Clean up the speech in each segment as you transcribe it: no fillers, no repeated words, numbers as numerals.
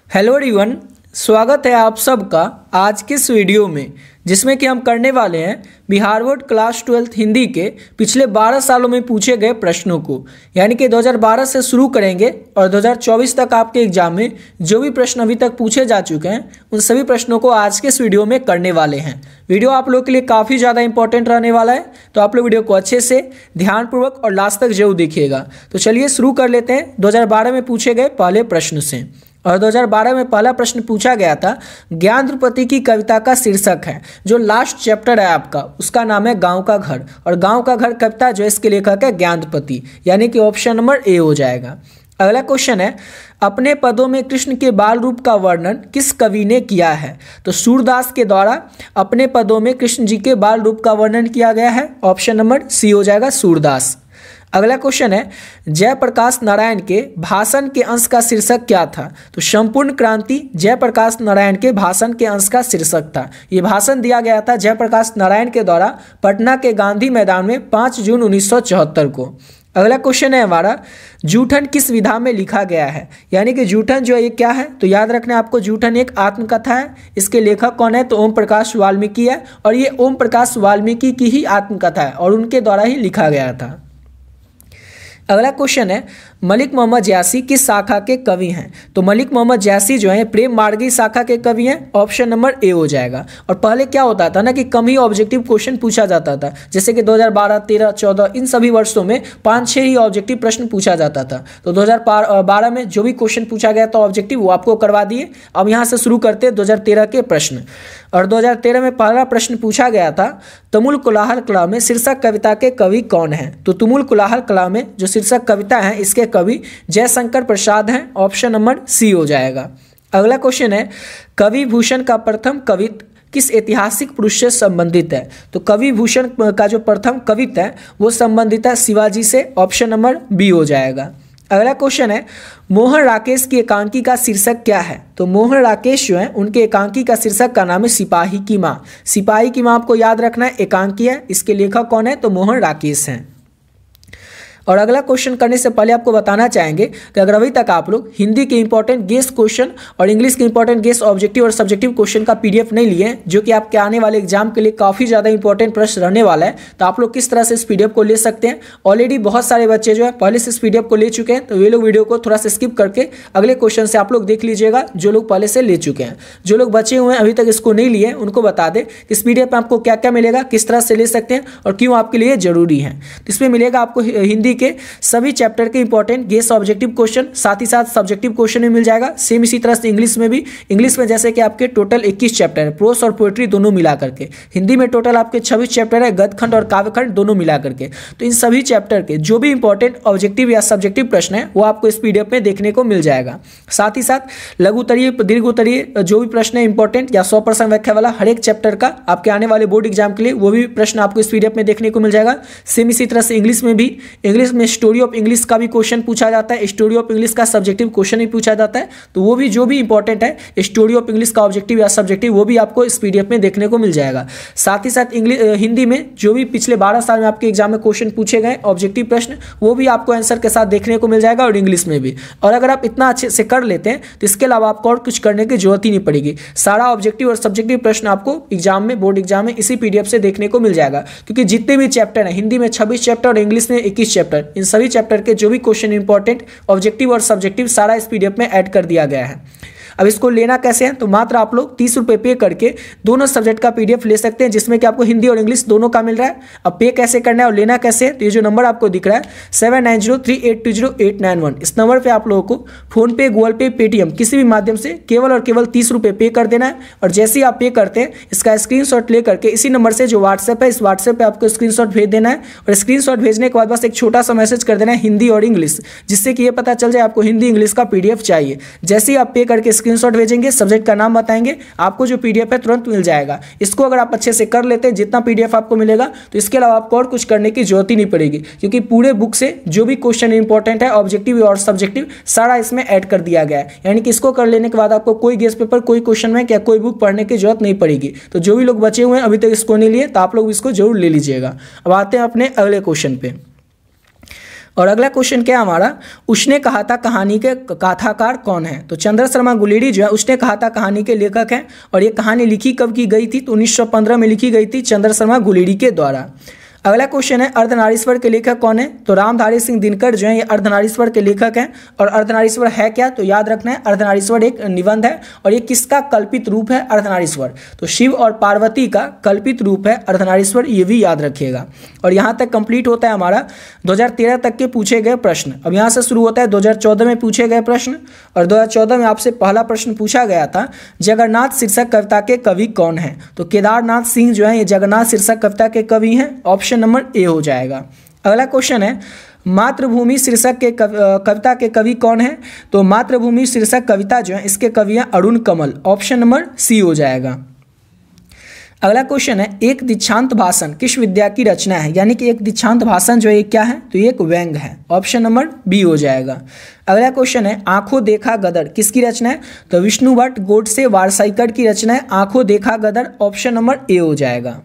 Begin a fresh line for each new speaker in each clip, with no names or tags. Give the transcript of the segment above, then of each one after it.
Hello everyone, स्वागत है आप सबका आज के इस वीडियो में जिसमें कि हम करने वाले हैं बिहार बोर्ड क्लास 12 हिंदी के पिछले 12 सालों में पूछे गए प्रश्नों को। यानी कि 2012 से शुरू करेंगे और 2024 तक आपके एग्जाम में जो भी प्रश्न अभी तक पूछे जा चुके हैं उन सभी प्रश्नों को आज के इस वीडियो में करने वाले हैं। वीडियो आप लोग के लिए काफ़ी ज़्यादा इंपॉर्टेंट रहने वाला है, तो आप लोग वीडियो को अच्छे से ध्यानपूर्वक और लास्ट तक जरूर देखिएगा। तो चलिए शुरू कर लेते हैं 2012 में पूछे गए पहले प्रश्न से। और 2012 में पहला प्रश्न पूछा गया था, ज्ञान द्रुपति की कविता का शीर्षक है, जो लास्ट चैप्टर है आपका उसका नाम है गांव का घर। और गांव का घर कविता जो इसके लेखक है ज्ञान द्रुपति, यानी कि ऑप्शन नंबर ए हो जाएगा। अगला क्वेश्चन है, अपने पदों में कृष्ण के बाल रूप का वर्णन किस कवि ने किया है? तो सूरदास के द्वारा अपने पदों में कृष्ण जी के बाल रूप का वर्णन किया गया है। ऑप्शन नंबर सी हो जाएगा सूरदास। अगला क्वेश्चन है, जयप्रकाश नारायण के भाषण के अंश का शीर्षक क्या था? तो संपूर्ण क्रांति जयप्रकाश नारायण के भाषण के अंश का शीर्षक था। ये भाषण दिया गया था जयप्रकाश नारायण के द्वारा पटना के गांधी मैदान में 5 जून 1974 को। अगला क्वेश्चन है हमारा, जूठन किस विधा में लिखा गया है? यानी कि जूठन जो है ये क्या है? तो याद रखना है आपको, जूठन एक आत्मकथा है। इसके लेखक कौन है? तो ओम प्रकाश वाल्मीकि है। और ये ओम प्रकाश वाल्मीकि की ही आत्मकथा है और उनके द्वारा ही लिखा गया था। अगला क्वेश्चन है, मलिक मोहम्मद जयासी किस शाखा के कवि हैं? तो मलिक मोहम्मद जयासी जो है प्रेम मार्गी शाखा के कवि हैं। ऑप्शन नंबर ए हो जाएगा। और पहले क्या होता था ना कि कम ही ऑब्जेक्टिव क्वेश्चन पूछा जाता था, जैसे कि 2012, 13, 14 इन सभी वर्षों में 5-6 ही ऑब्जेक्टिव प्रश्न पूछा जाता था। तो 2012 में जो भी क्वेश्चन पूछा गया था ऑब्जेक्टिव वो आपको करवा दिए। अब यहाँ से शुरू करते हैं 2013 के प्रश्न। और 2013 में पहला प्रश्न पूछा गया था, तुमुल कोलाहल कला में शीर्षक कविता के कवि कौन है? तो तुमुल कोलाहल कला में जो शीर्षक कविता है इसके कवि जयशंकर प्रसाद हैं। ऑप्शन नंबर सी हो जाएगा। अगला क्वेश्चन है, कवि भूषण का प्रथम कवित्व किस ऐतिहासिक पुरुष से संबंधित है? तो कवि भूषण का जो प्रथम कवित्व है वो संबंधित है शिवाजी से। ऑप्शन नंबर बी हो जाएगा। अगला क्वेश्चन है, मोहन राकेश की एकांकी का शीर्षक क्या है? तो मोहन राकेश जो है उनके एकांकी का शीर्षक का नाम है सिपाही की माँ। सिपाही की माँ आपको याद रखना है, एकांकी है। इसके लेखक कौन है? तो मोहन राकेश हैं। और अगला क्वेश्चन करने से पहले आपको बताना चाहेंगे कि अगर अभी तक आप लोग हिंदी के इंपॉर्टेंट गेस क्वेश्चन और इंग्लिश के इंपॉर्टेंट गेस ऑब्जेक्टिव और सब्जेक्टिव क्वेश्चन का पीडीएफ नहीं लिए, जो कि आपके आने वाले एग्जाम के लिए काफ़ी ज़्यादा इंपॉर्टेंट प्रश्न रहने वाला है, तो आप लोग किस तरह से इस पीडीएफ को ले सकते हैं। ऑलरेडी बहुत सारे बच्चे जो है पहले से इस पीडीएफ को ले चुके हैं, तो वे लोग वीडियो को थोड़ा सा स्किप करके अगले क्वेश्चन से आप लोग देख लीजिएगा, जो लोग पहले से ले चुके हैं। जो लोग बचे हुए हैं अभी तक इसको नहीं लिए उनको बता दें कि इस पीडीएफ में आपको क्या क्या मिलेगा, किस तरह से ले सकते हैं और क्यों आपके लिए जरूरी है। तो इसमें मिलेगा आपको हिंदी के सभी चैप्टर के इंपॉर्टेंट गेस ऑब्जेक्टिव क्वेश्चन, साथ ही साथ सब्जेक्टिव क्वेश्चन भी मिल जाएगा। सेम इसी तरह से इंग्लिश में भी, इंग्लिश में जैसे कि आपके टोटल 21 चैप्टर है, प्रोस और पोएट्री दोनों मिला करके। हिंदी में टोटल आपके 26 चैप्टर है, गद्यखंड और काव्यखंड दोनों मिला करके। तो इन सभी चैप्टर के जो भी इंपॉर्टेंट ऑब्जेक्टिव या सब्जेक्टिव प्रश्न है वो आपको इस पीडीएफ में देखने को मिल जाएगा। साथ ही साथ लघु उत्तरीय, दीर्घ उत्तरीय जो भी प्रश्न है इंपॉर्टेंट या 100% व्याख्या वाला हर एक चैप्टर का आपके आने वाले बोर्ड एग्जाम के लिए, वो भी प्रश्न आपको इस पीडीएफ में देखने को मिल जाएगा। सेम इसी तरह से इंग्लिश में भी, इंग्लिश में स्टोरी ऑफ इंग्लिश का भी क्वेश्चन पूछा जाता है, स्टोरी ऑफ इंग्लिश का सब्जेक्टिव क्वेश्चन भी पूछा जाता है। तो वो भी जो भी इंपॉर्टेंट है स्टोरी ऑफ इंग्लिश का ऑब्जेक्टिव या सब्जेक्टिव वो भी आपको इस पीडीएफ में देखने को मिल जाएगा। साथ ही साथ हिंदी में जो भी पिछले 12 साल में आपके एग्जाम में क्वेश्चन पूछे गए ऑब्जेक्टिव प्रश्न वो भी आपको आंसर के साथ देखने को मिल जाएगा, और इंग्लिश में भी। और अगर आप इतना अच्छे से कर लेते हैं तो इसके अलावा आपको और कुछ करने की जरूरत ही नहीं पड़ेगी। सारा ऑब्जेक्टिव और सब्जेक्टिव प्रश्न आपको एग्जाम में, बोर्ड एग्जाम में इसी पीडीएफ से देखने को मिल जाएगा। क्योंकि जितने भी चैप्टर हैं, हिंदी में 26 चैप्टर और इंग्लिश में 21 चैप्टर, इन सभी चैप्टर के जो भी क्वेश्चन इंपॉर्टेंट ऑब्जेक्टिव और सब्जेक्टिव सारा इस पीडीएफ में ऐड कर दिया गया है। अब इसको लेना कैसे है? तो मात्र आप लोग 30 रुपये पे करके दोनों सब्जेक्ट का पीडीएफ ले सकते हैं, जिसमें कि आपको हिंदी और इंग्लिश दोनों का मिल रहा है। अब पे कैसे करना है और लेना कैसे है? तो ये जो नंबर आपको दिख रहा है 7903820891, इस नंबर पे आप लोगों को फोन पे, गूगल पे, पेटीएम किसी भी माध्यम से केवल और केवल 30 रुपये पे कर देना है। और जैसे ही आप पे करते हैं इसका स्क्रीनशॉट ले करके इसी नंबर से जो व्हाट्सएप है, इस व्हाट्सएप पे आपको स्क्रीनशॉट भेज देना है। और स्क्रीनशॉट भेजने के बाद बस एक छोटा सा मैसेज कर देना है हिंदी और इंग्लिश, जिससे कि ये पता चल जाए आपको हिंदी इंग्लिश का पीडीएफ चाहिए। जैसे ही आप पे करके स्क्रीनशॉट भेजेंगे, सब्जेक्ट का नाम बताएंगे, आपको जो पीडीएफ है तुरंत मिल जाएगा। इसको अगर आप अच्छे से कर लेते हैं, जितना पीडीएफ आपको मिलेगा, तो इसके अलावा आपको और कुछ करने की जरूरत ही नहीं पड़ेगी, क्योंकि पूरे बुक से जो भी क्वेश्चन इंपॉर्टेंट है ऑब्जेक्टिव और सब्जेक्टिव सारा इसमें ऐड कर दिया गया है। यानी कि इसको कर लेने के बाद आपको कोई गेस पेपर, कोई क्वेश्चन बैंक या कोई बुक पढ़ने की जरूरत नहीं पड़ेगी। तो जो भी लोग बचे हुए हैं अभी तक इसको नहीं लिए, तो आप लोग इसको जरूर ले लीजिएगा। अब आते हैं अपने अगले क्वेश्चन पे। और अगला क्वेश्चन क्या है हमारा, उसने कहा था कहानी के कथाकार कौन है? तो चंद्र शर्मा गुलेरी जो है उसने कहा था कहानी के लेखक हैं। और ये कहानी लिखी कब की गई थी? तो 1915 में लिखी गई थी चंद्र शर्मा गुलेरी के द्वारा। अगला क्वेश्चन है अर्धनारीश्वर के लेखक कौन है? तो रामधारी सिंह दिनकर जो है ये अर्धनारीश्वर के लेखक हैं। और अर्धनारीश्वर है क्या? तो याद रखना है अर्धनारीश्वर एक निबंध है। और ये किसका कल्पित रूप है? अर्धनारीश्वर। तो शिव और पार्वती का कल्पित रूप है अर्धनारीश्वर, ये भी याद रखिएगा। और यहाँ तक कंप्लीट होता है हमारा 2013 तक के पूछे गए प्रश्न। अब यहाँ से शुरू होता है 2014 में पूछे गए प्रश्न। और 2014 में आपसे पहला प्रश्न पूछा गया था जगन्नाथ शीर्षक कविता के कवि कौन है? तो केदारनाथ सिंह जो है ये जगन्नाथ शीर्षक कविता के कवि हैं। ऑप्शन नंबर ए हो जाएगा। अगला क्वेश्चन है मातृभूमि शीर्षक के कविता के कवि कौन है? तो मातृभूमि शीर्षक कविता जो है इसके कवि हैं अरुण कमल। ऑप्शन नंबर सी हो जाएगा। अगला क्वेश्चन है एक दीक्षांत भाषण किस विद्या की रचना है? यानी कि एक दीक्षांत भाषण जो है क्या है? तो ये एक व्यंग है। ऑप्शन नंबर बी हो जाएगा। अगला क्वेश्चन है आंखों देखा गदर किसकी रचना है? तो विष्णु भट्ट गोडसे वारसाईकर की रचना है आंखों देखा गदर। ऑप्शन नंबर ए हो जाएगा।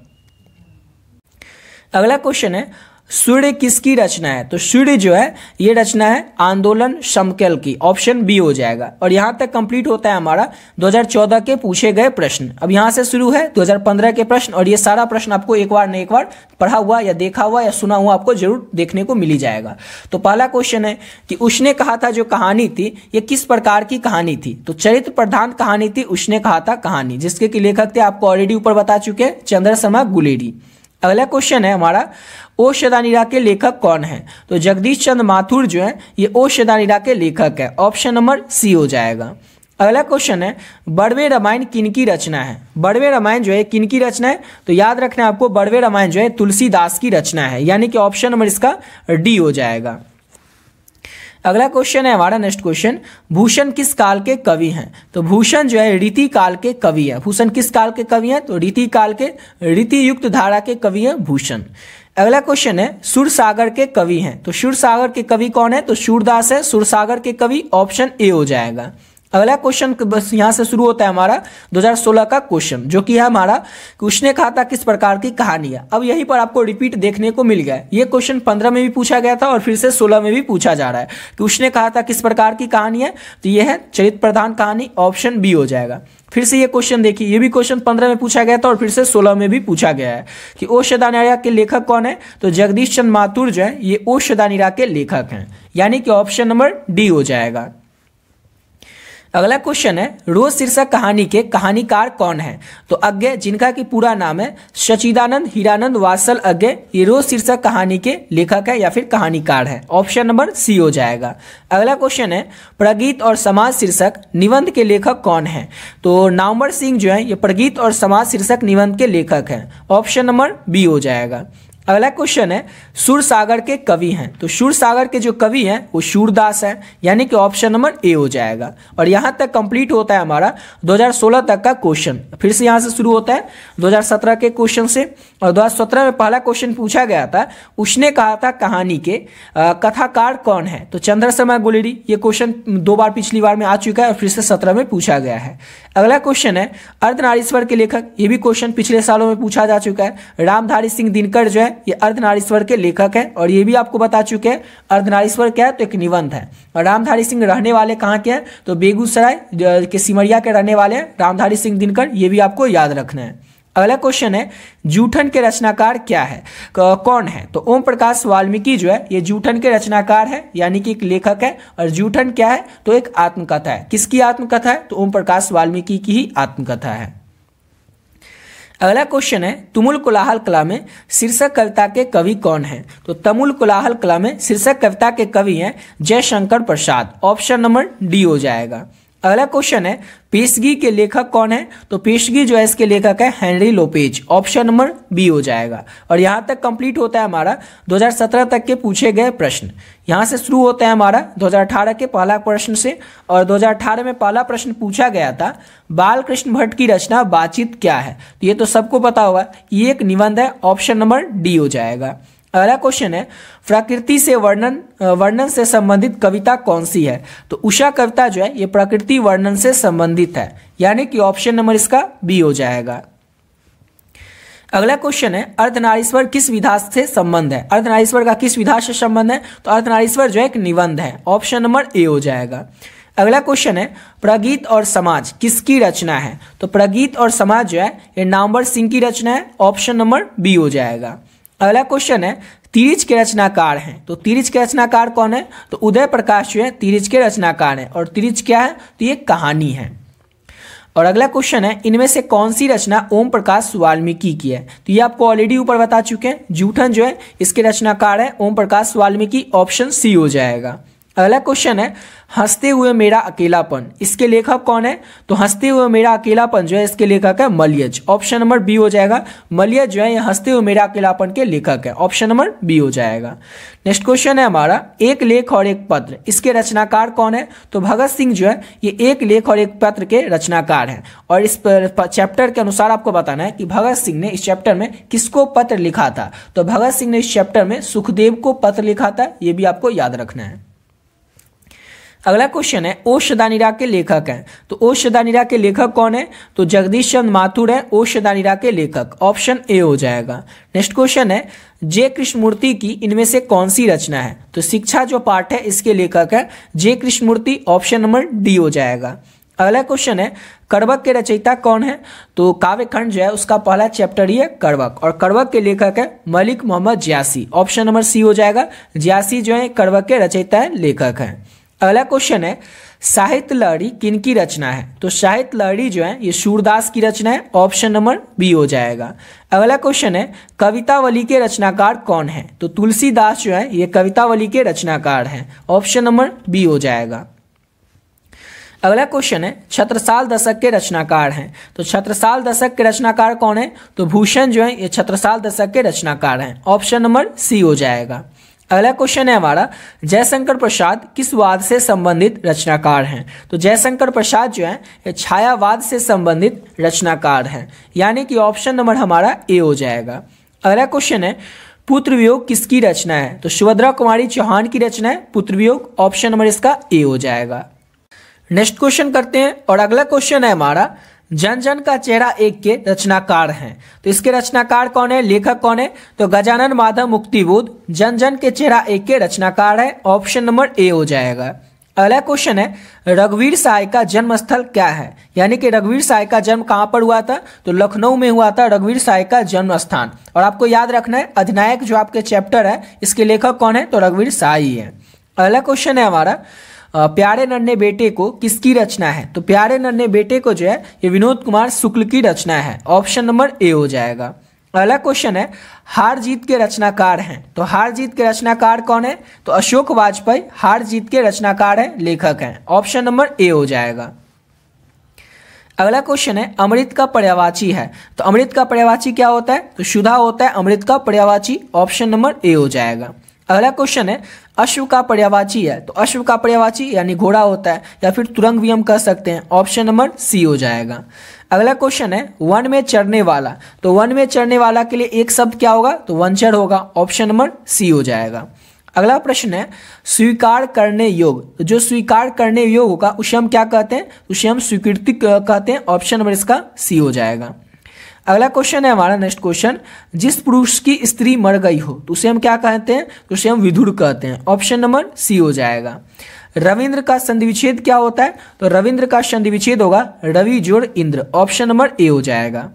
अगला क्वेश्चन है सूर्य किसकी रचना है? तो सूर्य जो है ये रचना है आंदोलन समकेल की। ऑप्शन बी हो जाएगा। और यहाँ तक कंप्लीट होता है हमारा 2014 के पूछे गए प्रश्न। अब यहाँ से शुरू है 2015 के प्रश्न। और ये सारा प्रश्न आपको एक बार न एक बार पढ़ा हुआ या देखा हुआ या सुना हुआ आपको जरूर देखने को मिली जाएगा। तो पहला क्वेश्चन है कि उसने कहा था जो कहानी थी ये किस प्रकार की कहानी थी? तो चरित्र प्रधान कहानी थी उसने कहा था कहानी, जिसके कि लेखक थे आपको ऑलरेडी ऊपर बता चुके हैं चंद्र शर्मा गुलेरी। अगला क्वेश्चन है हमारा ओ शदानीरा के लेखक कौन है? तो जगदीश चंद्र माथुर जो है ये ओ शदानीरा के लेखक है। ऑप्शन नंबर सी हो जाएगा। अगला क्वेश्चन है बड़वे रामायण किनकी रचना है? बड़वे रामायण जो है किनकी रचना है? तो याद रखना है आपको बड़वे रामायण जो है तुलसीदास की रचना है। यानी कि ऑप्शन नंबर इसका डी हो जाएगा। अगला क्वेश्चन है हमारा नेक्स्ट क्वेश्चन भूषण किस काल के कवि हैं? तो भूषण जो है रीति काल के कवि है। भूषण किस काल के कवि हैं? तो रीति काल के रीति युक्त धारा के कवि हैं भूषण। अगला क्वेश्चन है सुरसागर के कवि हैं। तो सुरसागर के कवि कौन है? तो सूरदास है सुरसागर के कवि। ऑप्शन ए हो जाएगा। अगला क्वेश्चन बस यहाँ से शुरू होता है हमारा 2016 का क्वेश्चन, जो कि है हमारा कि उसने कहा था किस प्रकार की कहानी है। अब यहीं पर आपको रिपीट देखने को मिल गया। ये क्वेश्चन 15 में भी पूछा गया था और फिर से 16 में भी पूछा जा रहा है कि उसने कहा था किस प्रकार की कहानी है। तो ये है चरित्र प्रधान कहानी। ऑप्शन बी हो जाएगा। फिर से ये क्वेश्चन देखिए, ये भी क्वेश्चन 15 में पूछा गया था और फिर से 16 में भी पूछा गया है कि ओ शदानीरा के लेखक कौन है? तो जगदीश चंद्र माथुर जो है ये ओ शदानीरा के लेखक हैं। यानी कि ऑप्शन नंबर डी हो जाएगा। अगला क्वेश्चन है रोज शीर्षक कहानी के कहानीकार कौन है? तो अज्ञे, जिनका कि पूरा नाम है सचिदानंद हीरानंद वात्सल अज्ञे, ये रोज शीर्षक कहानी के लेखक है या फिर कहानीकार है। ऑप्शन नंबर सी हो जाएगा। अगला क्वेश्चन है प्रगीत और समाज शीर्षक निबंध के लेखक कौन है? तो नामवर सिंह जो है ये प्रगीत और समाज शीर्षक निबंध के लेखक हैं। ऑप्शन नंबर बी हो जाएगा। अगला क्वेश्चन है सूरसागर के कवि हैं। तो सूरसागर के जो कवि हैं वो सूरदास है। यानी कि ऑप्शन नंबर ए हो जाएगा। और यहाँ तक कंप्लीट होता है हमारा 2016 तक का क्वेश्चन। फिर से यहाँ से शुरू होता है 2017 के क्वेश्चन से। और 2017 में पहला क्वेश्चन पूछा गया था उसने कहा था कहानी के कथाकार कौन है? तो चंद्र शर्मा गुलेरी। ये क्वेश्चन 2 बार पिछली बार में आ चुका है और फिर से 17 में पूछा गया है। अगला क्वेश्चन है अर्धनारीश्वर के लेखक। ये भी क्वेश्चन पिछले सालों में पूछा जा चुका है। रामधारी सिंह दिनकर जो है ये अर्धनारीश्वर के लेखक हैं। और ये भी आपको बता चुके हैं अर्धनारीश्वर क्या है? तो एक निबंध है। और रामधारी सिंह रहने वाले कहाँ के हैं? तो बेगूसराय के सिमरिया के रहने वाले हैं रामधारी सिंह दिनकर। ये भी आपको याद रखना है। अगला क्वेश्चन है जूठन के रचनाकार क्या है? कौन है? तो ओम प्रकाश वाल्मीकि जो है ये जूठन के रचनाकार है। यानी कि एक लेखक है। और जूठन क्या है? तो एक आत्मकथा है। किसकी आत्मकथा है? तो ओम प्रकाश वाल्मीकि की ही आत्मकथा है। अगला क्वेश्चन है तुमुल कोलाहल कला में शीर्षक कविता के कवि कौन है? तो तमुल कोलाहल कला में शीर्षक कविता के कवि हैं Jaishankar Prasad. Option number D हो जाएगा। अगला क्वेश्चन है पेशगी के लेखक कौन है? तो पेशगी जो है इसके लेखक है Henry Lopez. Option number B हो जाएगा। और यहाँ तक कंप्लीट होता है हमारा 2017 तक के पूछे गए प्रश्न। यहाँ से शुरू होता है हमारा 2018 के पहला प्रश्न से। और 2018 में पहला प्रश्न पूछा गया था बाल कृष्ण भट्ट की रचना बातचीत क्या है? तो ये तो सबको पता होगा, ये एक निबंध है। ऑप्शन नंबर डी हो जाएगा। अगला क्वेश्चन है प्रकृति से वर्णन से संबंधित कविता कौन सी है? तो उषा कविता जो है ये प्रकृति वर्णन से संबंधित है। यानी कि ऑप्शन नंबर इसका बी हो जाएगा। अगला क्वेश्चन है अर्धनारीश्वर किस विधा से संबंध है। अर्धनारीश्वर का किस विधा से संबंध है, तो अर्धनारीश्वर जो है एक निबंध है। ऑप्शन नंबर ए हो जाएगा। अगला क्वेश्चन है प्रगीत और समाज किसकी रचना है, तो प्रगीत और समाज जो है ये नामवर सिंह की रचना है। ऑप्शन नंबर बी हो जाएगा। अगला क्वेश्चन है तिरिच के रचनाकार हैं, तो तिरिच के रचनाकार कौन है, तो उदय प्रकाश जो है तिरिच के रचनाकार हैं। और तिरिच क्या है, तो ये कहानी है। और अगला क्वेश्चन है इनमें से कौन सी रचना ओम प्रकाश वाल्मीकि की है, तो ये आपको ऑलरेडी ऊपर बता चुके हैं। जूठन जो है इसके रचनाकार है ओम प्रकाश वाल्मीकि। ऑप्शन सी हो जाएगा। अगला क्वेश्चन है हंसते हुए मेरा अकेलापन, इसके लेखक कौन है, तो हंसते हुए मेरा अकेलापन जो है इसके लेखक है मलयज। ऑप्शन नंबर बी हो जाएगा। मलयज जो है ये हंसते हुए मेरा अकेलापन के लेखक है। ऑप्शन नंबर बी हो जाएगा। नेक्स्ट क्वेश्चन है हमारा एक लेख और एक पत्र, इसके रचनाकार कौन है, तो भगत सिंह जो है ये एक लेख और एक पत्र के रचनाकार हैं। और इस चैप्टर के अनुसार आपको बताना है कि भगत सिंह ने इस चैप्टर में किसको पत्र लिखा था, तो भगत सिंह ने इस चैप्टर में सुखदेव को पत्र लिखा था। ये भी आपको याद रखना है। अगला क्वेश्चन है ओशदानिरा के लेखक हैं, तो ओशदानिरा के लेखक कौन है, तो जगदीश चंद्र माथुर है ओशदानिरा के लेखक। ऑप्शन ए हो जाएगा। नेक्स्ट क्वेश्चन है जे कृष्णमूर्ति की इनमें से कौन सी रचना है, तो शिक्षा जो पाठ है इसके लेखक है जे कृष्णमूर्ति। ऑप्शन नंबर डी हो जाएगा। अगला क्वेश्चन है कड़वक के रचयिता कौन है, तो काव्यखंड जो है उसका पहला चैप्टर ही है कड़वक। और कड़वक के लेखक है Malik Mohammad Jayasi. Option number C हो जाएगा। जियासी जो है कड़वक के रचयिता है, लेखक हैं। अगला क्वेश्चन है साहित्य लहरी किनकी रचना है, तो साहित्य लहरी जो है ये सूरदास की रचना है। ऑप्शन नंबर बी हो जाएगा। अगला क्वेश्चन है कवितावली के रचनाकार कौन है, तो तुलसीदास जो है ये कवितावली के रचनाकार हैं। ऑप्शन नंबर बी हो जाएगा। अगला क्वेश्चन है छत्रसाल दशक के रचनाकार हैं, तो छत्रसाल दशक के रचनाकार कौन है, तो भूषण जो है ये छत्रसाल दशक के रचनाकार हैं। ऑप्शन नंबर सी हो जाएगा। अगला क्वेश्चन है हमारा जयशंकर प्रसाद किस वाद से संबंधित रचनाकार हैं, तो जयशंकर प्रसाद जो है ये छायावाद से संबंधित रचनाकार हैं, यानी कि ऑप्शन नंबर हमारा ए हो जाएगा। अगला क्वेश्चन है पुत्र वियोग किसकी रचना है, तो सुभद्रा कुमारी चौहान की रचना है पुत्र वियोग। ऑप्शन नंबर इसका ए हो जाएगा। नेक्स्ट क्वेश्चन करते हैं। और अगला क्वेश्चन है हमारा जन जन का चेहरा एक के रचनाकार हैं, तो इसके रचनाकार कौन है, लेखक कौन है, तो गजानन माधव मुक्तिबोध जन जन के चेहरा एक के रचनाकार है। ऑप्शन नंबर ए हो जाएगा। अगला क्वेश्चन है रघुवीर सहाय का जन्म स्थल क्या है, यानी कि रघुवीर सहाय का जन्म कहाँ पर हुआ था, तो लखनऊ में हुआ था रघुवीर सहाय का जन्म स्थान। और आपको याद रखना है अधिनायक जो आपके चैप्टर है इसके लेखक कौन है, तो रघुवीर सहाय ही है। अगला क्वेश्चन है हमारा प्यारे नन्हे बेटे को किसकी रचना है, तो प्यारे नन्हे बेटे को जो है ये विनोद कुमार शुक्ल की रचना है। ऑप्शन नंबर ए हो जाएगा। अगला क्वेश्चन है हार जीत के रचनाकार हैं, तो हार जीत के रचनाकार कौन है, तो अशोक वाजपेयी हार जीत के रचनाकार हैं, लेखक हैं। ऑप्शन नंबर ए हो जाएगा। अगला क्वेश्चन है अमृत का पर्यायवाची है, तो अमृत का पर्यायवाची क्या होता है, तो सुधा होता है अमृत का पर्यायवाची। ऑप्शन नंबर ए हो जाएगा। अगला क्वेश्चन है अश्व का पर्यायवाची है, तो अश्व का पर्यायवाची यानी घोड़ा होता है, या फिर तुरंग भी हम कह सकते हैं। ऑप्शन नंबर सी हो जाएगा। अगला क्वेश्चन है वन में चढ़ने वाला, तो वन में चढ़ने वाला के लिए एक शब्द क्या होगा, तो वनचर होगा। ऑप्शन नंबर सी हो जाएगा। अगला प्रश्न है स्वीकार करने योग, तो जो स्वीकार करने योग होगा उसे हम क्या कहते हैं, उसे हम स्वीकृति कहते हैं। ऑप्शन नंबर इसका सी हो जाएगा। अगला क्वेश्चन है हमारा नेक्स्ट क्वेश्चन जिस पुरुष की स्त्री मर गई हो तो उसे हम क्या कहते हैं, तो उसे हम विधुर कहते हैं। ऑप्शन नंबर सी हो जाएगा। रविंद्र का संधि विच्छेद क्या होता है, तो रविंद्र का संधि विच्छेद होगा रवि जोड़ इंद्र। ऑप्शन नंबर ए हो जाएगा।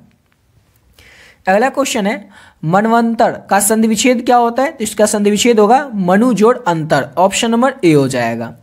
अगला क्वेश्चन है मनवंतर का संधि विच्छेद क्या होता है, तो इसका संधि विच्छेद होगा मनु जोड़ अंतर। ऑप्शन नंबर ए हो जाएगा।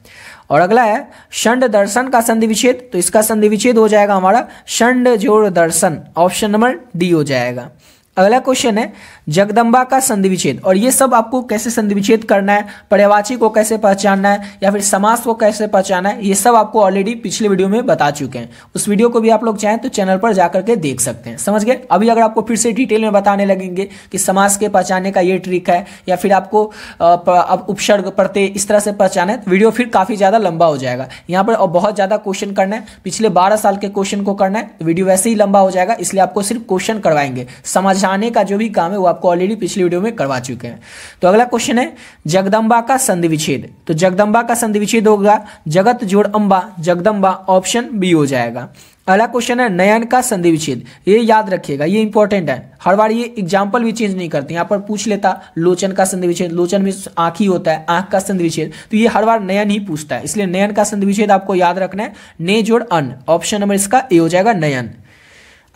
और अगला है षंड दर्शन का संधि विच्छेद, तो इसका संधि विच्छेद हो जाएगा हमारा षंड जोड़ दर्शन। ऑप्शन नंबर डी हो जाएगा। अगला क्वेश्चन है जगदम्बा का संधि विच्छेद, और ये सब आपको कैसे संधि विच्छेद करना है, पर्यायवाची को कैसे पहचानना है, या फिर समास को कैसे पहचानना है, ये सब आपको ऑलरेडी पिछले वीडियो में बता चुके हैं। उस वीडियो को भी आप लोग चाहें तो चैनल पर जाकर के देख सकते हैं। समझ गए। अभी अगर आपको फिर से डिटेल में बताने लगेंगे कि समास के पहचानने का ये ट्रिक है, या फिर आपको अब उपसर्ग प्रत्यय इस तरह से पहचाना है, तो वीडियो फिर काफी ज्यादा लंबा हो जाएगा। यहाँ पर और बहुत ज्यादा क्वेश्चन करना है, पिछले 12 साल के क्वेश्चन को करना है, तो वीडियो वैसे ही लंबा हो जाएगा। इसलिए आपको सिर्फ क्वेश्चन करवाएंगे, समझाने का जो भी काम है वो आपको ऑलरेडी पिछली वीडियो में करवा चुके हैं। तो अगला क्वेश्चन है जगदम्बा का संधि विच्छेद, तो जगदम्बा का संधि विच्छेद होगा जगत जोड़ अंबा जगदम्बा। ऑप्शन बी हो जाएगा। अगला क्वेश्चन है नयन का संधि विच्छेद। ये याद रखिएगा, ये इंपॉर्टेंट है, हर बार ये एग्जाम्पल भी चेंज नहीं करते। यहाँ पर पूछ लेता लोचन का संधि विच्छेद, लोचन में आँख ही होता है, आँख का संधि विच्छेद, तो ये हर बार नयन ही पूछता है, इसलिए नयन का संधि विच्छेद आपको याद रखना है, ने जोड़ अन, ऑप्शन नंबर इसका ए हो जाएगा नयन।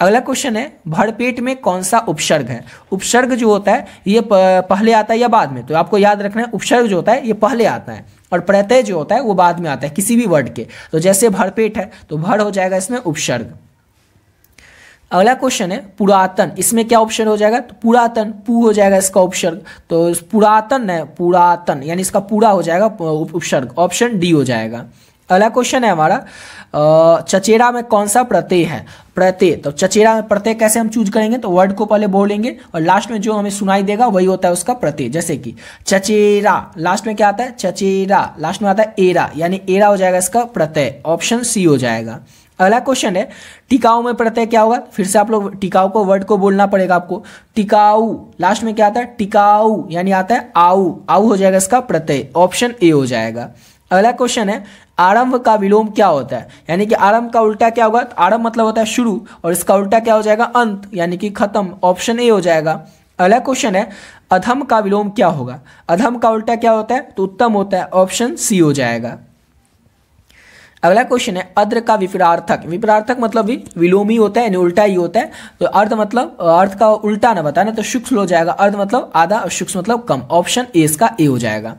अगला क्वेश्चन है भरपेट में कौन सा उपसर्ग है। उपसर्ग जो होता है ये पहले आता है या बाद में, तो आपको याद रखना है उपसर्ग जो होता है ये पहले आता है और प्रत्यय जो होता है वो बाद में आता है किसी भी वर्ड के। तो जैसे भरपेट है तो भर हो जाएगा इसमें उपसर्ग। अगला क्वेश्चन है पुरातन, इसमें क्या उपसर्ग हो जाएगा, तो पुरातन, पू हो जाएगा इसका उपसर्ग, तो पुरातन है, पुरातन यानी इसका पूरा हो जाएगा उपसर्ग, ऑप्शन डी हो जाएगा। अगला क्वेश्चन है हमारा चचेरा में कौन सा प्रत्यय है। प्रत्यय, तो चचेरा में प्रत्यय कैसे हम चूज करेंगे, तो वर्ड को पहले बोलेंगे और लास्ट में जो हमें सुनाई देगा वही होता है उसका प्रत्यय। जैसे कि चचेरा, लास्ट में क्या आता है, चचेरा, लास्ट में आता है एरा, यानी एरा हो जाएगा इसका प्रत्यय, ऑप्शन सी हो जाएगा। अगला क्वेश्चन है टिकाऊ में प्रत्यय क्या होगा। फिर से आप लोग टिकाऊ को वर्ड को बोलना पड़ेगा आपको। टिकाऊ, लास्ट में क्या आता है, टिकाऊ यानी आता है आऊ, आऊ हो जाएगा इसका प्रत्यय, ऑप्शन ए हो जाएगा। अगला क्वेश्चन है आरंभ का विलोम क्या होता है, यानी कि आरंभ का उल्टा क्या होगा, तो आरंभ मतलब होता है शुरू और इसका उल्टा क्या हो जाएगा, अंत यानी कि खत्म, ऑप्शन ए हो जाएगा। अगला क्वेश्चन है अधम का विलोम क्या होगा। अधम का उल्टा क्या होता है, तो उत्तम होता है, ऑप्शन सी हो जाएगा। अगला क्वेश्चन है अद्र का विपरार्थक। विपरार्थक मतलब भी विलोमी होता है यानी उल्टा ही होता है, तो अर्ध मतलब अर्थ का उल्टा ना बताना, तो सूक्ष्म हो जाएगा, अर्ध मतलब आधा और सूक्ष्म मतलब कम, ऑप्शन ए इसका ए हो जाएगा।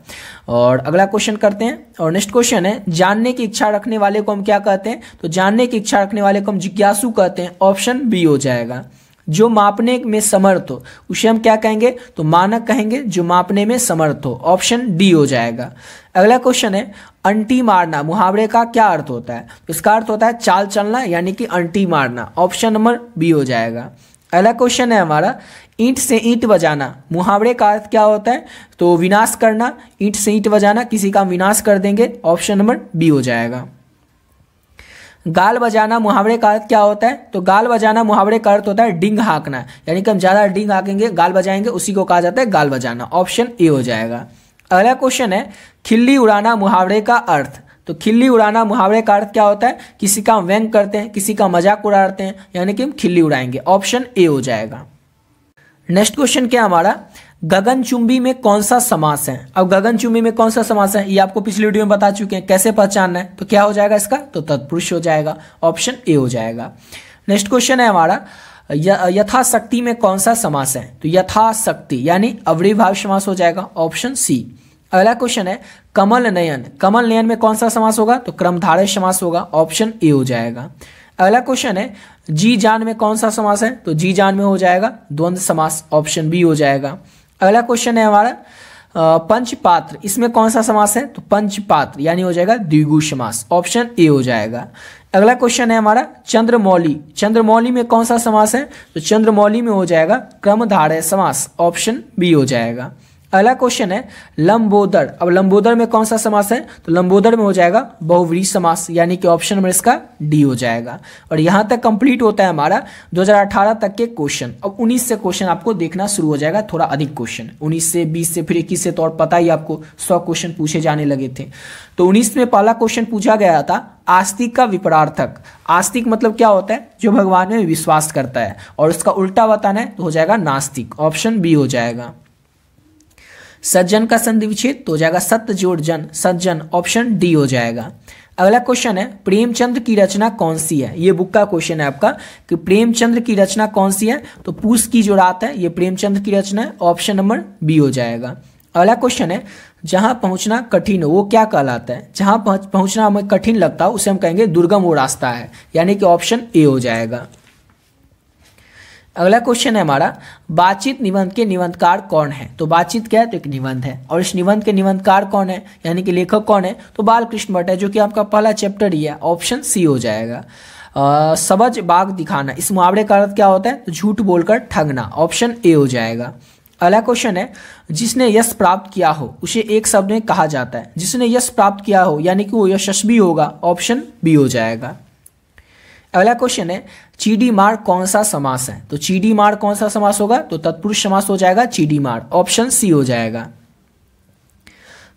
और अगला क्वेश्चन करते हैं, और नेक्स्ट क्वेश्चन है जानने की इच्छा रखने वाले को हम क्या कहते हैं, तो जानने की इच्छा रखने वाले को हम जिज्ञासु कहते हैं, ऑप्शन बी हो जाएगा। जो मापने में समर्थ हो उसे हम क्या कहेंगे, तो मानक कहेंगे, जो मापने में समर्थ हो, ऑप्शन डी हो जाएगा। अगला क्वेश्चन है अंटी मारना मुहावरे का क्या अर्थ होता है, इसका अर्थ होता है चाल चलना यानी कि अंटी मारना, ऑप्शन नंबर बी हो जाएगा। अगला क्वेश्चन है हमारा ईंट से ईंट बजाना मुहावरे का अर्थ क्या होता है, तो विनाश करना, ईंट से ईंट बजाना, किसी का विनाश कर देंगे, ऑप्शन नंबर बी हो जाएगा। गाल बजाना मुहावरे का अर्थ क्या होता है, तो गाल बजाना मुहावरे का अर्थ होता है डिंग हाँकना, यानी कि हम ज़्यादा डिंग हाँकेंगे गाल बजाएंगे उसी को कहा जाता है गाल बजाना, ऑप्शन ए हो जाएगा। अगला क्वेश्चन है खिल्ली उड़ाना मुहावरे का अर्थ, तो खिल्ली उड़ाना मुहावरे का अर्थ क्या होता है, किसी का व्यंग करते हैं, किसी का मजाक उड़ाते हैं, यानी कि हम खिल्ली उड़ाएंगे, ऑप्शन ए हो जाएगा। नेक्स्ट क्वेश्चन क्या हमारा गगनचुंबी में कौन सा समास है। अब गगनचुंबी में कौन सा समास है ये आपको पिछली वीडियो में बता चुके हैं, कैसे पहचानना है, तो क्या हो जाएगा इसका, तो तत्पुरुष हो जाएगा, ऑप्शन ए हो जाएगा। नेक्स्ट क्वेश्चन है हमारा यथाशक्ति में कौन सा समास है, तो यथाशक्ति यानी अव्ययीभाव समास हो जाएगा, ऑप्शन सी। अगला क्वेश्चन है कमल नयन, कमल नयन में कौन सा समास होगा, तो क्रमधारय समास होगा, ऑप्शन ए हो जाएगा। अगला क्वेश्चन है जी जान में कौन सा समास है, तो जी जान में हो जाएगा द्वंद्व समास, ऑप्शन बी हो जाएगा। अगला क्वेश्चन है हमारा पंचपात्र, इसमें कौन सा समास है, तो पंचपात्र यानी हो जाएगा द्विगु समास, ऑप्शन ए हो जाएगा। अगला क्वेश्चन है हमारा चंद्रमौली, चंद्रमौली में कौन सा समास है, तो चंद्रमौली में हो जाएगा क्रमधारय समास, ऑप्शन बी हो जाएगा। अगला क्वेश्चन है लंबोदर, अब लंबोदर में कौन सा समास है, तो लंबोदर में हो जाएगा बहुव्रीहि समास, यानी कि ऑप्शन नंबर इसका डी हो जाएगा। और यहाँ तक कंप्लीट होता है हमारा 2018 तक के क्वेश्चन। अब 19 से क्वेश्चन आपको देखना शुरू हो जाएगा, थोड़ा अधिक क्वेश्चन 19 से 20 से फिर 21 से, तो और पता ही आपको 100 क्वेश्चन पूछे जाने लगे थे। तो 19 में पहला क्वेश्चन पूछा गया था आस्तिक का विपरार्थक। आस्तिक मतलब क्या होता है, जो भगवान में विश्वास करता है, और उसका उल्टा बताना है तो हो जाएगा नास्तिक, ऑप्शन बी हो जाएगा। सज्जन का संधि विच्छेद तो हो जाएगा सत्य जोड़ जन, सज्जन, ऑप्शन डी हो जाएगा। अगला क्वेश्चन है प्रेमचंद्र की रचना कौन सी है, ये बुक का क्वेश्चन है आपका कि प्रेमचंद्र की रचना कौन सी है, तो पूस की जो रात है ये प्रेमचंद्र की रचना है, ऑप्शन नंबर बी हो जाएगा। अगला क्वेश्चन है जहां पहुंचना कठिन हो वो क्या कहलाता है, जहां पहुंचना हमें कठिन लगता हो उसे हम कहेंगे दुर्गम वो रास्ता है, यानी कि ऑप्शन ए हो जाएगा। अगला क्वेश्चन है हमारा बातचीत निबंध के निबंधकार कौन है, तो बातचीत क्या है, तो एक निबंध है, और इस निबंध के निबंधकार कौन है यानी कि लेखक कौन है, तो बालकृष्ण भट्ट है, जो कि आपका पहला चैप्टर ही है, ऑप्शन सी हो जाएगा। सबज बाग दिखाना, इस मुहावरे का अर्थ क्या होता है, तो झूठ बोलकर ठगना, ऑप्शन ए हो जाएगा। अगला क्वेश्चन है जिसने यश प्राप्त किया हो उसे एक शब्द में कहा जाता है, जिसने यश प्राप्त किया हो यानी कि वो यशस्वी होगा, ऑप्शन बी हो जाएगा। अगला क्वेश्चन है चीडी मार कौन सा समास है, तो चीडी मार कौन सा समास होगा, तो तत्पुरुष समास हो जाएगा चीडी मार, ऑप्शन सी हो जाएगा।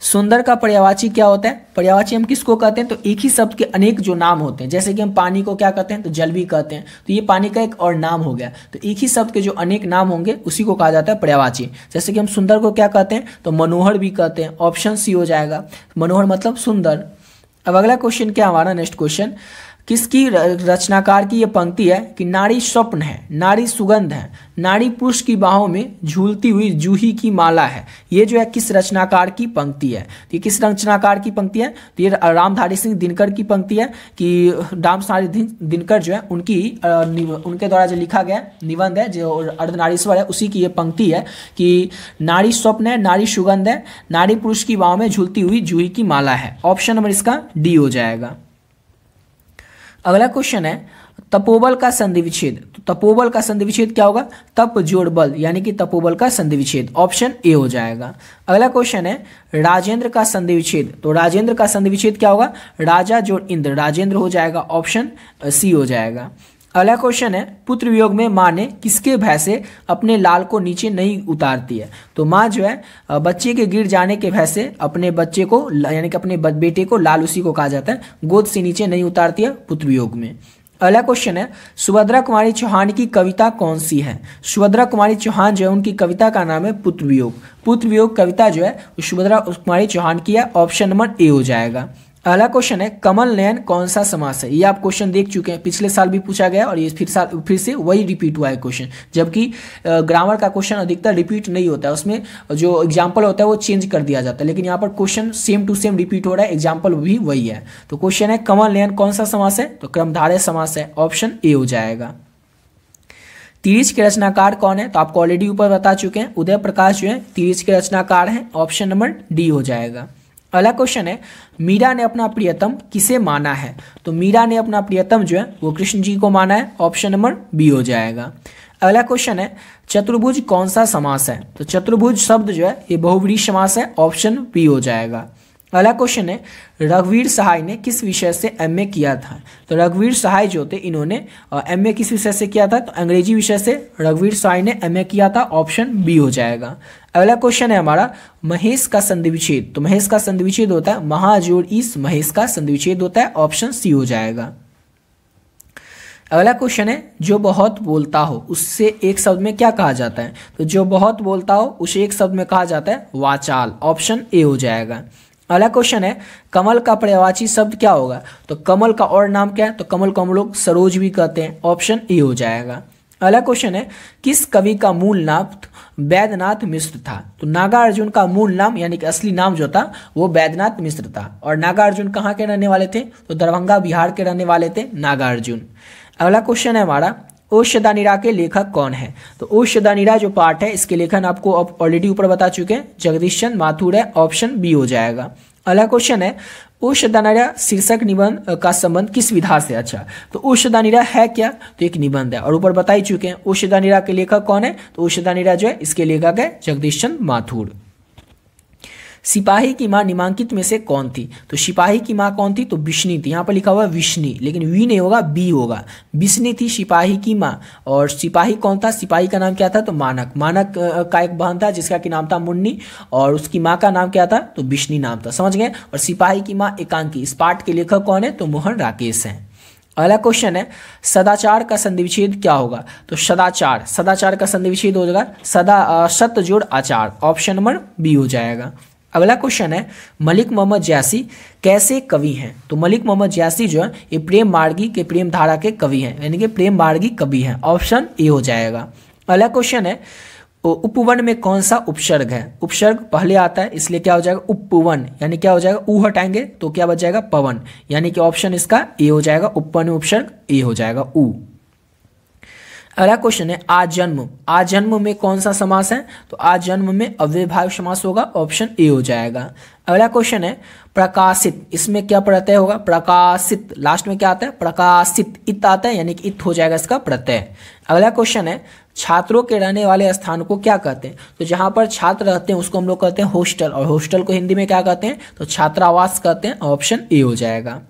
सुंदर का पर्यायवाची क्या होता है? पर्यायवाची हम किसको कहते हैं? तो एक ही शब्द के अनेक जो नाम होते हैं, जैसे कि हम पानी को क्या कहते हैं? तो जल भी कहते हैं। तो ये पानी का एक और नाम हो गया। तो एक ही शब्द के जो अनेक नाम होंगे उसी को कहा जाता है पर्यायवाची। जैसे कि हम सुंदर को क्या कहते हैं? तो मनोहर भी कहते हैं। ऑप्शन सी हो जाएगा, मनोहर मतलब सुंदर। अब अगला क्वेश्चन क्या हमारा, नेक्स्ट क्वेश्चन, किसकी रचनाकार की ये पंक्ति है कि नारी स्वप्न है, नारी सुगंध है, नारी पुरुष की बाहों में झूलती हुई जूही की माला है। ये जो है किस रचनाकार की पंक्ति है? तो ये किस रचनाकार की पंक्ति है? तो ये रामधारी सिंह दिनकर की पंक्ति है कि रामधारी दिनकर जो है उनके द्वारा जो लिखा गया निबंध है जो अर्धनारीश्वर है, उसी की ये पंक्ति है कि नारी स्वप्न है, नारी सुगंध है, नारी पुरुष की बाहों में झूलती हुई जूही की माला है। ऑप्शन नंबर इसका डी हो जाएगा। अगला क्वेश्चन है तपोबल का संधि विच्छेद। तो तपोबल का संधि विच्छेद क्या होगा? तप जोड़ बल, यानी कि तपोबल का संधि विच्छेद। ऑप्शन ए हो जाएगा। अगला क्वेश्चन है राजेंद्र का संधि विच्छेद। तो राजेंद्र का संधि विच्छेद क्या होगा? राजा जोड़ इंद्र, राजेंद्र हो जाएगा। ऑप्शन सी हो जाएगा। अगला क्वेश्चन है पुत्र वियोग में माँ ने किसके भय से अपने लाल को नीचे नहीं उतारती है? तो माँ जो है बच्चे के गिर जाने के भय से अपने बच्चे को यानी कि अपने बेटे को, लाल उसी को कहा जाता है, गोद से नीचे नहीं उतारती है पुत्र वियोग में। अगला क्वेश्चन है सुभद्रा कुमारी चौहान की कविता कौन सी है? सुभद्रा कुमारी चौहान जो है उनकी कविता का नाम है पुत्र वियोग। पुत्र वियोग कविता जो है सुभद्रा कुमारी चौहान की है। ऑप्शन नंबर ए हो जाएगा। अगला क्वेश्चन है कमल नयन कौन सा समास है? ये आप क्वेश्चन देख चुके हैं, पिछले साल भी पूछा गया और ये फिर से वही रिपीट हुआ है क्वेश्चन। जबकि ग्रामर का क्वेश्चन अधिकतर रिपीट नहीं होता है, उसमें जो एग्जाम्पल होता है वो चेंज कर दिया जाता है, लेकिन यहाँ पर question same to same repeat हो रहा है, एग्जाम्पल भी वही है। तो क्वेश्चन है कमल नयन कौन सा समास है? तो क्रमधारय समास है। ऑप्शन ए हो जाएगा। तिरिच के रचनाकार कौन है? तो आपको ऑलरेडी ऊपर बता चुके हैं, उदय प्रकाश जो है तिरिच के रचनाकार हैं। ऑप्शन नंबर डी हो जाएगा। अगला क्वेश्चन है मीरा ने अपना प्रियतम किसे माना है? तो मीरा ने अपना प्रियतम जो है वो कृष्ण जी को माना है। ऑप्शन नंबर बी हो जाएगा। अगला क्वेश्चन है चतुर्भुज कौन सा समास है? तो चतुर्भुज शब्द जो है ये बहुव्रीहि समास है। ऑप्शन बी हो जाएगा। अगला क्वेश्चन है रघुवीर सहाय ने किस विषय से एमए किया था? तो रघुवीर सहाय जो थे इन्होंने एमए किस विषय से किया था? तो अंग्रेजी विषय से रघुवीर सहाय ने एमए किया था। ऑप्शन बी हो जाएगा। अगला क्वेश्चन है हमारा महेश का संधि विच्छेद। तो महेश का संधि विच्छेद होता है महाजोड़ इस, महेश का संधि विच्छेद होता है। ऑप्शन सी हो जाएगा। अगला क्वेश्चन है जो बहुत बोलता हो उससे एक शब्द में क्या कहा जाता है? तो जो बहुत बोलता हो उसे एक शब्द में कहा जाता है वाचाल। ऑप्शन ए हो जाएगा। अगला क्वेश्चन है कमल का पर्यायवाची शब्द क्या होगा? तो कमल का और नाम क्या है? तो कमल को हम लोग सरोज भी कहते हैं। ऑप्शन ए हो जाएगा। अगला क्वेश्चन है किस कवि का मूल नाम वैद्यनाथ मिश्र था? तो नागार्जुन का मूल नाम यानी कि असली नाम जो था वो वैद्यनाथ मिश्र था। और नागार्जुन कहाँ के रहने वाले थे? तो दरभंगा बिहार के रहने वाले थे नागार्जुन। अगला क्वेश्चन है हमारा ओशदानिरा के लेखक कौन है? तो ओशदानिरा जो पाठ है इसके लेखन आपको ऑलरेडी ऊपर बता चुके हैं, जगदीश चंद्र माथुर है। ऑप्शन बी हो जाएगा। अगला क्वेश्चन है ओशदानिरा शीर्षक निबंध का संबंध किस विधा से? अच्छा, तो ओशदानिरा है क्या? तो एक निबंध है और ऊपर बता ही चुके हैं। ओशदानिरा के लेखक कौन है? तो ओशदानिरा जो है इसके लेखक है जगदीश चंद्र माथुर। सिपाही की मां निम्नलिखित में से कौन थी? तो सिपाही की मां कौन थी? तो विष्णु थी। यहाँ पर लिखा हुआ है विष्णु, लेकिन वी नहीं होगा, बी होगा। विष्णु थी सिपाही की मां। और सिपाही कौन था? सिपाही का नाम क्या था? तो मानक। मानक का एक बहन था जिसका कि नाम था मुन्नी, और उसकी माँ का नाम क्या था? तो विष्णु नाम था। समझ गए? और सिपाही की माँ एकांकी। इस पाठ के लेखक कौन है? तो मोहन राकेश हैं। अगला क्वेश्चन है सदाचार का संधि विच्छेद क्या होगा? तो सदाचार का संधि विच्छेद हो जाएगा सत जोड़ आचार। ऑप्शन नंबर बी हो जाएगा। अगला क्वेश्चन है मलिक मोहम्मद जैसी कैसे कवि हैं? तो मलिक मोहम्मद जैसी जो है ये प्रेम मार्गी के प्रेम धारा के कवि हैं, यानी कि प्रेम मार्गी कवि हैं। ऑप्शन ए हो जाएगा। अगला क्वेश्चन है उपवन में कौन सा उपसर्ग है? उपसर्ग पहले आता है इसलिए क्या हो जाएगा? उपवन, यानी क्या हो जाएगा? ऊ हटाएंगे तो क्या बच जाएगा? पवन, यानी कि ऑप्शन इसका ए हो जाएगा। उपवन में उपसर्ग ए हो जाएगा ऊ। अगला क्वेश्चन है आजन्म। आजन्म में कौन सा समास है? तो आजन्म में अव्ययभाव समास होगा। ऑप्शन ए हो जाएगा। अगला क्वेश्चन है प्रकाशित। इसमें क्या प्रत्यय होगा? प्रकाशित। लास्ट में क्या आता है? प्रकाशित। इत आता है, यानी कि इत हो जाएगा इसका प्रत्यय। अगला क्वेश्चन है छात्रों के रहने वाले स्थान को क्या कहते हैं? तो जहां पर छात्र रहते हैं उसको हम लोग कहते हैं हॉस्टल, और हॉस्टल को हिंदी में क्या कहते हैं? तो छात्रावास कहते हैं। ऑप्शन ए हो जाएगा।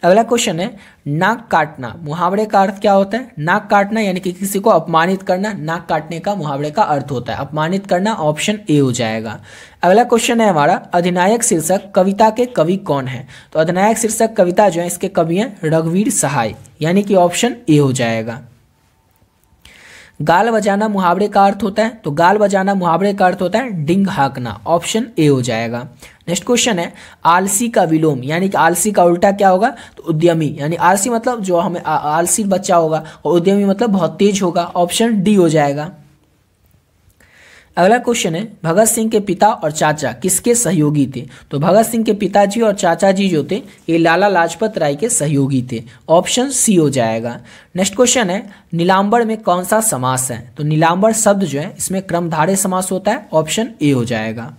अगला क्वेश्चन है नाक काटना, मुहावरे का अर्थ क्या होता है? नाक काटना यानी कि किसी को अपमानित करना, नाक काटने का मुहावरे का अर्थ होता है अपमानित करना, ऑप्शन ए हो जाएगा। अगला क्वेश्चन है हमारा अधिनायक शीर्षक कविता के कवि कौन है? तो अधिनायक शीर्षक कविता जो है इसके कवि हैं रघुवीर सहाय, यानी कि ऑप्शन ए हो जाएगा। गाल बजाना मुहावरे का अर्थ होता है, तो गाल बजाना मुहावरे का अर्थ होता है डिंग हाँकना, ऑप्शन ए हो जाएगा। नेक्स्ट क्वेश्चन है आलसी का विलोम, यानी कि आलसी का उल्टा क्या होगा? तो उद्यमी, यानी आलसी मतलब जो हमें आलसी बच्चा होगा और उद्यमी मतलब बहुत तेज होगा, ऑप्शन डी हो जाएगा। अगला क्वेश्चन है भगत सिंह के पिता और चाचा किसके सहयोगी थे? तो भगत सिंह के पिताजी और चाचा जी जो थे ये लाला लाजपत राय के सहयोगी थे, ऑप्शन सी हो जाएगा। नेक्स्ट क्वेश्चन है नीलांबर में कौन सा समास है? तो नीलांबर शब्द जो है इसमें क्रमधारय समास होता है, ऑप्शन ए हो जाएगा।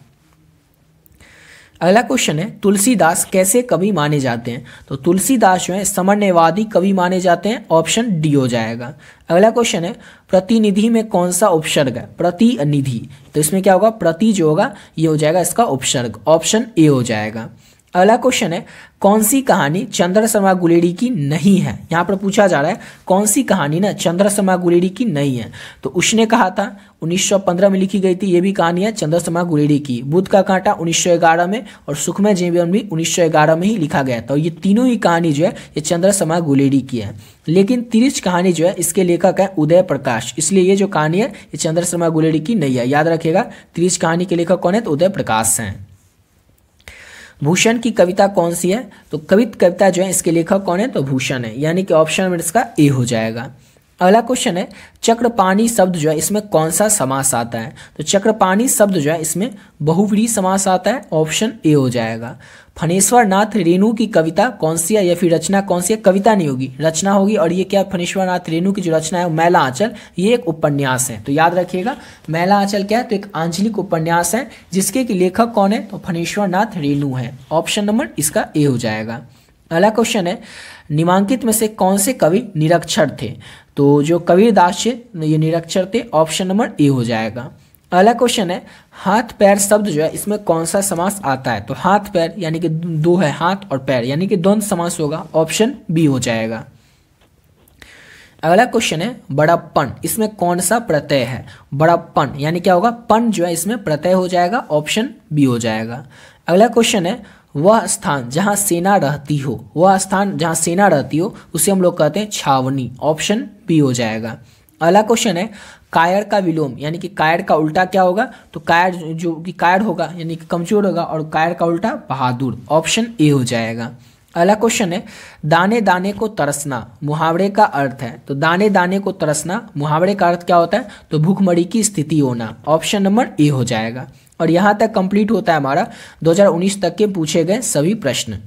अगला क्वेश्चन है तुलसीदास कैसे कवि माने जाते हैं? तो तुलसीदास जो है समन्वयवादी कवि माने जाते हैं, ऑप्शन डी हो जाएगा। अगला क्वेश्चन है प्रतिनिधि में कौन सा उपसर्ग है? प्रतिनिधि, तो इसमें क्या होगा? प्रति जो होगा ये हो जाएगा इसका उपसर्ग, ऑप्शन ए हो जाएगा। अगला क्वेश्चन है कौन सी कहानी चंद्र शर्मा गुलेरी की नहीं है? यहाँ पर पूछा जा रहा है कौन सी कहानी ना चंद्र शर्मा गुलेरी की नहीं है? तो उसने कहा था 1915 में लिखी गई थी, ये भी कहानी है चंद्र शर्मा गुलेरी की। बुध का कांटा 1911 में और सुखमय जीवन भी 1911 में ही लिखा गया था। ये तीनों ही कहानी जो है ये चंद्र शर्मा गुलेरी की है, लेकिन तिरछ कहानी जो है इसके लेखक है उदय प्रकाश, इसलिए ये जो कहानी है ये चंद्र शर्मा गुलेरी की नहीं है। याद रखिएगा तिरछ कहानी के लेखक कौन है? तो उदय प्रकाश हैं। भूषण की कविता कौन सी है? तो कविता जो है इसके लेखक कौन है? तो भूषण है, यानी कि ऑप्शन में इसका ए हो जाएगा। अगला क्वेश्चन है चक्रपाणी शब्द जो है इसमें कौन सा समास आता है? तो चक्रपाणी शब्द जो है इसमें बहुव्रीहि समास आता है, ऑप्शन ए हो जाएगा। फणेश्वर नाथ रेणु की कविता कौन सी है या फिर रचना कौन सी है? कविता नहीं होगी, रचना होगी। और ये क्या फणेश्वर नाथ रेणु की जो रचना है मैला आंचल, ये एक उपन्यास है। तो याद रखिएगा मैला आंचल क्या है? तो एक आंचलिक उपन्यास है जिसके कि लेखक कौन है? तो फणेश्वर नाथ रेणु है, ऑप्शन नंबर इसका ए हो जाएगा। अगला क्वेश्चन है निम्नांकित में से कौन से कवि निरक्षर थे? तो जो कबीरदास थे ये निरक्षर थे, ऑप्शन नंबर ए हो जाएगा। अगला क्वेश्चन है हाथ पैर शब्द जो है इसमें कौन सा समास आता है? तो हाथ पैर यानी कि दो है हाथ और पैर, यानी कि द्वंद्व समास होगा, ऑप्शन बी हो जाएगा। अगला क्वेश्चन है बड़प्पन, इसमें कौन सा प्रत्यय है? बड़प्पन यानी क्या होगा? पन जो है इसमें प्रत्यय हो जाएगा, ऑप्शन बी हो जाएगा। अगला क्वेश्चन है वह स्थान जहां सेना रहती हो, वह स्थान जहां सेना रहती हो उसे हम लोग कहते हैं छावनी, ऑप्शन बी हो जाएगा। अगला क्वेश्चन है कायर का विलोम, यानी कि कायर का उल्टा क्या होगा? तो कायर जो कि कायर होगा यानी कि कमजोर होगा, और कायर का उल्टा बहादुर, ऑप्शन ए हो जाएगा। अगला क्वेश्चन है दाने दाने को तरसना मुहावरे का अर्थ है? तो दाने दाने को तरसना मुहावरे का अर्थ क्या होता है? तो भूखमरी की स्थिति होना, ऑप्शन नंबर ए हो जाएगा। और यहाँ तक कंप्लीट होता है हमारा 2019 तक के पूछे गए सभी प्रश्न।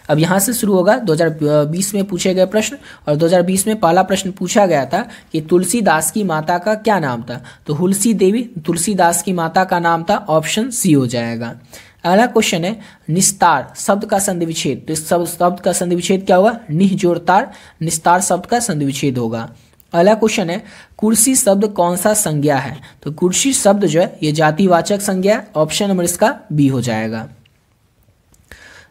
अब यहाँ से शुरू होगा 2020 में पूछे गए प्रश्न, और 2020 में पहला प्रश्न पूछा गया था कि तुलसीदास की माता का क्या नाम था? तो हुलसी देवी तुलसीदास की माता का नाम था, ऑप्शन सी हो जाएगा। अगला क्वेश्चन है निस्तार शब्द का संधि विच्छेद, तो इस शब्द का संधि विच्छेद क्या होगा? निह जोड़तार, निस्तार शब्द का संधि विच्छेद होगा। अगला क्वेश्चन है कुर्सी शब्द कौन सा संज्ञा है? तो कुर्सी शब्द जो है ये जातिवाचक संज्ञा है, ऑप्शन नंबर इसका बी हो जाएगा।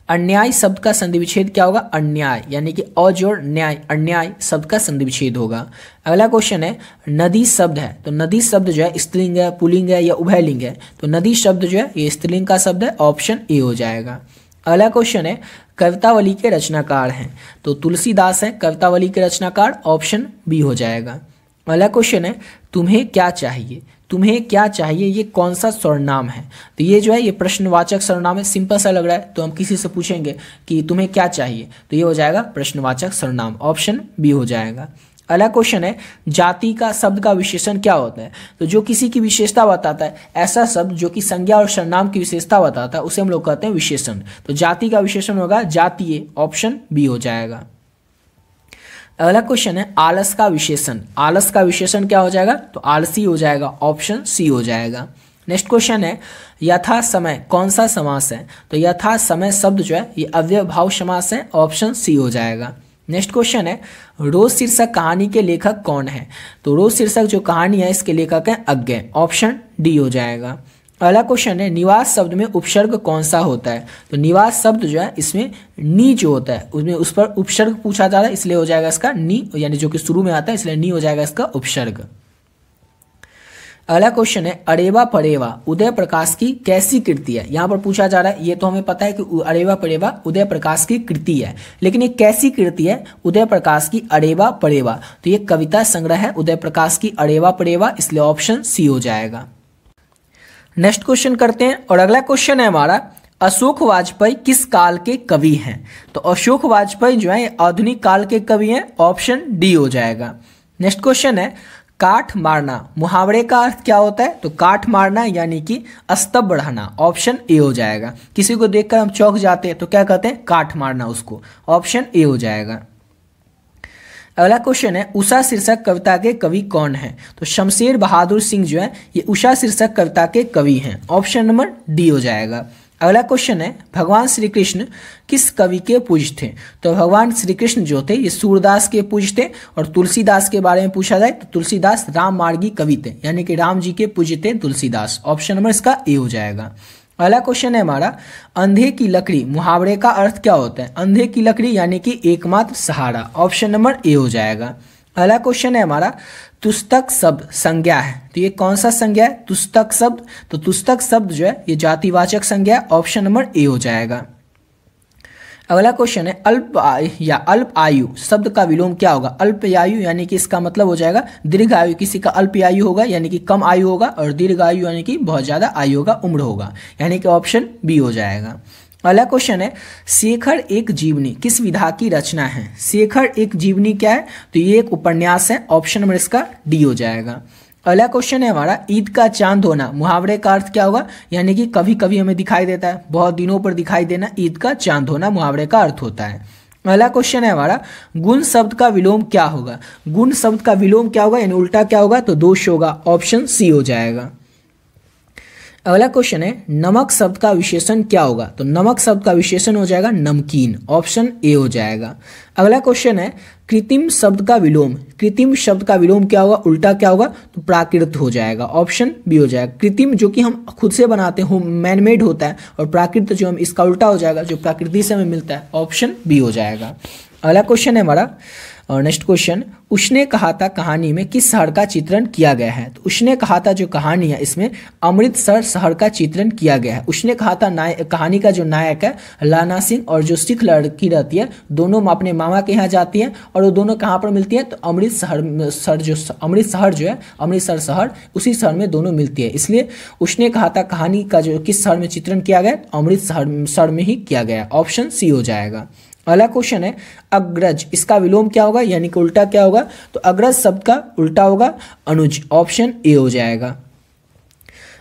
अन्याय शब्द का संधि विच्छेद क्या होगा? अन्याय यानी कि अजोड़ न्याय, अन्याय शब्द का संधि विच्छेद होगा। अगला क्वेश्चन है नदी शब्द है, तो नदी शब्द जो है स्त्रीलिंग है, पुल्लिंग है या उभयलिंग है? तो नदी शब्द जो है ये स्त्रीलिंग का शब्द है, ऑप्शन ए हो जाएगा। अगला क्वेश्चन है कवितावली के रचनाकार हैं, तो तुलसीदास हैं कवितावली के रचनाकार, ऑप्शन बी हो जाएगा। अगला क्वेश्चन है तुम्हें क्या चाहिए, तुम्हें क्या चाहिए ये कौन सा सर्वनाम है? तो ये जो है ये प्रश्नवाचक सर्वनाम है, सिंपल सा लग रहा है। तो हम किसी से पूछेंगे कि तुम्हें क्या चाहिए, तो ये हो जाएगा प्रश्नवाचक सर्वनाम, ऑप्शन बी हो जाएगा। अगला क्वेश्चन है जाति का शब्द का विशेषण क्या होता है? तो जो किसी की विशेषता बताता है, ऐसा शब्द जो कि संज्ञा और सर्वनाम की विशेषता बताता है उसे हम लोग कहते हैं विशेषण। तो जाति का विशेषण होगा जातीय, ऑप्शन बी हो जाएगा। अगला क्वेश्चन है आलस का विशेषण, आलस का विशेषण क्या हो जाएगा? तो आलसी हो जाएगा, ऑप्शन सी हो जाएगा। नेक्स्ट क्वेश्चन है यथा समय कौन सा समास है? तो यथा समय शब्द जो है ये अव्ययभाव समास है, ऑप्शन सी हो जाएगा। नेक्स्ट क्वेश्चन है रोज शीर्षक कहानी के लेखक कौन है? तो रोज शीर्षक जो कहानी है इसके लेखक हैं अज्ञे, ऑप्शन डी हो जाएगा। अगला क्वेश्चन है निवास शब्द में उपसर्ग कौन सा होता है। तो निवास शब्द जो है इसमें नी जो होता है उसमें उस पर उपसर्ग पूछा जा रहा है, इसलिए हो जाएगा इसका नी, यानी जो कि शुरू में आता है इसलिए नी हो जाएगा इसका उपसर्ग। अगला क्वेश्चन है अरेवा परेवा उदय प्रकाश की कैसी कृति है। यहाँ पर पूछा जा रहा है, ये तो हमें पता है कि अरेवा परेवा उदय प्रकाश की कृति है, लेकिन ये कैसी कृति है उदय प्रकाश की अरेवा परेवा। तो ये कविता संग्रह है उदय प्रकाश की अरेवा परेवा, इसलिए ऑप्शन सी हो जाएगा। नेक्स्ट क्वेश्चन करते हैं और अगला क्वेश्चन है हमारा अशोक वाजपेयी किस काल के कवि हैं। तो अशोक वाजपेयी जो है आधुनिक काल के कवि हैं, ऑप्शन डी हो जाएगा। नेक्स्ट क्वेश्चन है काठ मारना मुहावरे का अर्थ क्या होता है। तो काठ मारना यानी कि स्तंभ बढ़ाना, ऑप्शन ए हो जाएगा। किसी को देखकर हम चौंक जाते हैं तो क्या कहते हैं, काठ मारना उसको, ऑप्शन ए हो जाएगा। अगला क्वेश्चन है उषा शीर्षक कविता के कवि कौन है। तो शमशेर बहादुर सिंह जो है ये उषा शीर्षक कविता के कवि हैं, ऑप्शन नंबर डी हो जाएगा। अगला क्वेश्चन है भगवान श्री कृष्ण किस कवि के पूज्य थे। तो भगवान श्री कृष्ण जो थे ये सूरदास के पूज्य थे, और तुलसीदास के बारे में पूछा जाए तो तुलसीदास राम मार्गी कवि थे, यानी कि राम जी के पूज्य थे तुलसीदास, ऑप्शन नंबर इसका ए हो जाएगा। अगला क्वेश्चन है हमारा अंधे की लकड़ी मुहावरे का अर्थ क्या होता है। अंधे की लकड़ी यानी कि एकमात्र सहारा, ऑप्शन नंबर ए हो जाएगा। अगला क्वेश्चन है हमारा तुस्तक शब्द संज्ञा है। तो ये कौन सा संज्ञा है, तुस्तक शब्द। तो तुस्तक शब्द जो है ये जातिवाचक संज्ञा, ऑप्शन नंबर ए हो जाएगा। अगला क्वेश्चन है अल्प या अल्प आयु शब्द का विलोम क्या होगा। अल्प आयु यानी कि इसका मतलब हो जाएगा दीर्घ आयु, किसी का अल्प आयु होगा यानी कि कम आयु होगा, और दीर्घ आयु यानी कि बहुत ज्यादा आयु होगा, उम्र होगा, यानी कि ऑप्शन बी हो जाएगा। अगला क्वेश्चन है शेखर एक जीवनी किस विधा की रचना है। शेखर एक जीवनी क्या है, तो ये एक उपन्यास है, ऑप्शन नंबर इसका डी हो जाएगा। अगला क्वेश्चन है हमारा ईद का चांद होना मुहावरे का अर्थ क्या होगा, यानी कि कभी कभी हमें दिखाई देता है, बहुत दिनों पर दिखाई देना, ईद का चांद होना मुहावरे का अर्थ होता है। अगला क्वेश्चन है हमारा गुण शब्द का विलोम क्या होगा। गुण शब्द का विलोम क्या होगा, यानी उल्टा क्या होगा, तो दोष होगा, ऑप्शन सी हो जाएगा। अगला क्वेश्चन है नमक शब्द का विशेषण क्या होगा। तो नमक शब्द का विशेषण हो जाएगा नमकीन, ऑप्शन ए हो जाएगा। अगला क्वेश्चन है कृत्रिम शब्द का विलोम। कृत्रिम शब्द का विलोम क्या होगा, उल्टा क्या होगा, तो प्राकृत हो जाएगा, ऑप्शन बी हो जाएगा। कृत्रिम जो कि हम खुद से बनाते हैं, मैनमेड होता है, और प्राकृत जो हम इसका उल्टा हो जाएगा जो प्रकृति से हमें मिलता है, ऑप्शन बी हो जाएगा। अगला क्वेश्चन है हमारा और नेक्स्ट क्वेश्चन उसने कहा था कहानी में किस शहर का चित्रण किया गया है। तो उसने कहा था जो कहानी है इसमें अमृतसर शहर का चित्रण किया गया है। उसने कहा था कहानी का जो नायक है लाना सिंह और जो सिख लड़की रहती है, दोनों अपने मामा के यहाँ जाती है, और वो दोनों कहाँ पर मिलती है, तो अमृतसर शहर उसी शहर में दोनों मिलती है, इसलिए उसने कहा था कहानी का जो किस शहर में चित्रण किया गया, अमृतसर में ही किया गया, ऑप्शन सी हो जाएगा। अगला क्वेश्चन है अग्रज इसका विलोम क्या होगा, यानी कि उल्टा क्या होगा, तो अग्रज शब्द का उल्टा होगा अनुज, ऑप्शन ए हो जाएगा।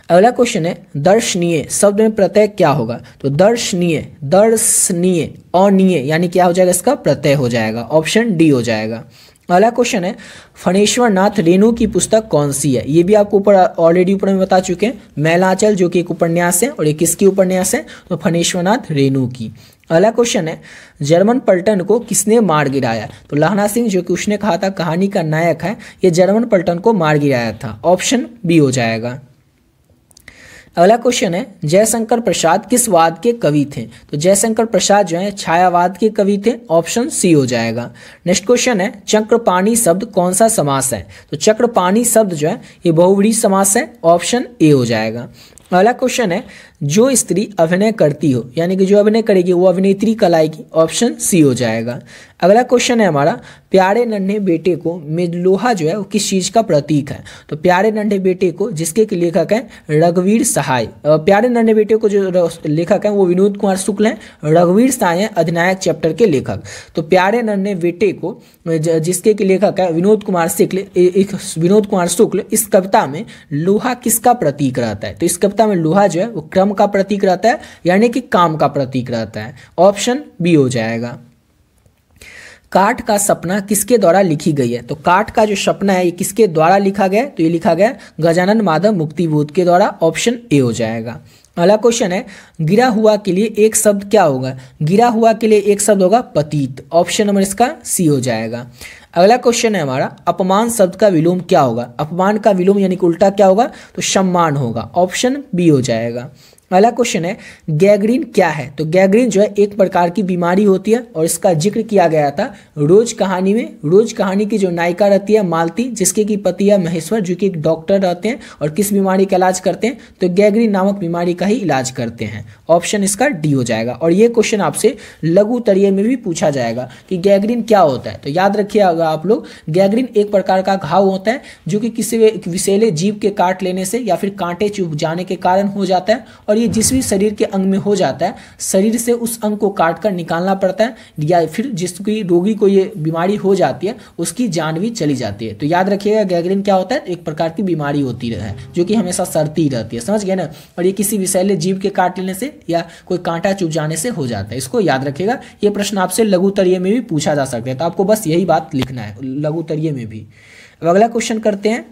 अगला क्वेश्चन है दर्शनीय शब्द में प्रत्यय क्या होगा। तो दर्शनीय अनीय यानी क्या हो जाएगा, इसका प्रत्यय हो जाएगा, ऑप्शन डी हो जाएगा। अगला क्वेश्चन है फणेश्वर नाथ रेणु की पुस्तक कौन सी है। ये भी आपको ऊपर ऑलरेडी ऊपर में बता चुके हैं, मैलांचल जो कि एक उपन्यास है, और ये किसकी उपन्यास है, तो फणेश्वर नाथ रेणु की। अगला क्वेश्चन है जर्मन पलटन को किसने मार गिराया। तो लाना सिंह जो कि उसने कहा था कहानी का नायक है, ये जर्मन पलटन को मार गिराया था, ऑप्शन बी हो जाएगा। अगला क्वेश्चन है जयशंकर प्रसाद किस वाद के कवि थे। तो जयशंकर प्रसाद जो है छायावाद के कवि थे, ऑप्शन सी हो जाएगा। नेक्स्ट क्वेश्चन है चक्रपाणी शब्द कौन सा समास है। तो चक्रपाणी शब्द जो है ये बहुव्रीहि समास है, ऑप्शन ए हो जाएगा। अगला क्वेश्चन है जो स्त्री अभिनय करती हो, यानी कि जो अभिनय करेगी वो अभिनेत्री कहलाएगी, ऑप्शन सी हो जाएगा। अगला क्वेश्चन है हमारा प्यारे नन्हे बेटे को में लोहा जो है वो किस चीज का प्रतीक है। तो प्यारे नन्हे बेटे को जिसके लेखक हैं रघुवीर सहाय, प्यारे नन्हे बेटे को जो लेखक हैं वो विनोद कुमार शुक्ल हैं, रघुवीर सहाय हैं अधिनायक चैप्टर के लेखक। तो प्यारे नन्हे बेटे को जिसके लेखक है विनोद कुमार शुक्ल, इस कविता में लोहा किसका प्रतीक रहता है। तो इस कविता में लोहा जो है वो क्रम का प्रतीक रहता है, यानी कि काम का प्रतीक रहता है, ऑप्शन बी हो जाएगा। काठ का सपना किसके द्वारा लिखी गई है। तो काठ का जो सपना है ये किसके द्वारा लिखा गया है, तो ये लिखा गया गजानन माधव मुक्तिबोध के द्वारा, ऑप्शन ए हो जाएगा। अगला क्वेश्चन है गिरा हुआ के लिए एक शब्द क्या होगा। गिरा हुआ के लिए एक शब्द होगा पतित, ऑप्शन नंबर इसका सी हो जाएगा। अगला क्वेश्चन है हमारा, अपमान शब्द का विलोम क्या होगा? अपमान का विलोम यानी कि उल्टा क्या होगा? तो सम्मान होगा, ऑप्शन बी हो जाएगा। अगला क्वेश्चन है, गैंग्रीन क्या है? तो गैंग्रीन जो है एक प्रकार की बीमारी होती है और इसका जिक्र किया गया था रोज कहानी में। रोज कहानी की जो नायिका रहती है मालती, जिसके की पति है महेश्वर, जो कि एक डॉक्टर रहते हैं और किस बीमारी का इलाज करते हैं? तो गैंग्रीन नामक बीमारी का ही इलाज करते हैं, ऑप्शन इसका डी हो जाएगा। और ये क्वेश्चन आपसे लघु उत्तरीय में भी पूछा जाएगा कि गैंग्रीन क्या होता है। तो याद रखिएगा आप लोग, गैंग्रीन एक प्रकार का घाव होता है जो कि किसी विषैले जीव के काट लेने से या फिर कांटे चुभ जाने के कारण हो जाता है, और ये जिस भी शरीर के अंग में हो जाता है, शरीर से उस अंग को काट कर निकालना पड़ता है, या फिर जिसकी रोगी को ये बीमारी हो जाती है उसकी जान भी चली जाती है। तो याद रखिएगा, गैंग्रीन क्या होता है? एक प्रकार की बीमारी होती है जो कि हमेशा सड़ती रहती है, समझ गए ना। और ये किसी विषैले जीव के काट लेने से या कोई कांटा चुभ जाने से हो जाता है, इसको याद रखिएगा। ये प्रश्न आपसे लघु उत्तरीय में भी पूछा जा सकता है, तो आपको बस यही बात लिखना है लघु उत्तरीय में भी। अब अगला क्वेश्चन करते हैं,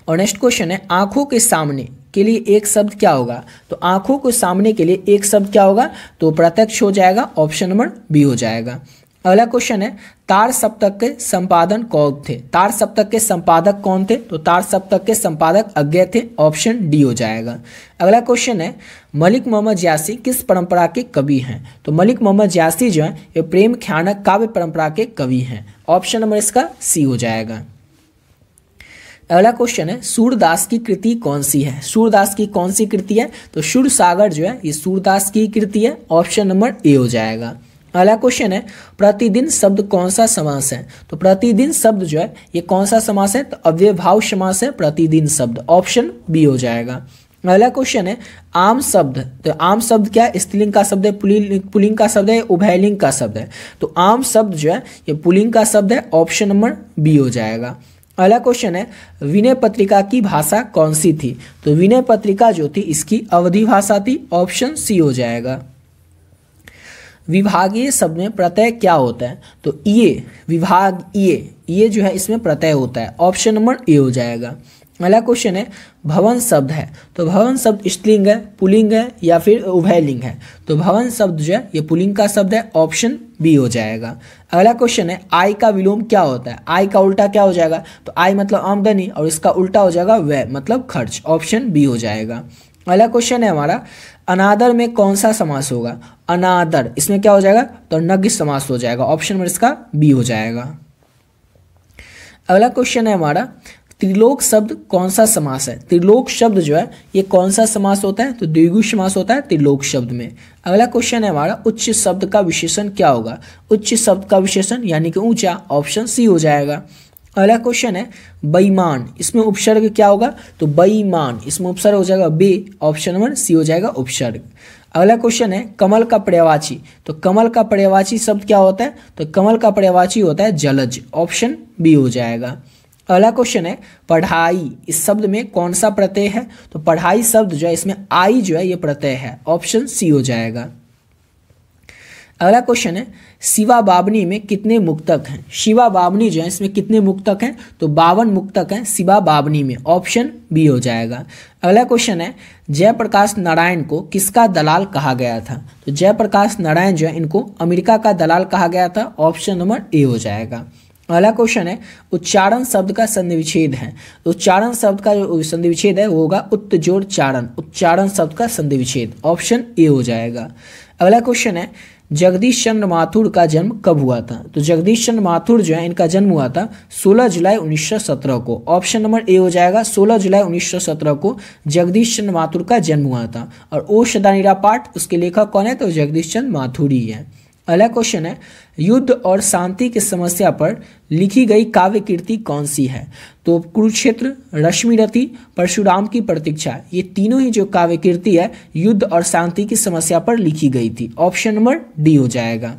और नेक्स्ट क्वेश्चन है, आंखों के सामने के लिए एक शब्द क्या होगा? तो आंखों के सामने के लिए एक शब्द क्या होगा? तो प्रत्यक्ष हो जाएगा, ऑप्शन नंबर बी हो जाएगा। अगला क्वेश्चन है, तार सप्तक के संपादन कौन थे? तार सप्तक के संपादक कौन थे? तो तार सप्तक के संपादक अज्ञेय थे, ऑप्शन डी हो जाएगा। अगला क्वेश्चन है, मलिक मोहम्मद यासी किस परंपरा के कवि हैं? तो मलिक मोहम्मद यासी जो है ये प्रेम ख्यानक काव्य परंपरा के कवि हैं, ऑप्शन नंबर इसका सी हो जाएगा। अगला क्वेश्चन है, सूरदास की कृति कौन सी है? सूरदास की कौन सी कृति है? तो सूर सागर जो है ये सूरदास की कृति है, ऑप्शन नंबर ए हो जाएगा। अगला क्वेश्चन है, प्रतिदिन शब्द कौन सा समास है? तो प्रतिदिन शब्द जो है ये कौन सा समास है? तो अव्ययभाव समास है प्रतिदिन शब्द, ऑप्शन बी हो जाएगा। अगला क्वेश्चन है, आम शब्द। तो आम शब्द क्या है? स्त्रीलिंग का शब्द है, पुल्लिंग का शब्द है, उभयलिंग का शब्द है? तो आम शब्द जो है ये पुल्लिंग का शब्द है, ऑप्शन नंबर बी हो जाएगा। अगला क्वेश्चन है, विनय पत्रिका की भाषा कौन सी थी? तो विनय पत्रिका जो थी इसकी अवधी भाषा थी, ऑप्शन सी हो जाएगा। विभागीय शब्द में प्रत्यय क्या होता है? तो ये विभाग ये जो है इसमें प्रत्यय होता है, ऑप्शन नंबर ए हो जाएगा। अगला क्वेश्चन है, भवन शब्द है। तो भवन शब्द स्त्रीलिंग है, पुल्लिंग है या फिर उभयलिंग है? तो भवन शब्द जो है ये पुल्लिंग का शब्द है, ऑप्शन बी हो जाएगा। अगला क्वेश्चन है, आय का विलोम क्या होता है? आय का उल्टा क्या हो जाएगा? तो आय मतलब आमदनी और इसका उल्टा हो जाएगा व्यय मतलब खर्च, ऑप्शन बी हो जाएगा। अगला क्वेश्चन है हमारा, अनादर में कौन सा समास होगा? अनादर इसमें क्या हो जाएगा? तो नग्न समास हो जाएगा, ऑप्शन नंबर इसका बी हो जाएगा। अगला क्वेश्चन है हमारा, त्रिलोक शब्द कौन सा समास है? त्रिलोक शब्द जो है ये कौन सा समास होता है? तो द्विगु समास होता है त्रिलोक शब्द में। अगला क्वेश्चन है हमारा, उच्च शब्द का विशेषण क्या होगा? उच्च शब्द का विशेषण यानी कि ऊंचा, ऑप्शन सी हो जाएगा। अगला क्वेश्चन है, बेईमान, इसमें उपसर्ग क्या होगा? तो बेईमान इसमें उपसर्ग हो जाएगा बे, ऑप्शन नंबर सी हो जाएगा उपसर्ग। अगला क्वेश्चन है, कमल का पर्यायवाची। तो कमल का पर्यायवाची शब्द क्या होता है? तो कमल का पर्यायवाची होता है जलज, ऑप्शन बी हो जाएगा। अगला क्वेश्चन है, पढ़ाई, इस शब्द में कौन सा प्रत्यय है? तो पढ़ाई शब्द जो है इसमें आई जो है ये प्रत्यय है, ऑप्शन सी हो जाएगा। अगला क्वेश्चन है, शिवा बावनी में कितने मुक्तक हैं? शिवा बावनी जो है इसमें कितने मुक्तक हैं? तो 52 मुक्तक हैं शिवा बावनी में, ऑप्शन बी हो जाएगा। अगला क्वेश्चन है, जयप्रकाश नारायण को किसका दलाल कहा गया था? तो जयप्रकाश नारायण जो है इनको अमेरिका का दलाल कहा गया था, ऑप्शन नंबर ए हो जाएगा। अगला क्वेश्चन है, उच्चारण शब्द का संधि विच्छेद है। उच्चारण शब्द का जो संधि विच्छेद है वो होगा उत्तजोड़ चारण, उच्चारण शब्द का संधि विच्छेद, ऑप्शन ए हो जाएगा। अगला क्वेश्चन है, जगदीश चंद्र माथुर का जन्म कब हुआ था? तो जगदीश चंद्र माथुर जो है इनका जन्म हुआ था 16 जुलाई 1917 को, ऑप्शन नंबर ए हो जाएगा। 16 जुलाई 1917 को जगदीश चंद्र माथुर का जन्म हुआ था, और ओ सदानीरा पाठ उसके लेखक कौन है? तो जगदीश चंद्र माथुर ही है। अगला क्वेश्चन है, युद्ध और शांति की समस्या पर लिखी गई काव्य कृति कौन सी है? तो कुरुक्षेत्र, रश्मिरथी, परशुराम की प्रतीक्षा, ये तीनों ही जो काव्य कृति है युद्ध और शांति की समस्या पर लिखी गई थी, ऑप्शन नंबर डी हो जाएगा।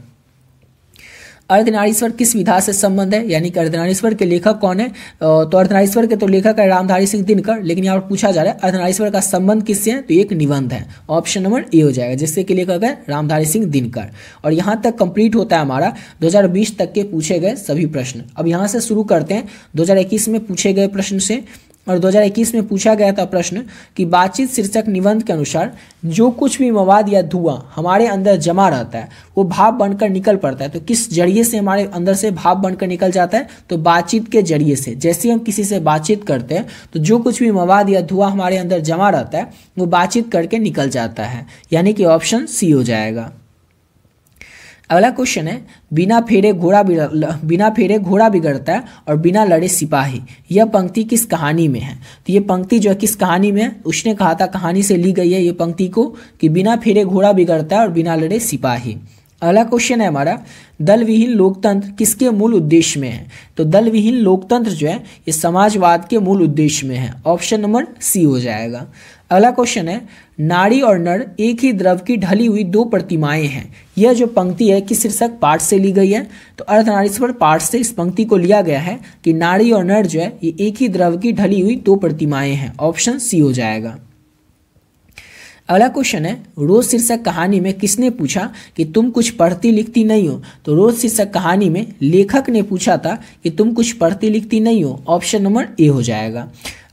अर्धनारीश्वर किस विधा से संबंध है, यानी कि अर्धनारीश्वर के लेखक कौन है? तो अर्धनारीश्वर के तो लेखक है रामधारी सिंह दिनकर, लेकिन यहाँ पर पूछा जा रहा है अर्धनारीश्वर का संबंध किससे है? तो एक निबंध है, ऑप्शन नंबर ए हो जाएगा, जिससे कि लेखक है रामधारी सिंह दिनकर। और यहाँ तक कंप्लीट होता है हमारा 2020 तक के पूछे गए सभी प्रश्न। अब यहाँ से शुरू करते हैं 2021 में पूछे गए प्रश्न से। और 2021 में पूछा गया था प्रश्न कि बातचीत शीर्षक निबंध के अनुसार जो कुछ भी मवाद या धुआं हमारे अंदर जमा रहता है वो भाप बनकर निकल पड़ता है। तो किस जरिए से हमारे अंदर से भाप बनकर निकल जाता है? तो बातचीत के जरिए से। जैसे हम किसी से बातचीत करते हैं तो जो कुछ भी मवाद या धुआं हमारे अंदर जमा रहता है वो बातचीत करके निकल जाता है, यानी कि ऑप्शन सी हो जाएगा। अगला क्वेश्चन है, बिना फेरे घोड़ा बिगड़ता है और बिना लड़े सिपाही। यह पंक्ति किस कहानी में है? तो ये पंक्ति जो है किस कहानी में है? उसने कहा था, कहानी से ली गई है ये पंक्ति को, कि बिना फेरे घोड़ा बिगड़ता है और बिना लड़े सिपाही। अगला क्वेश्चन है हमारा, दल विहीन लोकतंत्र किसके मूल उद्देश्य में है? तो दल विहीन लोकतंत्र जो है ये समाजवाद के मूल उद्देश्य में है। ऑप्शन नंबर सी हो जाएगा। अगला क्वेश्चन है, नारी और नर एक ही द्रव की ढली हुई दो प्रतिमाएं हैं। यह जो पंक्ति है किस शीर्षक पाठ से ली गई है? तो अर्धनारीश्वर पाठ से इस पंक्ति को लिया गया है कि नारी और नर जो है ये एक ही द्रव की ढली हुई दो प्रतिमाएं हैं। ऑप्शन सी हो जाएगा। अगला क्वेश्चन है, रोज शीर्षक कहानी में किसने पूछा कि तुम कुछ पढ़ती लिखती नहीं हो? तो रोज शीर्षक कहानी में लेखक ने पूछा था कि तुम कुछ पढ़ती लिखती नहीं हो। ऑप्शन नंबर ए हो जाएगा।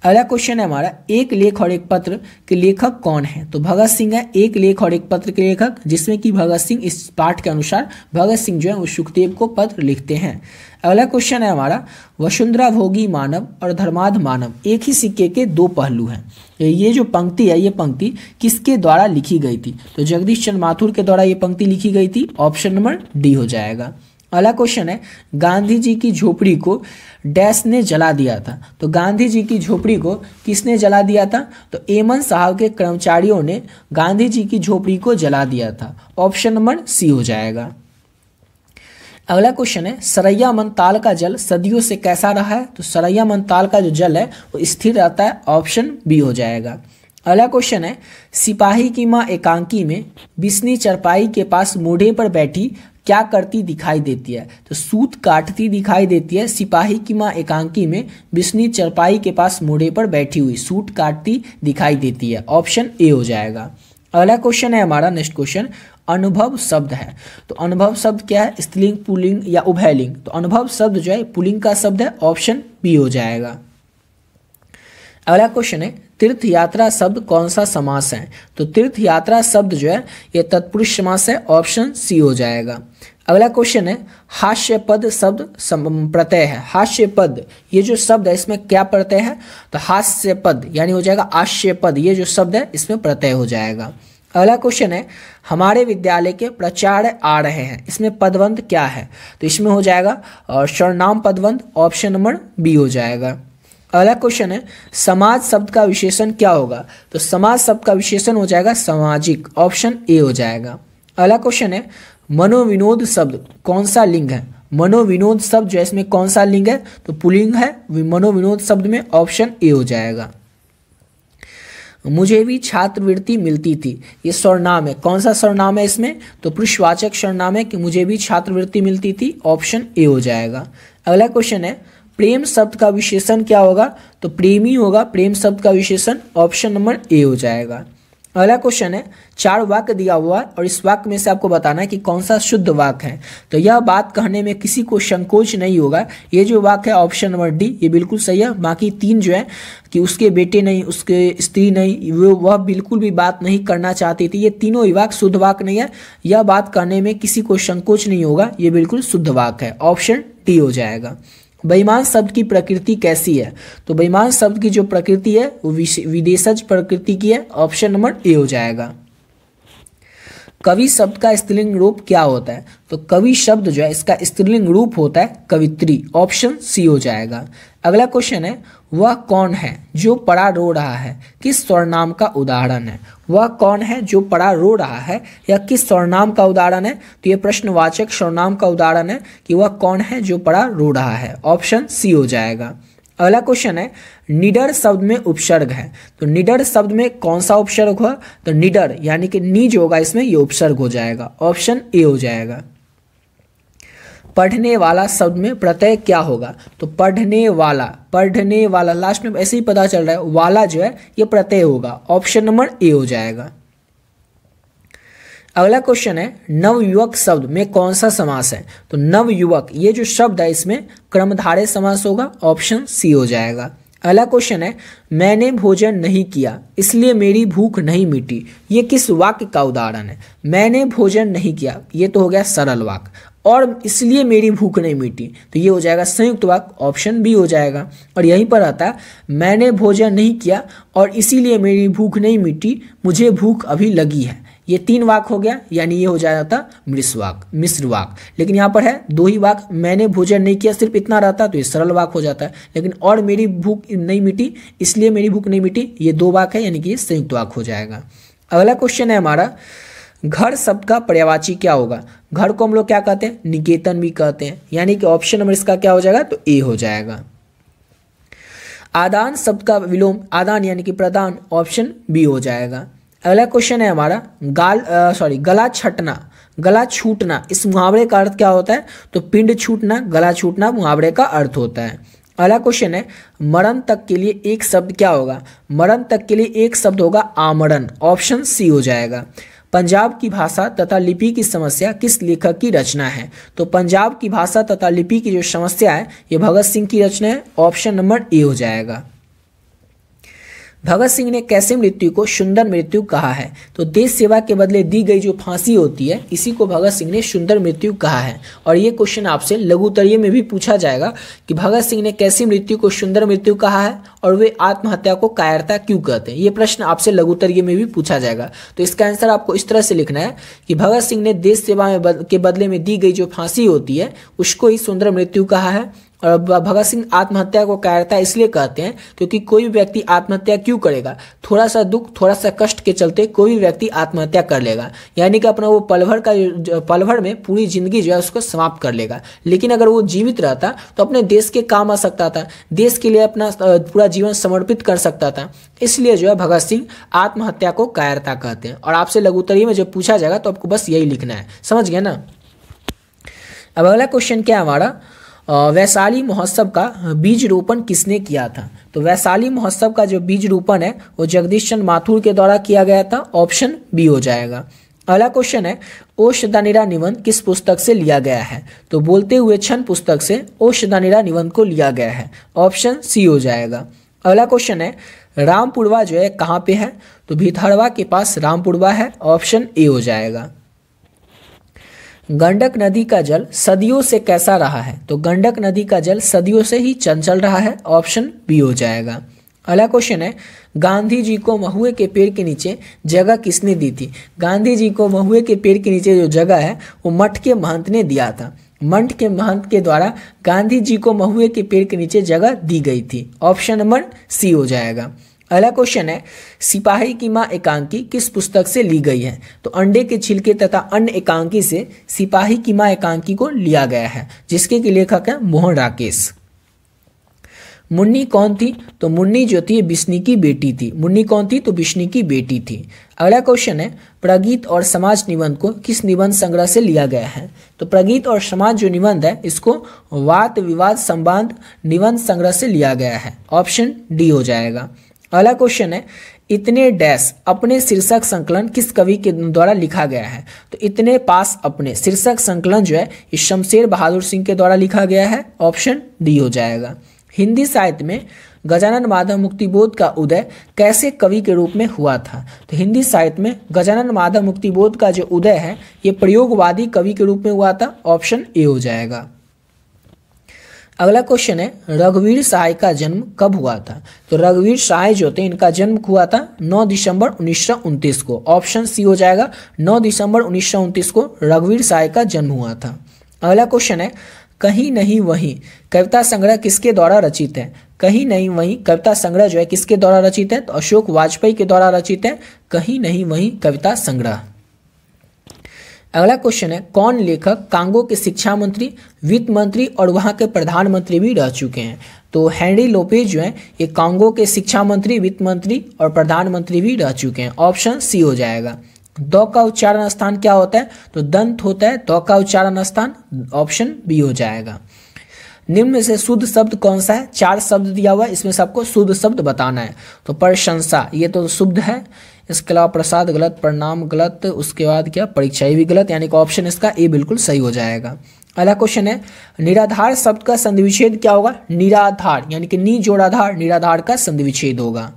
अगला क्वेश्चन है हमारा, एक लेख और एक पत्र के लेखक कौन है? तो भगत सिंह है एक लेख और एक पत्र के लेखक, जिसमें कि भगत सिंह, इस पाठ के अनुसार भगत सिंह जो है वो सुखदेव को पत्र लिखते हैं। अगला क्वेश्चन है हमारा, वसुंधरा भोगी मानव और धर्माध मानव एक ही सिक्के के दो पहलू हैं। ये जो पंक्ति है ये पंक्ति किसके द्वारा लिखी गई थी? तो जगदीश चंद्र माथुर के द्वारा ये पंक्ति लिखी गई थी। ऑप्शन नंबर डी हो जाएगा। अगला क्वेश्चन है, गांधी जी की झोपड़ी को डैश ने जला दिया था। तो गांधी जी की झोपड़ी को किसने जला दिया था? तो एमन साहब के कर्मचारियों ने गांधी जी की झोपड़ी को जला दिया था। ऑप्शन नंबर सी हो जाएगा। अगला क्वेश्चन है, सरैया मन ताल का जल सदियों से कैसा रहा है? तो सरैया मन ताल का जो जल है वो स्थिर रहता है। ऑप्शन बी हो जाएगा। अगला क्वेश्चन है, सिपाही की माँ एकांकी में बिस्नी चरपाई के पास मोढ़े पर बैठी क्या करती दिखाई देती है? तो सूत काटती दिखाई देती है। सिपाही की माँ एकांकी में बिस्नी चरपाई के पास मोढ़े पर बैठी हुई सूत काटती दिखाई देती है। ऑप्शन ए हो जाएगा। अगला क्वेश्चन है हमारा, नेक्स्ट क्वेश्चन, अनुभव शब्द है। तो अनुभव शब्द क्या है? स्त्रीलिंग, पुल्लिंग या उभयलिंग? तो अनुभव शब्द जो है पुल्लिंग का शब्द है। ऑप्शन बी हो जाएगा। अगला क्वेश्चन है, तीर्थ यात्रा शब्द कौन सा समास है? तो तीर्थ यात्रा शब्द जो है ये तत्पुरुष समास है। ऑप्शन सी हो जाएगा। अगला क्वेश्चन है, हास्य पद शब्द प्रत्यय है। हास्य पद ये जो शब्द है इसमें क्या प्रत्यय है? तो हास्य पद यानी हो जाएगा आश्य पद, ये जो शब्द है इसमें प्रत्यय हो जाएगा। अगला क्वेश्चन है, हमारे विद्यालय के प्राचार्य आ रहे हैं, इसमें पदवंत क्या है? तो इसमें हो जाएगा और सर्वनाम पदवंत। ऑप्शन नंबर बी हो जाएगा। अगला क्वेश्चन है, समाज शब्द का विशेषण क्या होगा? तो समाज शब्द का विशेषण हो जाएगा सामाजिक। ऑप्शन ए हो जाएगा। अगला क्वेश्चन है, मनोविनोद शब्द कौन सा लिंग है? मनोविनोद शब्द जो है इसमें कौन सा लिंग है? तो पुल्लिंग है मनोविनोद शब्द में। ऑप्शन ए हो जाएगा। मुझे भी छात्रवृत्ति मिलती थी, ये सर्वनाम है। कौन सा सर्वनाम है इसमें? तो पुरुषवाचक सर्वनाम है कि मुझे भी छात्रवृत्ति मिलती थी। ऑप्शन ए हो जाएगा। अगला क्वेश्चन है, प्रेम शब्द का विशेषण क्या होगा? तो प्रेमी होगा प्रेम शब्द का विशेषण। ऑप्शन नंबर ए हो जाएगा। अगला क्वेश्चन है, 4 वाक्य दिया हुआ है और इस वाक्य में से आपको बताना है कि कौन सा शुद्ध वाक्य है। तो यह बात कहने में किसी को संकोच नहीं होगा। ये जो वाक्य है ऑप्शन नंबर डी ये बिल्कुल सही है। बाकी 3 जो है कि उसके बेटे नहीं, उसके स्त्री नहीं, वह बिल्कुल भी बात नहीं करना चाहती थी, ये तीनों ही वाक्य शुद्ध वाक्य नहीं है। यह बात कहने में किसी को संकोच नहीं होगा, ये बिल्कुल शुद्ध वाक्य है। ऑप्शन डी हो जाएगा। बेईमान शब्द की प्रकृति कैसी है? तो बेईमान शब्द की जो प्रकृति है वो विदेशज प्रकृति की है। ऑप्शन नंबर ए हो जाएगा। कवि शब्द का स्त्रीलिंग रूप क्या होता है? तो कवि शब्द जो है इसका स्त्रीलिंग रूप होता है कवित्री। ऑप्शन सी हो जाएगा। अगला क्वेश्चन है, वह कौन है जो पड़ा रो रहा है, किस सर्वनाम का उदाहरण है? वह कौन है जो पड़ा रो रहा है या किस सर्वनाम का उदाहरण है? तो ये प्रश्नवाचक सर्वनाम का उदाहरण है कि वह कौन है जो पड़ा रो रहा है। ऑप्शन सी हो जाएगा। अगला क्वेश्चन है, निडर शब्द में उपसर्ग है। तो निडर शब्द में कौन सा उपसर्ग हुआ? तो निडर यानी कि नी जो होगा इसमें ये उपसर्ग हो जाएगा। ऑप्शन ए हो जाएगा। पढ़ने वाला शब्द में प्रत्यय क्या होगा? तो पढ़ने वाला लास्ट में ऐसे ही पता चल रहा है वाला जो है ये प्रत्यय होगा। ऑप्शन नंबर ए हो जाएगा। अगला क्वेश्चन है, नवयुवक शब्द में कौन सा समास है? तो नवयुवक ये जो शब्द है इसमें कर्मधारय समास होगा। ऑप्शन सी हो जाएगा। अगला क्वेश्चन है, मैंने भोजन नहीं किया इसलिए मेरी भूख नहीं मिटी। ये किस वाक्य का उदाहरण है? मैंने भोजन नहीं किया, ये तो हो गया सरल वाक्य, और इसलिए मेरी भूख नहीं मिटी, तो ये हो जाएगा संयुक्त वाक्य, ऑप्शन बी हो जाएगा। और यहीं पर आता है, मैंने भोजन नहीं किया और इसीलिए मेरी भूख नहीं मिटी, मुझे भूख अभी लगी है। ये 3 वाक्य हो गया, यानी ये हो जाता मिश्र वाक्य। लेकिन यहाँ पर है 2 ही वाक्य, मैंने भोजन नहीं किया सिर्फ इतना रहता तो ये सरल वाक्य हो जाता है। लेकिन और मेरी भूख नहीं मिटी इसलिए मेरी भूख नहीं मिटी, ये 2 वाक्य है, यानी कि ये संयुक्त वाक्य हो जाएगा। अगला क्वेश्चन है हमारा, घर शब्द का पर्यायवाची क्या होगा? घर को हम लोग क्या कहते हैं? निकेतन भी कहते हैं, यानी कि ऑप्शन नंबर इसका क्या हो जाएगा? तो ए हो जाएगा। आदान शब्द का विलोम आदान यानी कि प्रदान, ऑप्शन बी हो जाएगा। अगला क्वेश्चन है हमारा, गला छटना, गला छूटना, इस मुहावरे का अर्थ क्या होता है? तो पिंड छूटना, गला छूटना मुहावरे का अर्थ होता है। अगला क्वेश्चन है, मरण तक के लिए एक शब्द क्या होगा? मरण तक के लिए एक शब्द होगा आमरण, ऑप्शन सी हो जाएगा। पंजाब की भाषा तथा लिपि की समस्या किस लेखक की रचना है? तो पंजाब की भाषा तथा लिपि की जो समस्या है ये भगत सिंह की रचना है, ऑप्शन नंबर ए हो जाएगा। भगत सिंह ने कैसे मृत्यु को सुंदर मृत्यु कहा है? तो देश सेवा के बदले दी गई जो फांसी होती है इसी को भगत सिंह ने सुंदर मृत्यु कहा है। और ये क्वेश्चन आपसे लघु उत्तरीय में भी पूछा जाएगा कि भगत सिंह ने कैसी मृत्यु को सुंदर मृत्यु कहा है और वे आत्महत्या को कायरता क्यों कहते हैं। ये प्रश्न आपसे लघु उत्तरीय में भी पूछा जाएगा। तो इसका आंसर आपको इस तरह से लिखना है कि भगत सिंह ने देश सेवा के बदले में दी गई जो फांसी होती है उसको ही सुंदर मृत्यु कहा है। और भगत सिंह आत्महत्या को कायरता इसलिए कहते हैं क्योंकि कोई भी व्यक्ति आत्महत्या क्यों करेगा? थोड़ा सा दुख, थोड़ा सा कष्ट के चलते कोई भी व्यक्ति आत्महत्या कर लेगा, यानी कि अपना वो पल भर में पूरी जिंदगी जो है उसको समाप्त कर लेगा। लेकिन अगर वो जीवित रहता तो अपने देश के काम आ सकता था, देश के लिए अपना पूरा जीवन समर्पित कर सकता था। इसलिए जो है भगत सिंह आत्महत्या को कायरता कहते हैं। और आपसे लघु उत्तरीय में जब पूछा जाएगा तो आपको बस यही लिखना है, समझ गए ना। अब अगला क्वेश्चन क्या है हमारा, वैशाली महोत्सव का बीज रोपण किसने किया था? तो वैशाली महोत्सव का जो बीज रोपण है वो जगदीश चंद्र माथुर के द्वारा किया गया था, ऑप्शन बी हो जाएगा। अगला क्वेश्चन है, ओशदानिरा निबंध किस पुस्तक से लिया गया है? तो बोलते हुए छंद पुस्तक से ओशदानिरा निबंध को लिया गया है, ऑप्शन सी हो जाएगा। अगला क्वेश्चन है, रामपुरवा जो है कहाँ पे है? तो भितरवा के पास रामपुरवा है, ऑप्शन ए हो जाएगा। गंडक नदी का जल सदियों से कैसा रहा है? तो गंडक नदी का जल सदियों से ही चंचल रहा है, ऑप्शन बी हो जाएगा। अगला क्वेश्चन है, गांधी जी को महुए के पेड़ के नीचे जगह किसने दी थी? गांधी जी को महुए के पेड़ के नीचे जो जगह है वो मठ के महंत ने दिया था। मठ के महंत के द्वारा गांधी जी को महुए के पेड़ के नीचे जगह दी गई थी, ऑप्शन नंबर सी हो जाएगा। अगला क्वेश्चन है, सिपाही की मां एकांकी किस पुस्तक से ली गई है? तो अंडे के छिलके तथा अन्य एकांकी से सिपाही की मां एकांकी को लिया गया है, जिसके की लेखक है मोहन राकेश। मुन्नी कौन थी? तो मुन्नी जो थी बिश्नी की बेटी थी। मुन्नी कौन थी? तो बिश्नी की बेटी थी। अगला क्वेश्चन है, प्रगीत और समाज निबंध को किस निबंध संग्रह से लिया गया है? तो प्रगीत और समाज जो निबंध है इसको वाद विवाद संवाद निबंध संग्रह से लिया गया है, ऑप्शन डी हो जाएगा। अगला क्वेश्चन है, इतने डैश अपने शीर्षक संकलन किस कवि के द्वारा लिखा गया है? तो इतने पास अपने शीर्षक संकलन जो है इस शमशेर बहादुर सिंह के द्वारा लिखा गया है, ऑप्शन डी हो जाएगा। हिंदी साहित्य में गजानन माधव मुक्तिबोध का उदय कैसे कवि के रूप में हुआ था? तो हिंदी साहित्य में गजानन माधव मुक्तिबोध का जो उदय है ये प्रयोगवादी कवि के रूप में हुआ था, ऑप्शन ए हो जाएगा। अगला क्वेश्चन है, रघुवीर सहाय का जन्म कब हुआ था? तो रघुवीर सहाय जो थे इनका जन्म हुआ था 9 दिसंबर 1929 को, ऑप्शन सी हो जाएगा। 9 दिसंबर 1929 को रघुवीर सहाय का जन्म हुआ था। अगला क्वेश्चन है, कहीं नहीं वहीं कविता संग्रह किसके द्वारा रचित है? कहीं नहीं वहीं कविता संग्रह जो है किसके द्वारा रचित है? तो अशोक वाजपेयी के द्वारा रचित है कहीं नहीं वहीं कविता संग्रह। अगला क्वेश्चन है, कौन लेखक कांगो के शिक्षा मंत्री, वित्त मंत्री और वहां के प्रधानमंत्री भी रह चुके हैं? तो हेनरी लोपेज जो है ये कांगो के शिक्षा मंत्री, वित्त मंत्री और प्रधानमंत्री भी रह चुके हैं, ऑप्शन सी हो जाएगा। द का उच्चारण स्थान क्या होता है? तो दंत होता है द का उच्चारण स्थान, ऑप्शन बी हो जाएगा। निम्न में से शुद्ध शब्द कौन सा है? 4 शब्द दिया हुआ है, इसमें से आपको शुद्ध शब्द बताना है। तो प्रशंसा ये तो शुद्ध है, इसके अलावा प्रसाद गलत, प्रणाम गलत, उसके बाद क्या परीक्षा ये भी गलत, यानी कि ऑप्शन इसका ए बिल्कुल सही हो जाएगा। अगला क्वेश्चन है निराधार शब्द का संधि विच्छेद क्या होगा? निराधार, यानी कि नी जोड़ाधार, निराधार का संधि विच्छेद होगा।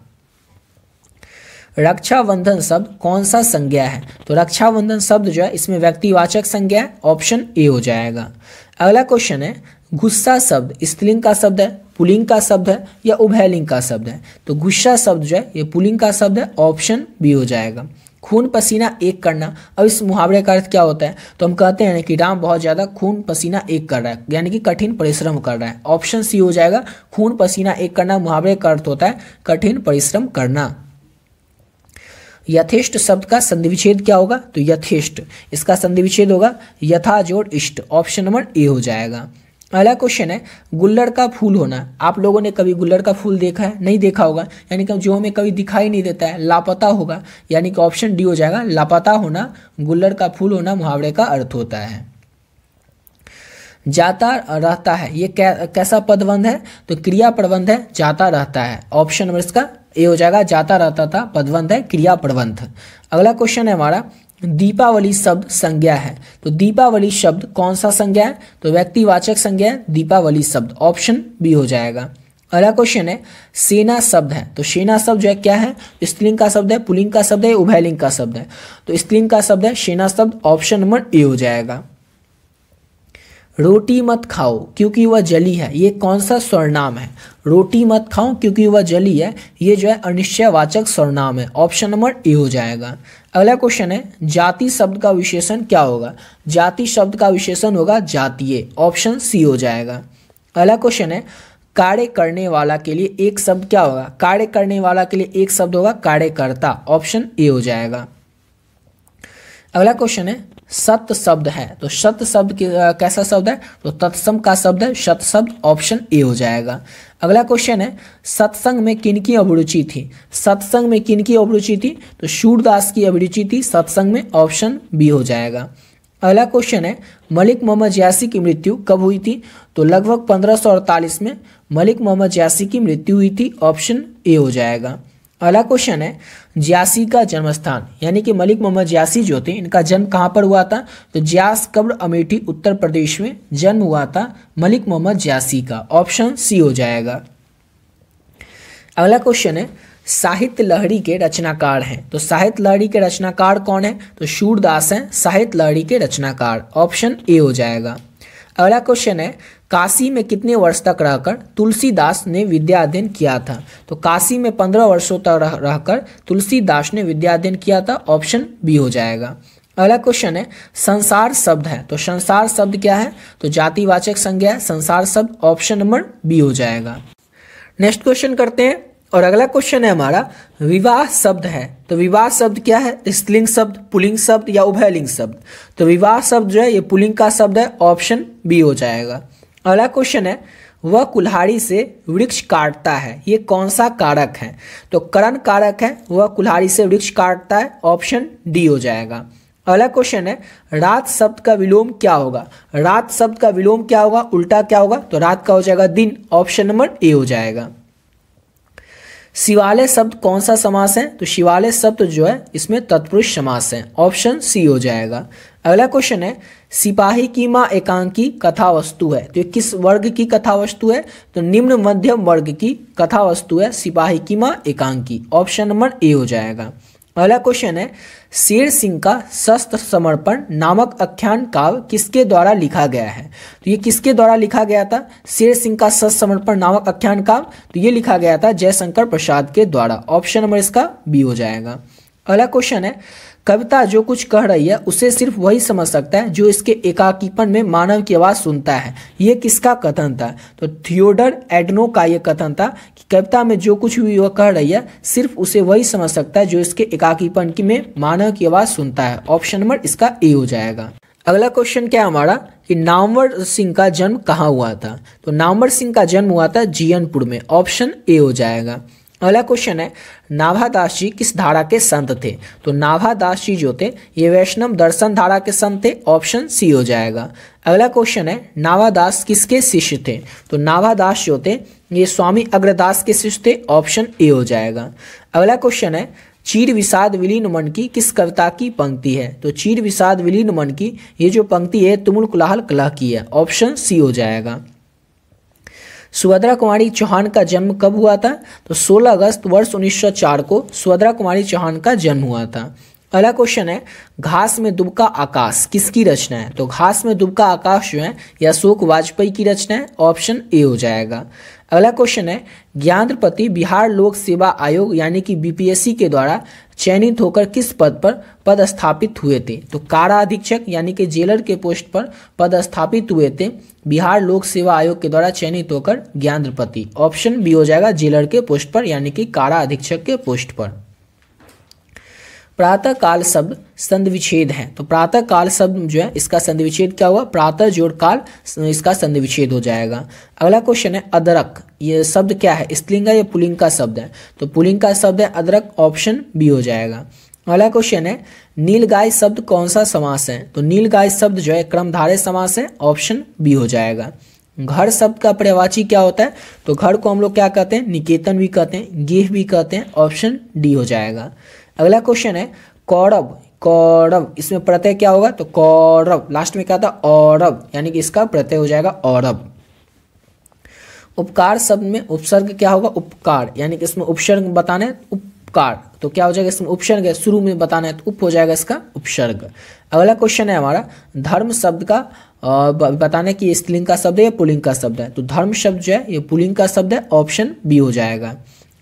रक्षाबंधन शब्द कौन सा संज्ञा है? तो रक्षाबंधन शब्द जो है इसमें व्यक्तिवाचक संज्ञा है, ऑप्शन ए हो जाएगा। अगला क्वेश्चन है गुस्सा शब्द स्त्रीलिंग का शब्द है, पुल्लिंग का शब्द है या उभयलिंग का शब्द है? तो गुस्सा शब्द जो है ये पुल्लिंग का शब्द है, ऑप्शन बी हो जाएगा। खून पसीना एक करना, अब इस मुहावरे का अर्थ क्या होता है? तो हम कहते हैं कि राम बहुत ज़्यादा खून पसीना एक कर रहा है, यानी कि कठिन परिश्रम कर रहा है, ऑप्शन सी हो जाएगा। खून पसीना एक करना मुहावरे का अर्थ होता है कठिन परिश्रम करना। यथेष्ट शब्द का संधि विच्छेद क्या होगा? तो यथेष्ट, इसका संधि विच्छेद होगा यथा जोड़ इष्ट, ऑप्शन नंबर ए हो जाएगा। अगला क्वेश्चन है गुल्लड़ का फूल होना। आप लोगों ने कभी गुल्लड़ का फूल देखा है? नहीं देखा होगा, यानी कि जो हमें कभी दिखाई नहीं देता है, लापता होगा, यानी कि ऑप्शन डी हो जाएगा। लापता होना, गुल्लड़ का फूल होना मुहावरे का अर्थ होता है। जाता रहता है, ये कैसा पदबंध है? तो क्रिया प्रबंध है, जाता रहता है, ऑप्शन नंबर इसका ए हो जाएगा। जाता रहता था पदबंध है, क्रिया प्रबंध। अगला क्वेश्चन है हमारा दीपावली शब्द संज्ञा है। तो दीपावली शब्द कौन सा संज्ञा है? तो व्यक्तिवाचक संज्ञा है दीपावली शब्द, ऑप्शन बी हो जाएगा। अगला क्वेश्चन है सेना शब्द है। तो सेना शब्द जो है क्या है? स्त्रीलिंग का शब्द है, पुल्लिंग का शब्द है, उभयलिंग का शब्द है? तो स्त्रीलिंग का शब्द है सेना शब्द, ऑप्शन नंबर ए हो जाएगा। रोटी मत खाओ क्योंकि वह जली है, ये कौन सा सर्वनाम है? रोटी मत खाओ क्योंकि वह जली है, ये जो है अनिश्चयवाचक सर्वनाम है, ऑप्शन नंबर ए हो जाएगा। अगला क्वेश्चन है जाति शब्द का विशेषण क्या होगा? जाति शब्द का विशेषण होगा जातीय, ऑप्शन सी हो जाएगा। अगला क्वेश्चन है कार्य करने वाला के लिए एक शब्द क्या होगा? कार्य करने वाला के लिए एक शब्द होगा कार्यकर्ता, ऑप्शन ए हो जाएगा। अगला क्वेश्चन है सत्य शब्द है। तो सत्य शब्द कैसा शब्द है? तो तत्सम का शब्द है, सत्य शब्द, ऑप्शन ए हो जाएगा। अगला क्वेश्चन है सत्संग में किनकी अभिरुचि थी? सत्संग में किनकी अभिरुचि थी? तो सूरदास की अभिरुचि थी सत्संग में, ऑप्शन बी हो जाएगा। अगला क्वेश्चन है मलिक मोहम्मद जयासी की मृत्यु कब हुई थी? तो लगभग 1548 में मलिक मोहम्मद जयासी की मृत्यु हुई थी, ऑप्शन ए हो जाएगा। अगला क्वेश्चन है जयासी का जन्म स्थान, यानी कि मलिक मोहम्मद जयासी जो थे इनका जन्म कहाँ पर हुआ था? तो जयास कब्र अमेठी उत्तर प्रदेश में जन्म हुआ था मलिक मोहम्मद जयासी का, ऑप्शन सी हो जाएगा। अगला क्वेश्चन है साहित्य लहरी के रचनाकार हैं। तो साहित्य लहरी के रचनाकार कौन है? तो सूरदास हैं साहित्य लहरी के रचनाकार, ऑप्शन ए हो जाएगा। अगला क्वेश्चन है काशी में कितने वर्ष तक रहकर तुलसीदास ने विद्या अध्ययन किया था? तो काशी में 15 वर्षों तक रहकर तुलसीदास ने विद्या अध्ययन किया था, ऑप्शन बी हो जाएगा। अगला क्वेश्चन है संसार शब्द है। तो संसार शब्द क्या है? तो जातिवाचक संज्ञा है संसार शब्द, ऑप्शन नंबर बी हो जाएगा। नेक्स्ट क्वेश्चन करते हैं और अगला क्वेश्चन है हमारा विवाह शब्द है। तो विवाह शब्द क्या है? स्त्रीलिंग शब्द, पुल्लिंग शब्द या उभयलिंग शब्द? तो विवाह शब्द जो है ये पुल्लिंग का शब्द है, ऑप्शन बी हो जाएगा। अगला क्वेश्चन है वह कुल्हाड़ी से वृक्ष काटता है, ये कौन सा कारक है? तो करण कारक है, वह कुल्हाड़ी से वृक्ष काटता है, ऑप्शन डी हो जाएगा। अगला क्वेश्चन है रात शब्द का विलोम क्या होगा? रात शब्द का विलोम क्या होगा, उल्टा क्या होगा? तो रात का हो जाएगा दिन, ऑप्शन नंबर ए हो जाएगा। शिवालय शब्द कौन सा समास है? तो शिवालय शब्द जो है इसमें तत्पुरुष समास है, ऑप्शन सी हो जाएगा। अगला क्वेश्चन है सिपाही की माँ एकांकी कथा वस्तु है। तो ये किस वर्ग की कथा वस्तु है? तो निम्न मध्यम वर्ग की कथा वस्तु है सिपाही की माँ एकांकी, ऑप्शन नंबर ए हो जाएगा। अगला क्वेश्चन है शेर सिंह का शस्त्र समर्पण नामक आख्यान काव्य किसके द्वारा लिखा गया है? तो ये किसके द्वारा लिखा गया था? शेर सिंह का शस्त्र समर्पण नामक आख्यान काव्य, तो ये लिखा गया था जयशंकर प्रसाद के द्वारा, ऑप्शन नंबर इसका बी हो जाएगा। अगला क्वेश्चन है कविता जो कुछ कह रही है उसे सिर्फ वही समझ सकता है जो इसके एकाकीपन में मानव की आवाज़ सुनता है, ये किसका कथन था? तो थियोडर एडनो का ये कथन था कि कविता में जो कुछ भी वह कह रही है सिर्फ उसे वही समझ सकता है जो इसके एकाकीपन की में मानव की आवाज़ सुनता है, ऑप्शन नंबर इसका ए हो जाएगा। अगला क्वेश्चन क्या है हमारा कि नामवर सिंह का जन्म कहाँ हुआ था? तो नामवर सिंह का जन्म हुआ था जीयनपुर में, ऑप्शन ए हो जाएगा। अगला क्वेश्चन है नाभादास जी किस धारा के संत थे? तो नाभादास जी जो थे ये वैष्णव दर्शन धारा के संत थे, ऑप्शन सी हो जाएगा। अगला क्वेश्चन है नाभादास किसके शिष्य थे? तो नाभादास जो थे ये स्वामी अग्रदास के शिष्य थे, ऑप्शन ए हो जाएगा। अगला क्वेश्चन है चीर विषाद विलीन मन की किस कविता की पंक्ति है? तो चीर विषाद विलीन मन की ये जो पंक्ति है तुमुल कोलाहल कलह की है, ऑप्शन सी हो जाएगा। सुभद्रा कुमारी चौहान का जन्म कब हुआ था? तो 16 अगस्त वर्ष 1904 को सुभद्रा कुमारी चौहान का जन्म हुआ था। अगला क्वेश्चन है, घास में दुबका आकाश किसकी रचना है? तो घास में दुबका आकाश जो है यह अशोक वाजपेयी की रचना है, ऑप्शन ए हो जाएगा। अगला क्वेश्चन है, ज्ञानपति बिहार लोक सेवा आयोग यानी कि बीपीएससी के द्वारा चयनित होकर किस पद पर पदस्थापित हुए थे? तो कारा अधीक्षक यानी कि जेलर के पोस्ट पर पदस्थापित हुए थे बिहार लोक सेवा आयोग के द्वारा चयनित होकर ज्ञानपति, ऑप्शन बी हो जाएगा, जेलर के पोस्ट पर यानी कि कारा अधीक्षक के पोस्ट पर। प्रातः काल शब्द संधि विच्छेद है, तो प्रातः काल शब्द जो है इसका संधि विच्छेद क्या हुआ? प्रातः जोड़ काल, इसका संधि विच्छेद हो जाएगा। अगला क्वेश्चन है, अदरक ये शब्द क्या है? स्त्रीलिंग है या पुल्लिंग का शब्द है? तो पुल्लिंग का शब्द है अदरक, ऑप्शन बी हो जाएगा। अगला क्वेश्चन है, नीलगाय शब्द कौन सा समास है? तो नीलगाय शब्द जो है क्रमधारय समास है, ऑप्शन बी हो जाएगा। घर शब्द का पर्यायवाची क्या होता है? तो घर को हम लोग क्या कहते हैं? निकेतन भी कहते हैं, गेह भी कहते हैं, ऑप्शन डी हो जाएगा। अगला क्वेश्चन है, कौरव, कौरव इसमें प्रत्यय क्या होगा? तो कौरव, लास्ट में क्या था? औरव, यानी कि इसका प्रत्यय हो जाएगा औरव। उपकार शब्द में उपसर्ग क्या होगा? उपकार, यानी कि इसमें उपसर्ग बताना है, उपकार, तो क्या हो जाएगा? इसमें उपसर्ग है, शुरू में बताना है तो उप हो जाएगा इसका उपसर्ग। अगला क्वेश्चन है हमारा, धर्म शब्द का बताना है कि स्त्रीलिंग का शब्द है या पुल्लिंग का शब्द है? तो धर्म शब्द जो है ये पुल्लिंग का शब्द है, ऑप्शन बी हो जाएगा।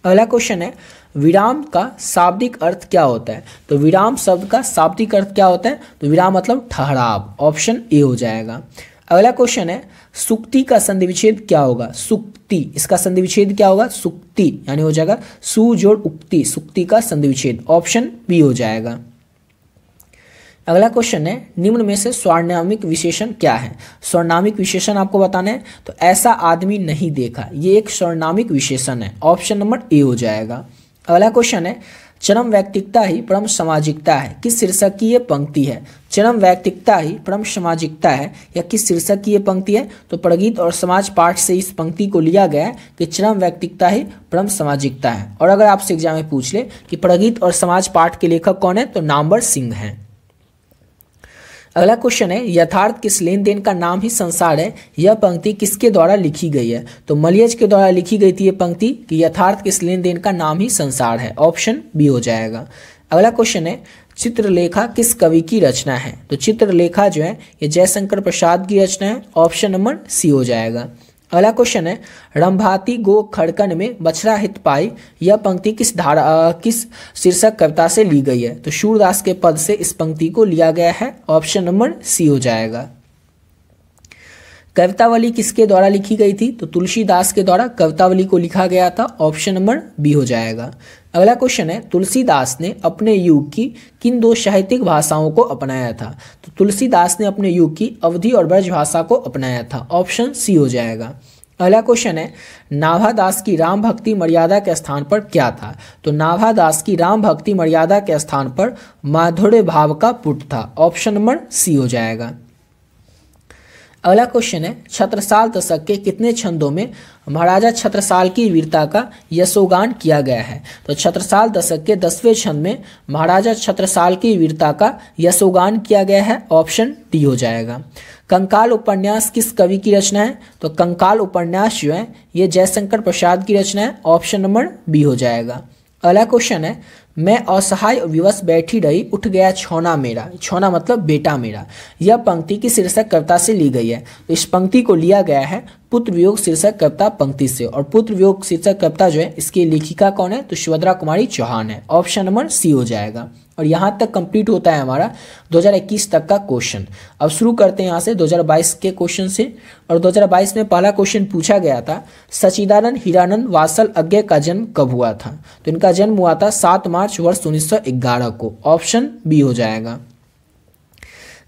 अगला क्वेश्चन है, विराम का शाब्दिक अर्थ क्या होता है? तो विराम शब्द का शाब्दिक अर्थ क्या होता है? तो विराम मतलब ठहराव, ऑप्शन ए हो जाएगा। अगला क्वेश्चन है, सुक्ति का संधि विच्छेद क्या होगा? सुक्ति, इसका संधि विच्छेद क्या होगा? सुक्ति, यानी हो जाएगा सु जोड़ उक्ति, सुक्ति का संधि विच्छेद, ऑप्शन बी हो जाएगा। अगला क्वेश्चन है, निम्न में से स्वर्णामिक विशेषण क्या है? स्वर्णामिक विशेषण आपको बताना है, तो ऐसा आदमी नहीं देखा, ये एक स्वर्णामिक विशेषण है, ऑप्शन नंबर ए हो जाएगा। अगला क्वेश्चन है, चरम वैयक्तिकता ही परम सामाजिकता है, किस शीर्षक की ये पंक्ति है? चरम वैयक्तिकता ही परम सामाजिकता है या किस शीर्षक की ये पंक्ति है? तो प्रगीत और समाज पाठ से इस पंक्ति को लिया गया है कि चरम वैयक्तिकता ही परम सामाजिकता है। और अगर आपसे एग्जाम में पूछ ले कि प्रगीत और समाज पाठ के लेखक कौन है? तो नामवर सिंह हैं। अगला क्वेश्चन है, यथार्थ किस लेन देन का नाम ही संसार है, यह पंक्ति किसके द्वारा लिखी गई है? तो मलियज के द्वारा लिखी गई थी ये पंक्ति कि यथार्थ किस लेन देन का नाम ही संसार है, ऑप्शन बी हो जाएगा। अगला क्वेश्चन है, चित्रलेखा किस कवि की रचना है? तो चित्रलेखा जो है ये जयशंकर प्रसाद की रचना है, ऑप्शन नंबर सी हो जाएगा। अगला क्वेश्चन है, रंभाती गो खड़कन में बछड़ा हित पाई, यह पंक्ति किस शीर्षक कविता से ली गई है? तो सूरदास के पद से इस पंक्ति को लिया गया है, ऑप्शन नंबर सी हो जाएगा। कवितावली किसके द्वारा लिखी गई थी? तो तुलसीदास के द्वारा कवितावली को लिखा गया था, ऑप्शन नंबर बी हो जाएगा। अगला क्वेश्चन है, तुलसीदास ने अपने युग की किन दो साहित्यिक भाषाओं को अपनाया था? तो तुलसीदास ने अपने युग की अवधी और ब्रज भाषा को अपनाया था, ऑप्शन सी हो जाएगा। अगला क्वेश्चन है, नाभादास की राम भक्ति मर्यादा के स्थान पर क्या था? तो नाभादास की राम भक्ति मर्यादा के स्थान पर माधुर्य भाव का पुट था, ऑप्शन नंबर सी हो जाएगा। अगला क्वेश्चन है, छत्रसाल दशक के कितने छंदों में महाराजा छत्रसाल की वीरता का यशोगान किया गया है? तो छत्रसाल दशक के 10वें छंद में महाराजा छत्रसाल की वीरता का यशोगान किया गया है, ऑप्शन डी हो जाएगा। कंकाल उपन्यास किस कवि की रचना है? तो कंकाल उपन्यास जो है ये जयशंकर प्रसाद की रचना है, ऑप्शन नंबर बी हो जाएगा। अगला क्वेश्चन है, मैं असहाय विवश बैठी रही उठ गया छौना मेरा, छौना मतलब बेटा मेरा, यह पंक्ति की शीर्षक कविता से ली गई है। तो इस पंक्ति को लिया गया है पुत्र वियोग शीर्षक कविता पंक्ति से, और पुत्र वियोग शीर्षक कविता जो है इसकी लेखिका कौन है? तो सुभद्रा कुमारी चौहान है, ऑप्शन नंबर सी हो जाएगा। और यहाँ तक कंप्लीट होता है हमारा 2021 तक का क्वेश्चन। अब शुरू करते हैं यहाँ से 2022 के क्वेश्चन से। और 2022 में पहला क्वेश्चन पूछा गया था, सच्चिदानंद हीरानंद वात्सल अज्ञे का जन्म कब हुआ था? तो इनका जन्म हुआ था 7 मार्च वर्ष 1911 को, ऑप्शन बी हो जाएगा।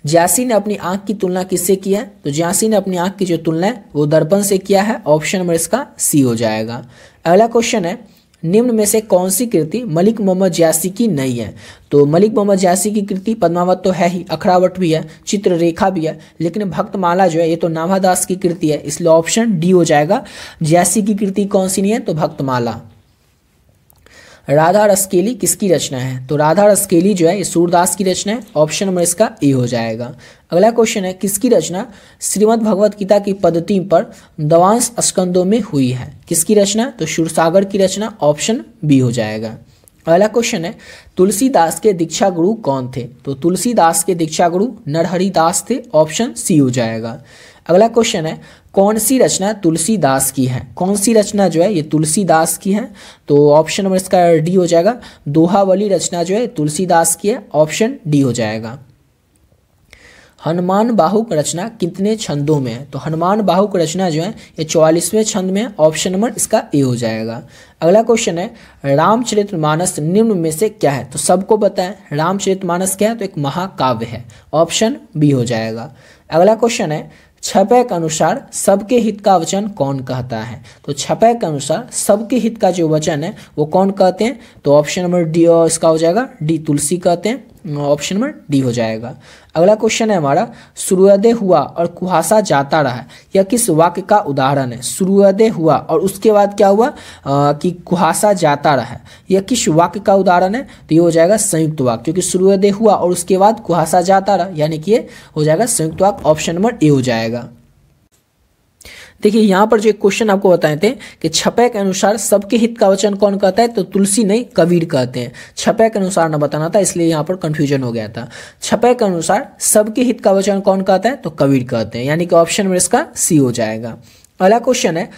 ज्यासी ने अपनी आंख की तुलना किससे की है? तो ज्यासी ने अपनी आंख की जो तुलना है वो दर्पण से किया है, ऑप्शन नंबर इसका सी हो जाएगा। अगला क्वेश्चन है, निम्न में से कौन सी कृति मलिक मोहम्मद ज्यासी की नहीं है? तो मलिक मोहम्मद ज्यासी की कृति पद्मावत तो है ही, अखरावट भी है, चित्ररेखा भी है, लेकिन भक्तमाला जो है ये तो नाभादास की कृति है, इसलिए ऑप्शन डी हो जाएगा। ज्यासी की कृति कौन सी नहीं है? तो भक्तमाला। राधा रसकेली किसकी रचना है? तो राधा रसकेली जो है ये सूरदास की रचना है। ऑप्शन नंबर इसका ए हो जाएगा। अगला क्वेश्चन है, किसकी रचना श्रीमद् भगवत गीता की पद्धति पर द्वांश स्कंदों में हुई है? किसकी रचना? तो क्षीरसागर की रचना। ऑप्शन बी हो जाएगा। अगला क्वेश्चन है, तुलसीदास के दीक्षा गुरु कौन थे? तो तुलसीदास के दीक्षा गुरु नरहरि दास थे। ऑप्शन सी हो जाएगा। अगला क्वेश्चन है, कौन सी रचना तुलसीदास की है? कौन सी रचना जो है ये तुलसीदास की है? तो ऑप्शन नंबर इसका डी हो जाएगा। दोहावली रचना जो है तुलसीदास की है। ऑप्शन डी हो जाएगा। हनुमान बाहुक रचना कितने छंदों में है? तो हनुमान बाहुक रचना जो है ये 44वें छंद में है। ऑप्शन नंबर इसका ए हो जाएगा। अगला क्वेश्चन है, रामचरितमानस निम्न में से क्या है? तो सबको पता है रामचरितमानस क्या है? तो एक महाकाव्य है। ऑप्शन बी हो जाएगा। अगला क्वेश्चन है, छपै के अनुसार सबके हित का वचन कौन कहता है? तो छपै के अनुसार सबके हित का जो वचन है वो कौन कहते हैं? तो ऑप्शन नंबर डी इसका हो जाएगा। डी तुलसी कहते हैं। ऑप्शन नंबर डी हो जाएगा। अगला क्वेश्चन है हमारा, सूर्योदय हुआ और कुहासा जाता रहा, यह किस वाक्य का उदाहरण है? सूर्योदय हुआ और उसके बाद क्या हुआ कि कुहासा जाता रहा, यह किस वाक्य का उदाहरण है? तो ये हो जाएगा संयुक्त वाक्य, क्योंकि सूर्योदय हुआ और उसके बाद कुहासा जाता रहा, यानी कि ये हो जाएगा संयुक्त वाक्य। ऑप्शन नंबर ए हो जाएगा। देखिए यहाँ पर जो एक क्वेश्चन आपको बताए थे कि छपै के अनुसार सबके हित का वचन कौन कहता है? तो तुलसी नहीं, कबीर कहते हैं। छपै के अनुसार न बताना था, इसलिए यहाँ पर कंफ्यूजन हो गया था। छपै के अनुसार सबके हित का वचन कौन कहता है? तो कबीर कहते हैं, यानी कि ऑप्शन में इसका सी हो जाएगा। अगला क्वेश्चन है,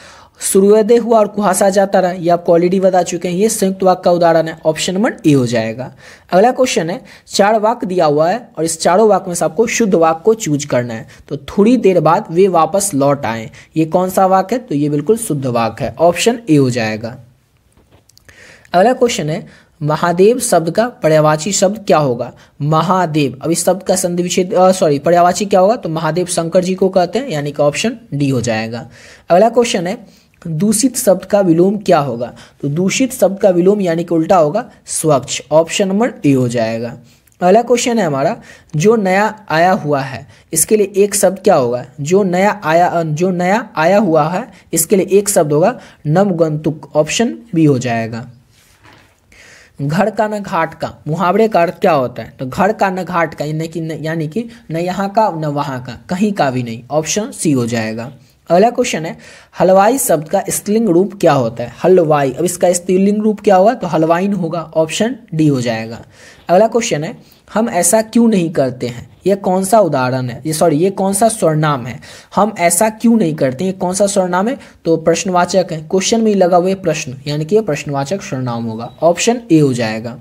सूर्योदय हुआ और कुहासा जाता रहा, ये आपको ऑलरेडी बता चुके हैं, ये संयुक्त वाक्य का उदाहरण है। ऑप्शन नंबर ए हो जाएगा। अगला क्वेश्चन है, 4 वाक्य दिया हुआ है और इस चारों वाक्य में से आपको शुद्ध वाक्य को चूज करना है। तो थोड़ी देर बाद वे वापस लौट आए, ये कौन सा वाक्य है? तो ये बिल्कुल शुद्ध वाक्य है। ऑप्शन ए हो जाएगा। अगला क्वेश्चन है, महादेव शब्द का पर्यायवाची शब्द क्या होगा? महादेव, अब इस शब्द का संधि विच्छेद पर्यायवाची क्या होगा? तो महादेव शंकर जी को कहते हैं, यानी कि ऑप्शन डी हो जाएगा। अगला क्वेश्चन है, दूषित शब्द का विलोम क्या होगा? तो दूषित शब्द का विलोम यानी कि उल्टा होगा स्वच्छ। ऑप्शन नंबर ए हो जाएगा। अगला क्वेश्चन है हमारा, जो नया आया हुआ है इसके लिए एक शब्द क्या होगा? जो नया आया हुआ है इसके लिए एक शब्द होगा नवगंतुक। ऑप्शन बी हो जाएगा। घर का न घाट का मुहावरे का अर्थ क्या होता है? तो घर का न घाट का यानी कि न यहाँ का न वहाँ का, कहीं का भी नहीं। ऑप्शन सी हो जाएगा। अगला क्वेश्चन है, हलवाई शब्द का स्त्रीलिंग रूप क्या होता है? हलवाई, अब इसका स्त्रीलिंग रूप क्या होगा? तो हलवाइन होगा। ऑप्शन डी हो जाएगा। अगला क्वेश्चन है, हम ऐसा क्यों नहीं करते हैं, यह कौन सा उदाहरण है? ये कौन सा सर्वनाम है? हम ऐसा क्यों नहीं करते, ये कौन सा सर्वनाम है? तो प्रश्नवाचक है, क्वेश्चन में लगा हुआ प्रश्न, यानी कि यह प्रश्नवाचक सर्वनाम होगा। ऑप्शन ए हो जाएगा।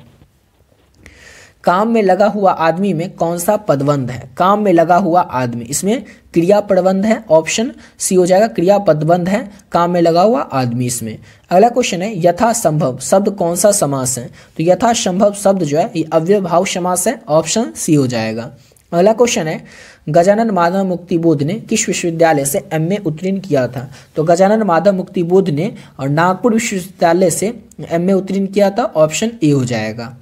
काम में लगा हुआ आदमी में कौन सा पदबंध है? काम में लगा हुआ आदमी, इसमें क्रिया पदबंध है। ऑप्शन सी हो जाएगा, क्रिया पदबंध है काम में लगा हुआ आदमी इसमें। अगला क्वेश्चन है, यथासंभव शब्द कौन सा समास है? तो यथासंभव शब्द जो है ये अव्ययभाव समास है। ऑप्शन सी हो जाएगा। अगला क्वेश्चन है, गजानन माधव मुक्ति बोध ने किस विश्वविद्यालय से एमए उत्तीर्ण किया था? तो गजानन माधव मुक्ति बोध ने और नागपुर विश्वविद्यालय से एमए उत्तीर्ण किया था। ऑप्शन ए हो जाएगा।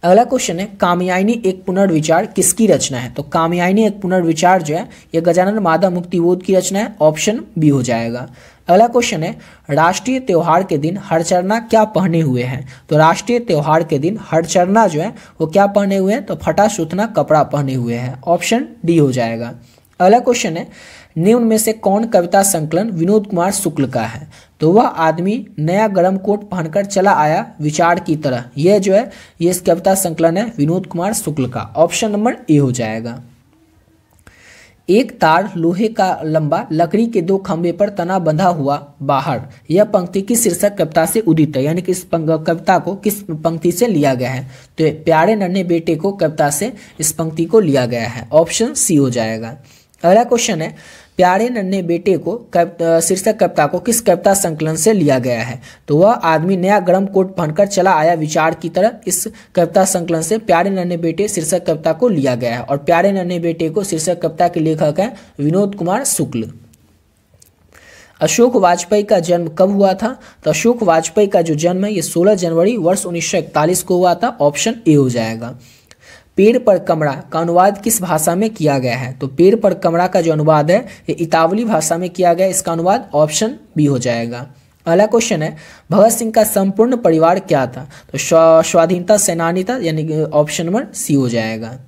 अगला क्वेश्चन है, कामयानी एक पुनर्विचार किसकी रचना है? तो कामयानी एक पुनर्विचार जो है यह गजानन माधव मुक्ति बोध की रचना है। ऑप्शन बी हो जाएगा। अगला क्वेश्चन है, राष्ट्रीय त्योहार के दिन हरचरना क्या पहने हुए हैं? तो राष्ट्रीय त्योहार के दिन हरचरना जो है वो क्या पहने हुए हैं? तो फटा सुथना कपड़ा पहने हुए हैं। ऑप्शन डी हो जाएगा। अगला क्वेश्चन है, निम्न में से कौन कविता संकलन विनोद कुमार शुक्ल का है? तो वह आदमी नया गर्म कोट पहनकर चला आया विचार की तरह, यह जो है ये इस कविता संकलन है विनोद कुमार शुक्ल का। ऑप्शन नंबर ए हो जाएगा। एक तार लोहे का लंबा लकड़ी के 2 खंभे पर तना बंधा हुआ बाहर, यह पंक्ति किस शीर्षक कविता से उदित है? यानी कि इस कविता को किस पंक्ति से लिया गया है? तो प्यारे नन्हे बेटे को कविता से इस पंक्ति को लिया गया है। ऑप्शन सी हो जाएगा। अगला क्वेश्चन है, प्यारे नन्हे बेटे को शीर्षक कविता को किस कविता संकलन से लिया गया है? तो वह आदमी नया गर्म कोट पहनकर चला आया विचार की तरह, इस कविता संकलन से प्यारे नन्हे बेटे शीर्षक कविता को लिया गया है। और प्यारे नन्हे बेटे को शीर्षक कविता के लेखक हैं विनोद कुमार शुक्ल। अशोक वाजपेयी का जन्म कब हुआ था? तो अशोक वाजपेयी का जो जन्म है ये 16 जनवरी वर्ष 1941 को हुआ था। ऑप्शन ए हो जाएगा। पेड़ पर कमरा का अनुवाद किस भाषा में किया गया है? तो पेड़ पर कमरा का जो अनुवाद है ये इतावली भाषा में किया गया है, इसका अनुवाद। ऑप्शन बी हो जाएगा। अगला क्वेश्चन है भगत सिंह का संपूर्ण परिवार क्या था? तो स्वाधीनता सेनानी था, यानी कि ऑप्शन नंबर सी हो जाएगा।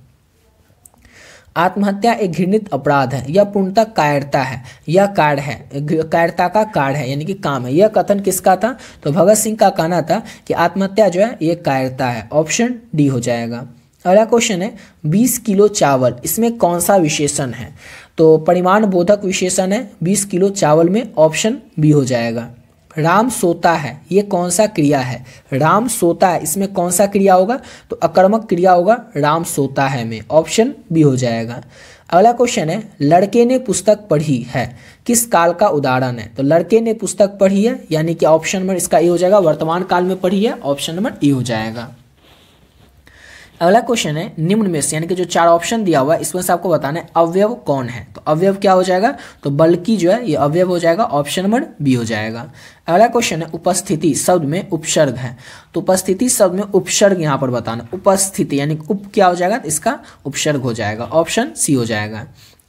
आत्महत्या एक घृणित अपराध है, यह पूर्णतः कायरता है, यह कार्य है, कायरता का कार्य है, यानी कि काम है। यह कथन किसका था? तो भगत सिंह का कहना था कि आत्महत्या जो है ये कायरता है, ऑप्शन डी हो जाएगा। अगला क्वेश्चन है 20 किलो चावल, इसमें कौन सा विशेषण है? तो परिमाण बोधक विशेषण है 20 किलो चावल में, ऑप्शन बी हो जाएगा। राम सोता है, ये कौन सा क्रिया है? राम सोता है, इसमें कौन सा क्रिया होगा? तो अकर्मक क्रिया होगा राम सोता है में, ऑप्शन बी हो जाएगा। अगला क्वेश्चन है लड़के ने पुस्तक पढ़ी है, किस काल का उदाहरण है? तो लड़के ने पुस्तक पढ़ी है, यानी कि ऑप्शन नंबर इसका ए हो जाएगा, वर्तमान काल में पढ़ी है, ऑप्शन नंबर ए हो जाएगा। अगला क्वेश्चन है निम्न में से, यानी कि जो 4 ऑप्शन दिया हुआ है इसमें से आपको बताना है अवयव कौन है? तो अवयव क्या हो जाएगा? तो बल्कि जो है ये अवयव हो जाएगा, ऑप्शन नंबर बी हो जाएगा। अगला क्वेश्चन है उपस्थिति शब्द में उपसर्ग है, तो उपस्थिति शब्द में उपसर्ग यहाँ पर बताना। उपस्थिति यानी उप क्या हो जाएगा? इसका उपसर्ग हो जाएगा, ऑप्शन सी हो जाएगा।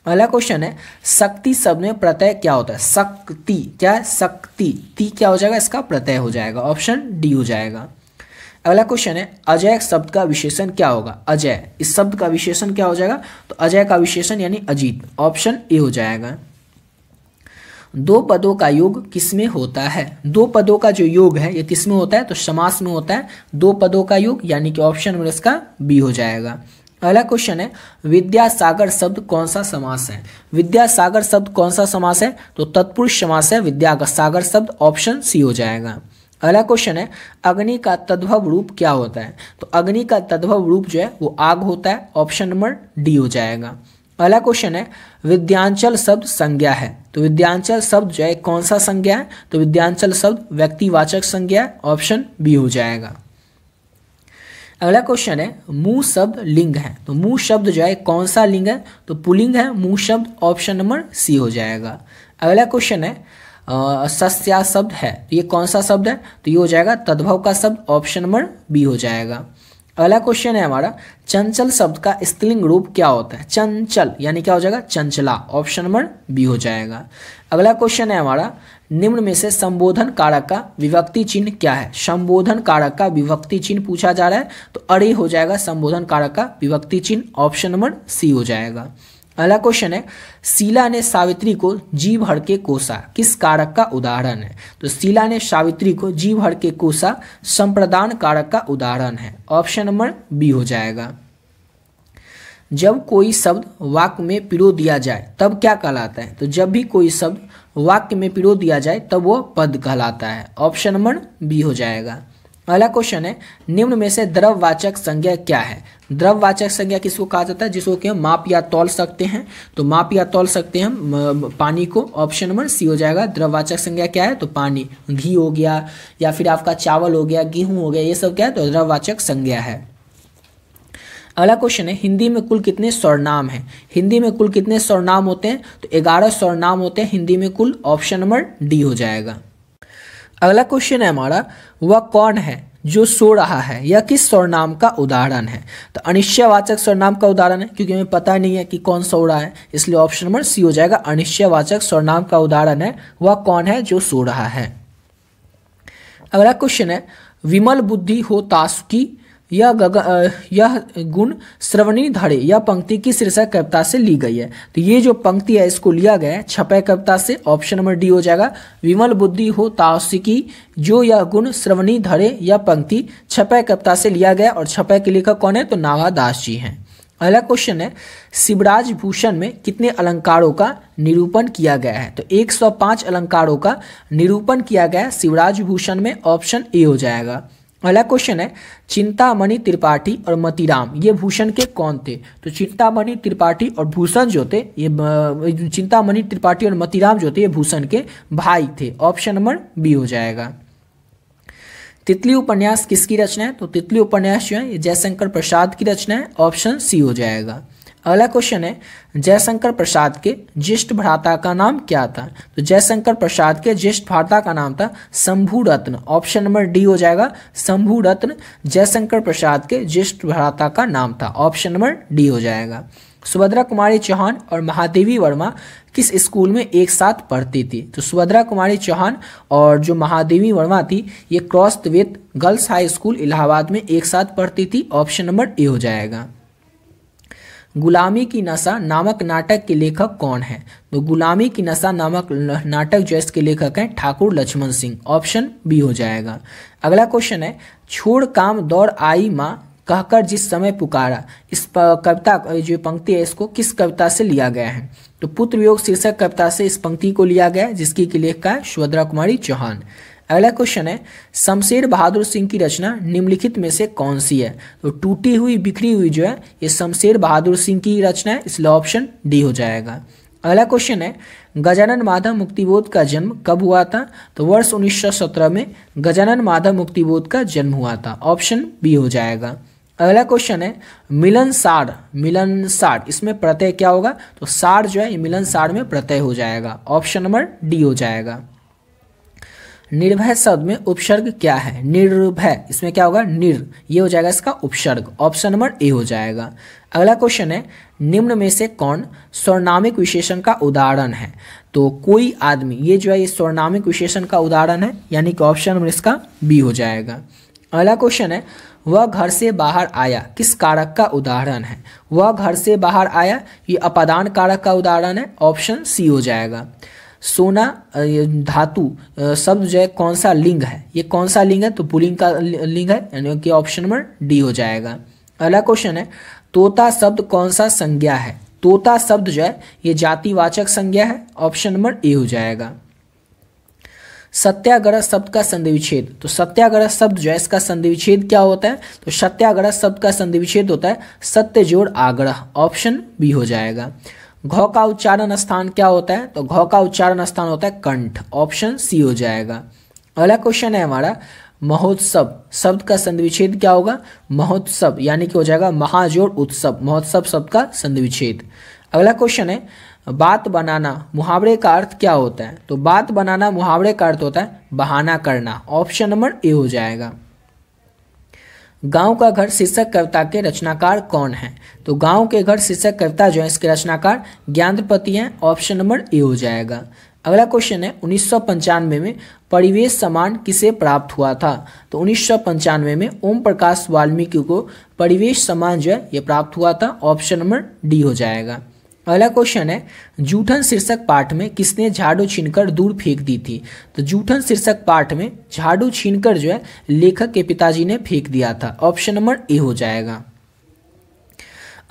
अगला क्वेश्चन है शक्ति शब्द में प्रत्यय क्या होता है? शक्ति क्या है? शक्ति, ती क्या हो जाएगा? इसका प्रत्यय हो जाएगा, ऑप्शन डी हो जाएगा। अगला क्वेश्चन है अजय शब्द का विशेषण क्या होगा? अजय, इस शब्द का विशेषण क्या हो जाएगा? तो अजय का विशेषण यानी अजीत, ऑप्शन ए हो जाएगा। 2 पदों का योग किसमें होता है? 2 पदों का जो योग है ये किसमें होता है? तो समास में होता है 2 पदों का योग, यानी कि ऑप्शन नंबर इसका बी हो जाएगा। अगला क्वेश्चन है विद्यासागर शब्द कौन सा समास है? विद्यासागर शब्द कौन सा समास है? तो तत्पुरुष समास है विद्यासागर शब्द, ऑप्शन सी हो जाएगा। अगला क्वेश्चन है अग्नि का तद्भव रूप क्या होता है? तो अग्नि का तद्भव रूप जो है वो आग होता है, ऑप्शन नंबर डी हो जाएगा। अगला क्वेश्चन है विद्यांचल शब्द संज्ञा है, तो विद्यांचल शब्द जो है कौन सा संज्ञा है? तो विद्यांचल शब्द व्यक्तिवाचक संज्ञा है, ऑप्शन बी हो जाएगा। अगला क्वेश्चन है मुंह शब्द लिंग है, तो मुंह शब्द जो है कौन सा लिंग है? तो पुल्लिंग है मुंह शब्द, ऑप्शन नंबर सी हो जाएगा। अगला क्वेश्चन है सस्या शब्द है, तो ये कौन सा शब्द है? तो ये हो जाएगा तद्भव का शब्द, ऑप्शन नंबर बी हो जाएगा। अगला क्वेश्चन है हमारा चंचल शब्द का स्त्रीलिंग रूप क्या होता है? चंचल यानी क्या हो जाएगा? चंचला, ऑप्शन नंबर बी हो जाएगा। अगला क्वेश्चन है हमारा निम्न में से संबोधन कारक का विभक्ति चिन्ह क्या है? संबोधन कारक का विभक्ति चिन्ह पूछा जा रहा है, तो अरे हो जाएगा संबोधन कारक का विभक्ति चिन्ह, ऑप्शन नंबर सी हो जाएगा। अगला क्वेश्चन है शीला ने सावित्री को जी भर के कोसा, किस कारक का उदाहरण है? तो शीला ने सावित्री को जी भर के कोसा संप्रदान कारक का उदाहरण है, ऑप्शन नंबर बी हो जाएगा। जब कोई शब्द वाक्य में पिरो दिया जाए तब क्या कहलाता है? तो जब भी कोई शब्द वाक्य में पिरो दिया जाए तब वो पद कहलाता है, ऑप्शन नंबर बी हो जाएगा। अगला क्वेश्चन है निम्न में से द्रववाचक संज्ञा क्या है? द्रववाचक संज्ञा किसको कहा जाता है? जिसको कि हम माप या तौल सकते हैं, तो माप या तौल सकते हैं हम पानी को, ऑप्शन नंबर सी हो जाएगा। द्रववाचक संज्ञा क्या है? तो पानी, घी हो गया या फिर आपका चावल हो गया, गेहूं हो गया, ये सब क्या है? तो द्रववाचक संज्ञा है। अगला क्वेश्चन है हिंदी में कुल कितने स्वरनाम हैं? हिंदी में कुल कितने स्वरनाम होते हैं? तो 11 स्वरनाम होते हैं हिंदी में कुल, ऑप्शन नंबर डी हो जाएगा। अगला क्वेश्चन है हमारा वह कौन है जो सो रहा है, यह किस स्वरनाम का उदाहरण है? तो अनिश्चयवाचक स्वरनाम का उदाहरण है, क्योंकि हमें पता नहीं है कि कौन सो रहा है, इसलिए ऑप्शन नंबर सी हो जाएगा। अनिश्चयवाचक स्वरनाम का उदाहरण है वह कौन है जो सो रहा है। अगला क्वेश्चन है विमल बुद्धि हो तासुकी, यह गुण श्रवणी धरे, यह पंक्ति की शीर्षक कविता से ली गई है। तो ये जो पंक्ति है इसको लिया गया है छपय कविता से, ऑप्शन नंबर डी हो जाएगा। विमल बुद्धि हो तासिकी जो यह गुण श्रवणी धरे, यह पंक्ति छपय कविता से लिया गया और छपय के लेखक कौन है? तो नागा दास जी हैं। अगला क्वेश्चन है शिवराज भूषण में कितने अलंकारों का निरूपण किया गया है? तो 105 अलंकारों का निरूपण किया गया है शिवराज भूषण में, ऑप्शन ए हो जाएगा। अगला क्वेश्चन है चिंतामणि त्रिपाठी और मतीराम ये भूषण के कौन थे? तो चिंतामणि त्रिपाठी और भूषण जो थे ये चिंतामणि त्रिपाठी और मतीराम जो थे ये भूषण के भाई थे, ऑप्शन नंबर बी हो जाएगा। तितली उपन्यास किसकी रचना है? तो तितली उपन्यास जो है ये जयशंकर प्रसाद की रचना है, ऑप्शन सी हो जाएगा। अगला क्वेश्चन है जयशंकर प्रसाद के ज्येष्ठ भ्राता का नाम क्या था? तो जयशंकर प्रसाद के ज्येष्ठ भ्राता का नाम था शंभू रत्न, ऑप्शन नंबर डी हो जाएगा। शंभू रत्न जयशंकर प्रसाद के ज्येष्ठ भ्राता का नाम था, ऑप्शन नंबर डी हो जाएगा। सुभद्रा कुमारी चौहान और महादेवी वर्मा किस स्कूल में एक साथ पढ़ती थी? तो सुभद्रा कुमारी चौहान और जो महादेवी वर्मा थी ये क्रॉस द्वैत गर्ल्स हाई स्कूल इलाहाबाद में एक साथ पढ़ती थी। ऑप्शन नंबर ए हो जाएगा। गुलामी की नशा नामक नाटक के लेखक कौन है? तो गुलामी की नशा नामक नाटक जो इसके लेखक हैं ठाकुर लक्ष्मण सिंह। ऑप्शन बी हो जाएगा। अगला क्वेश्चन है, छोड़ काम दौड़ आई माँ कहकर जिस समय पुकारा, इस कविता जो पंक्ति है इसको किस कविता से लिया गया है? तो पुत्र वियोग शीर्षक कविता से इस पंक्ति को लिया गया है, जिसकी की लेखिका है सुभद्रा कुमारी चौहान। अगला क्वेश्चन है, शमशेर बहादुर सिंह की रचना निम्नलिखित में से कौन सी है? तो टूटी हुई बिखरी हुई जो है ये शमशेर बहादुर सिंह की रचना है, इसलिए ऑप्शन डी हो जाएगा। अगला क्वेश्चन है, गजानन माधव मुक्तिबोध का जन्म कब हुआ था? तो वर्ष 1917 में गजानन माधव मुक्तिबोध का जन्म हुआ था। ऑप्शन बी हो जाएगा। अगला क्वेश्चन है, मिलनसार इसमें प्रत्यय क्या होगा? तो सार जो है ये मिलनसार में प्रत्यय हो जाएगा। ऑप्शन नंबर डी हो जाएगा। निर्भय शब्द में उपसर्ग क्या है? निर्भय इसमें क्या होगा? ये हो जाएगा इसका उपसर्ग। ऑप्शन नंबर ए हो जाएगा। अगला क्वेश्चन है, निम्न में से कौन स्वर्णामिक विशेषण का उदाहरण है? तो कोई आदमी, ये जो है ये स्वर्णामिक विशेषण का उदाहरण है, यानी कि ऑप्शन नंबर इसका बी हो जाएगा। अगला क्वेश्चन है, वह घर से बाहर आया किस कारक का उदाहरण है? वह घर से बाहर आया ये अपादान कारक का उदाहरण है। ऑप्शन सी हो जाएगा। सोना धातु शब्द जो है कौन सा लिंग है? ये कौन सा लिंग है? तो पुल्लिंग का लिंग है, यानी कि ऑप्शन नंबर डी हो जाएगा। अगला क्वेश्चन है, तोता शब्द कौन सा संज्ञा है? तोता शब्द जो है ये जातिवाचक संज्ञा है। ऑप्शन नंबर ए हो जाएगा। सत्याग्रह शब्द का संधि विच्छेद, तो सत्याग्रह शब्द जो है इसका संधि विच्छेद क्या होता है? तो सत्याग्रह शब्द का संधि विच्छेद होता है सत्य जोड़ आग्रह। ऑप्शन बी हो जाएगा। घ का उच्चारण स्थान क्या होता है? तो घ का उच्चारण स्थान होता है कंठ। ऑप्शन सी हो जाएगा। अगला क्वेश्चन है हमारा, महोत्सव शब्द का संधि विच्छेद क्या होगा? महोत्सव यानी कि हो जाएगा महाजोड़ उत्सव। महोत्सव शब्द का संधि विच्छेद। अगला क्वेश्चन है, बात बनाना मुहावरे का अर्थ क्या होता है? तो बात बनाना मुहावरे का अर्थ होता है बहाना करना। ऑप्शन नंबर ए हो जाएगा। गांव का घर शीर्षक कविता के रचनाकार कौन है? तो गांव के घर शीर्षक कविता जो है इसके रचनाकार ज्ञानपति हैं। ऑप्शन नंबर ए हो जाएगा। अगला क्वेश्चन है, 1995 में परिवेश सम्मान किसे प्राप्त हुआ था? तो 1995 में ओम प्रकाश वाल्मीकि को परिवेश सम्मान जो है ये प्राप्त हुआ था। ऑप्शन नंबर डी हो जाएगा। अगला क्वेश्चन है, जूठन शीर्षक पाठ में किसने झाड़ू छीनकर दूर फेंक दी थी? तो जूठन शीर्षक पाठ में झाड़ू छीनकर जो है लेखक के पिताजी ने फेंक दिया था। ऑप्शन नंबर ए हो जाएगा।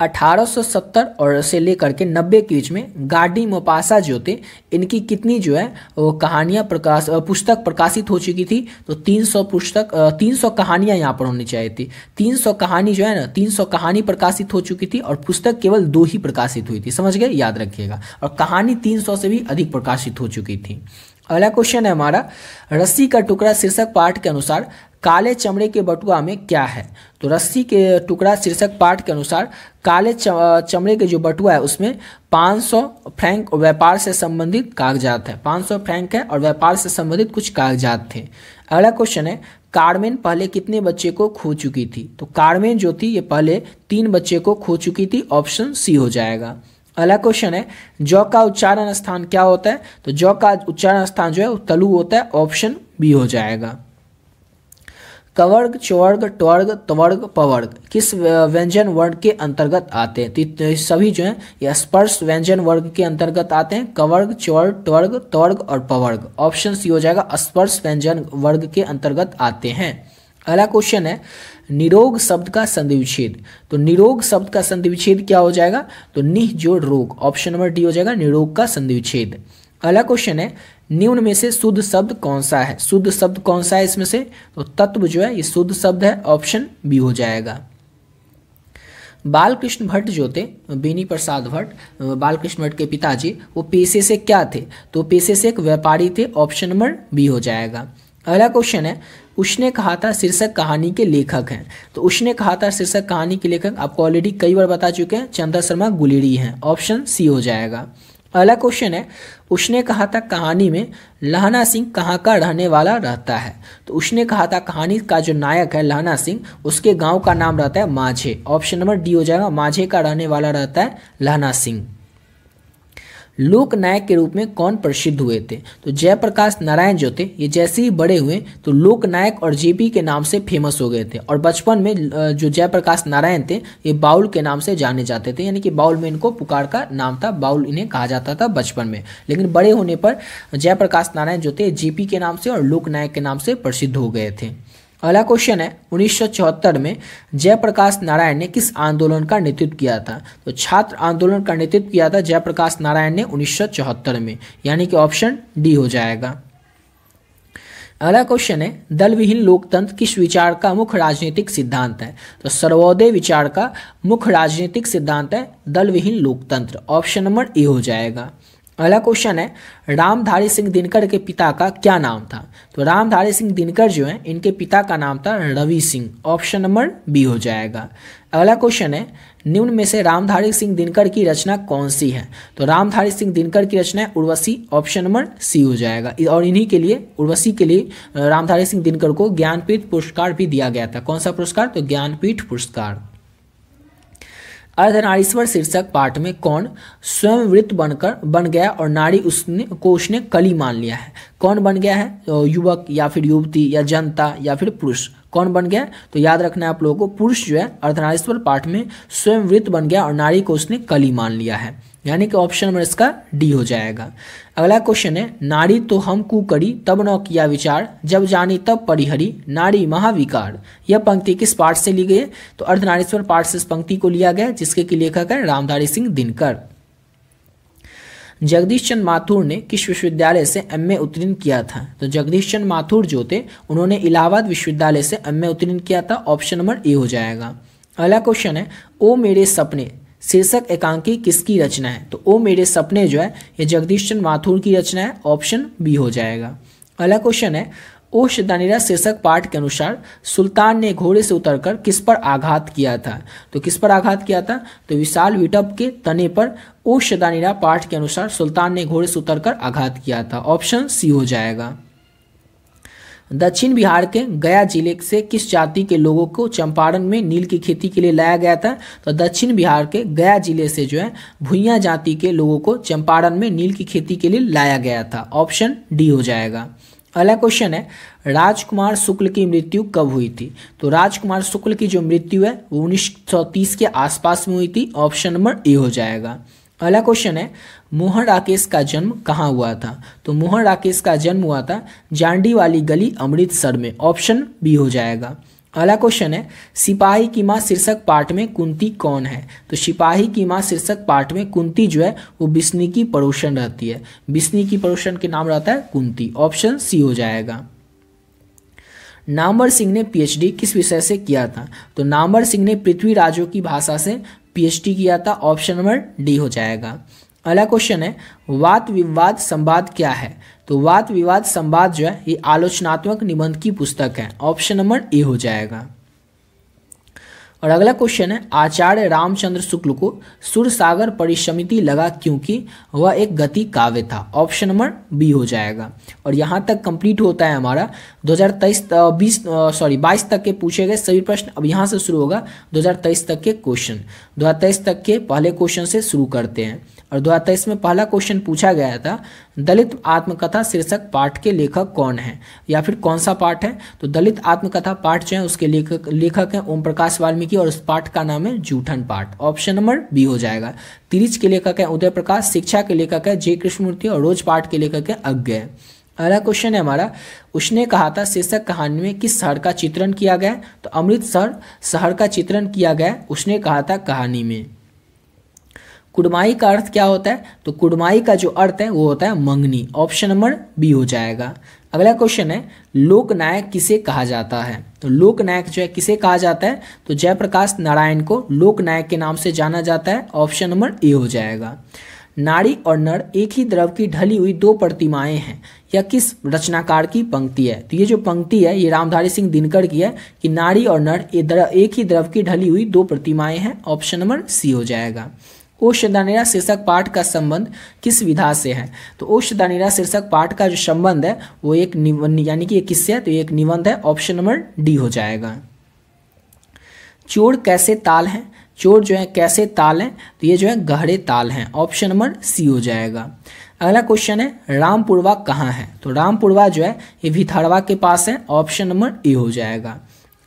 1870 और से लेकर के 90 के बीच में गार्डी मोपासा जो थे इनकी कितनी जो है वो कहानियाँ पुस्तक प्रकाशित हो चुकी थी? तो 300 कहानियाँ यहाँ पर होनी चाहिए थी। 300 कहानी जो है ना 300 कहानी प्रकाशित हो चुकी थी और पुस्तक केवल 2 ही प्रकाशित हुई थी। समझ गए? याद रखिएगा। और कहानी 300 से भी अधिक प्रकाशित हो चुकी थी। अगला क्वेश्चन है हमारा, रस्सी का टुकड़ा शीर्षक पाठ के अनुसार काले चमड़े के बटुआ में क्या है? तो रस्सी के टुकड़ा शीर्षक पाठ के अनुसार काले चमड़े के जो बटुआ है उसमें 500 फ्रैंक व्यापार से संबंधित कागजात है। 500 फ्रैंक है और व्यापार से संबंधित कुछ कागजात थे। अगला क्वेश्चन है, कार्मेन पहले कितने बच्चे को खो चुकी थी? तो कार्मेन जो थी ये पहले 3 बच्चे को खो चुकी थी। ऑप्शन सी हो जाएगा। अगला क्वेश्चन है, जौ का उच्चारण स्थान क्या होता है? तो जौ का उच्चारण स्थान जो है तलु होता है। ऑप्शन बी हो जाएगा। कवर्ग, चवर्ग, ट्वर्ग, त्वर्ग, पवर्ग किस व्यंजन वर्ण के अंतर्गत आते हैं? तो सभी जो हैं ये स्पर्श व्यंजन वर्ग के अंतर्गत आते हैं। कवर्ग, चवर्ग, ट्वर्ग, त्वर्ग और पवर्ग। ऑप्शन सी हो जाएगा, स्पर्श व्यंजन वर्ग के अंतर्गत आते हैं। अगला क्वेश्चन है, निरोग शब्द का संधि विच्छेद। तो निरोग शब्द का संधि विच्छेद क्या हो जाएगा? तो निह जोड़ रोग। ऑप्शन नंबर डी हो जाएगा, निरोग का संधि विच्छेद। अगला क्वेश्चन है, निम्न में से शुद्ध शब्द कौन सा है? शुद्ध शब्द कौन सा है इसमें से? तो तत्व जो है ये शुद्ध शब्द है। ऑप्शन बी हो जाएगा। बालकृष्ण भट्ट जो थे, बेनी प्रसाद भट्ट, बालकृष्ण भट्ट के पिताजी, वो पेशे से क्या थे? तो पेशे से एक व्यापारी थे। ऑप्शन नंबर बी हो जाएगा। अगला क्वेश्चन है, उसने कहा था शीर्षक कहानी के लेखक हैं। तो उसने कहा था शीर्षक कहानी के लेखक आपको ऑलरेडी कई बार बता चुके हैं, चंद्र शर्मा गुलेरी हैं। ऑप्शन सी हो जाएगा। अगला क्वेश्चन है, उसने कहा था कहानी में लहना सिंह कहाँ का रहने वाला रहता है। तो उसने कहा था कहानी का जो नायक है लहना सिंह, उसके गांव का नाम रहता है माझे। ऑप्शन नंबर डी हो जाएगा, माझे का रहने वाला रहता है लहना सिंह। लोक नायक के रूप में कौन प्रसिद्ध हुए थे। तो जयप्रकाश नारायण जो थे, ये जैसे ही बड़े हुए तो लोक नायक और जेपी के नाम से फेमस हो गए थे। और बचपन में जो जयप्रकाश नारायण थे ये बाउल के नाम से जाने जाते थे, यानी कि बाउल में इनको पुकार का नाम था, बाउल इन्हें कहा जाता था बचपन में। लेकिन बड़े होने पर जयप्रकाश नारायण जो थे जेपी के नाम से और लोक नायक के नाम से प्रसिद्ध हो गए थे। अगला क्वेश्चन है, 1974 में जयप्रकाश नारायण ने किस आंदोलन का नेतृत्व किया था। तो छात्र आंदोलन का नेतृत्व किया था जयप्रकाश नारायण ने 1974 में, यानी कि ऑप्शन डी हो जाएगा। अगला क्वेश्चन है, दल विहीन लोकतंत्र किस विचार का मुख्य राजनीतिक सिद्धांत है। तो सर्वोदय विचार का मुख्य राजनीतिक सिद्धांत है दल विहीन लोकतंत्र। ऑप्शन नंबर ए हो जाएगा। अगला क्वेश्चन है, रामधारी सिंह दिनकर के पिता का क्या नाम था। तो रामधारी सिंह दिनकर जो है इनके पिता का नाम था Ravi Singh. Option number B हो जाएगा। अगला क्वेश्चन है, निम्न में से रामधारी सिंह दिनकर की रचना कौन सी है। तो रामधारी सिंह दिनकर की रचना है उर्वशी। ऑप्शन नंबर सी हो जाएगा। और इन्हीं के लिए, उर्वशी के लिए रामधारी सिंह दिनकर को ज्ञानपीठ पुरस्कार भी दिया गया था। कौन सा पुरस्कार। तो ज्ञानपीठ पुरस्कार। अर्धनारीश्वर शीर्षक पाठ में कौन स्वयं वृत्त बन गया और नारी उसने कली मान लिया है। कौन बन गया है। तो युवक या फिर युवती या जनता या फिर पुरुष, कौन बन गया। तो याद रखना है आप लोगों को, पुरुष जो है अर्धनारीश्वर पाठ में स्वयं वृत्त बन गया और नारी को उसने कली मान लिया है, यानी कि ऑप्शन नंबर इसका डी हो जाएगा। अगला क्वेश्चन है, नारी तो हम कुकरी तब न किया विचार, जब जानी तब परिहरी नारी महाविकार। यह पंक्ति किस पाठ से ली गई है। तो अर्धनारीश्वर पाठ से इस पंक्ति को लिया गया, जिसके की लेखक है रामधारी सिंह दिनकर। जगदीश चंद्र माथुर ने किस विश्वविद्यालय से एमए उत्तीर्ण किया था। तो जगदीश चंद्र माथुर जो थे उन्होंने इलाहाबाद विश्वविद्यालय से एमए उत्तीर्ण किया था। ऑप्शन नंबर ए हो जाएगा। अगला क्वेश्चन है, ओ मेरे सपने शीर्षक एकांकी किसकी रचना है। तो ओ मेरे सपने जो है ये जगदीश चंद्र माथुर की रचना है। ऑप्शन बी हो जाएगा। अगला क्वेश्चन है, ओ शदानीरा शीर्षक पाठ के अनुसार सुल्तान ने घोड़े से उतरकर किस पर आघात किया था। तो किस पर आघात किया था। तो विशाल विटप के तने पर ओ शदानीरा पाठ के अनुसार सुल्तान ने घोड़े से उतरकर आघात किया था। ऑप्शन सी हो जाएगा। दक्षिण बिहार के गया जिले से किस जाति के लोगों को चंपारण में नील की खेती के लिए लाया गया था। तो दक्षिण बिहार के गया जिले से जो है भुइयां जाति के लोगों को चंपारण में नील की खेती के लिए लाया गया था। ऑप्शन डी हो जाएगा। अगला क्वेश्चन है, राजकुमार शुक्ल की मृत्यु कब हुई थी। तो राजकुमार शुक्ल की जो मृत्यु है वो 1930 के आसपास में हुई थी। ऑप्शन नंबर ए हो जाएगा। अगला क्वेश्चन है, मोहन राकेश का जन्म कहाँ हुआ था। तो मोहन राकेश का जन्म हुआ था जांडी वाली गली अमृतसर में। ऑप्शन बी हो जाएगा। अगला क्वेश्चन है, सिपाही की माँ शीर्षक पाठ में कुंती कौन है। तो सिपाही की माँ शीर्षक पाठ में कुंती जो है वो बिस्नी की पड़ोसन रहती है। बिस्नी की पड़ोसन के नाम रहता है कुंती। ऑप्शन सी हो जाएगा। नामवर सिंह ने पीएचडी किस विषय से किया था। तो नामवर सिंह ने पृथ्वी राजों की भाषा से पीएचडी किया था। ऑप्शन नंबर डी हो जाएगा। अगला क्वेश्चन है, वाद विवाद संवाद क्या है। तो वाद विवाद संवाद जो है ये आलोचनात्मक निबंध की पुस्तक है। ऑप्शन नंबर ए हो जाएगा। और अगला क्वेश्चन है, आचार्य रामचंद्र शुक्ल को सुरसागर परिसमिति लगा क्योंकि वह एक गति काव्य था। ऑप्शन नंबर बी हो जाएगा। और यहाँ तक कंप्लीट होता है हमारा 2022 तक के पूछे गए सभी प्रश्न। अब यहाँ से शुरू होगा 2023 तक के क्वेश्चन। 2023 तक के पहले क्वेश्चन से शुरू करते हैं। और 2023 में पहला क्वेश्चन पूछा गया था, दलित आत्मकथा शीर्षक पाठ के लेखक कौन है, या फिर कौन सा पाठ है। तो दलित आत्मकथा पाठ जो है उसके लेखक हैं ओम प्रकाश वाल्मीकि और उस पाठ का नाम है जूठन पाठ। ऑप्शन नंबर बी हो जाएगा। तिरिच के लेखक है उदय प्रकाश, शिक्षा के लेखक है जे कृष्णमूर्ति और रोज पाठ के लेखक है अज्ञेय। अगला क्वेश्चन है हमारा, उसने कहा था शीर्षक कहानी में किस शहर का चित्रण किया गया। तो अमृतसर शहर का चित्रण किया गया उसने कहा था कहानी में। कुड़माई का अर्थ क्या होता है। तो कुड़माई का जो अर्थ है वो होता है मंगनी। ऑप्शन नंबर बी हो जाएगा। अगला क्वेश्चन है, लोकनायक किसे कहा जाता है। तो लोकनायक जो है किसे कहा जाता है। तो जयप्रकाश नारायण को लोकनायक के नाम से जाना जाता है। ऑप्शन नंबर ए हो जाएगा। नारी और नर एक ही द्रव की ढली हुई दो प्रतिमाएं हैं, यह किस रचनाकार की पंक्ति है। तो ये जो पंक्ति है ये रामधारी सिंह दिनकर की है कि नारी और नर एक ही द्रव की ढली हुई दो प्रतिमाएं हैं। ऑप्शन नंबर सी हो जाएगा। ओष्ठदानेरा शीर्षक पाठ का संबंध किस विधा से है? तो ओष्ठदानेरा शीर्षक पाठ का जो संबंध है वो एक निबंध, यानी कि ये किससे है? तो एक निबंध है। ऑप्शन नंबर डी हो जाएगा। चोर कैसे ताल हैं? चोर जो है कैसे ताल हैं? तो ये जो है गहरे ताल हैं। ऑप्शन नंबर सी हो जाएगा। अगला क्वेश्चन है रामपुरवा कहाँ है? तो रामपुरवा जो है ये भिथारवा के पास है। ऑप्शन नंबर ए हो जाएगा।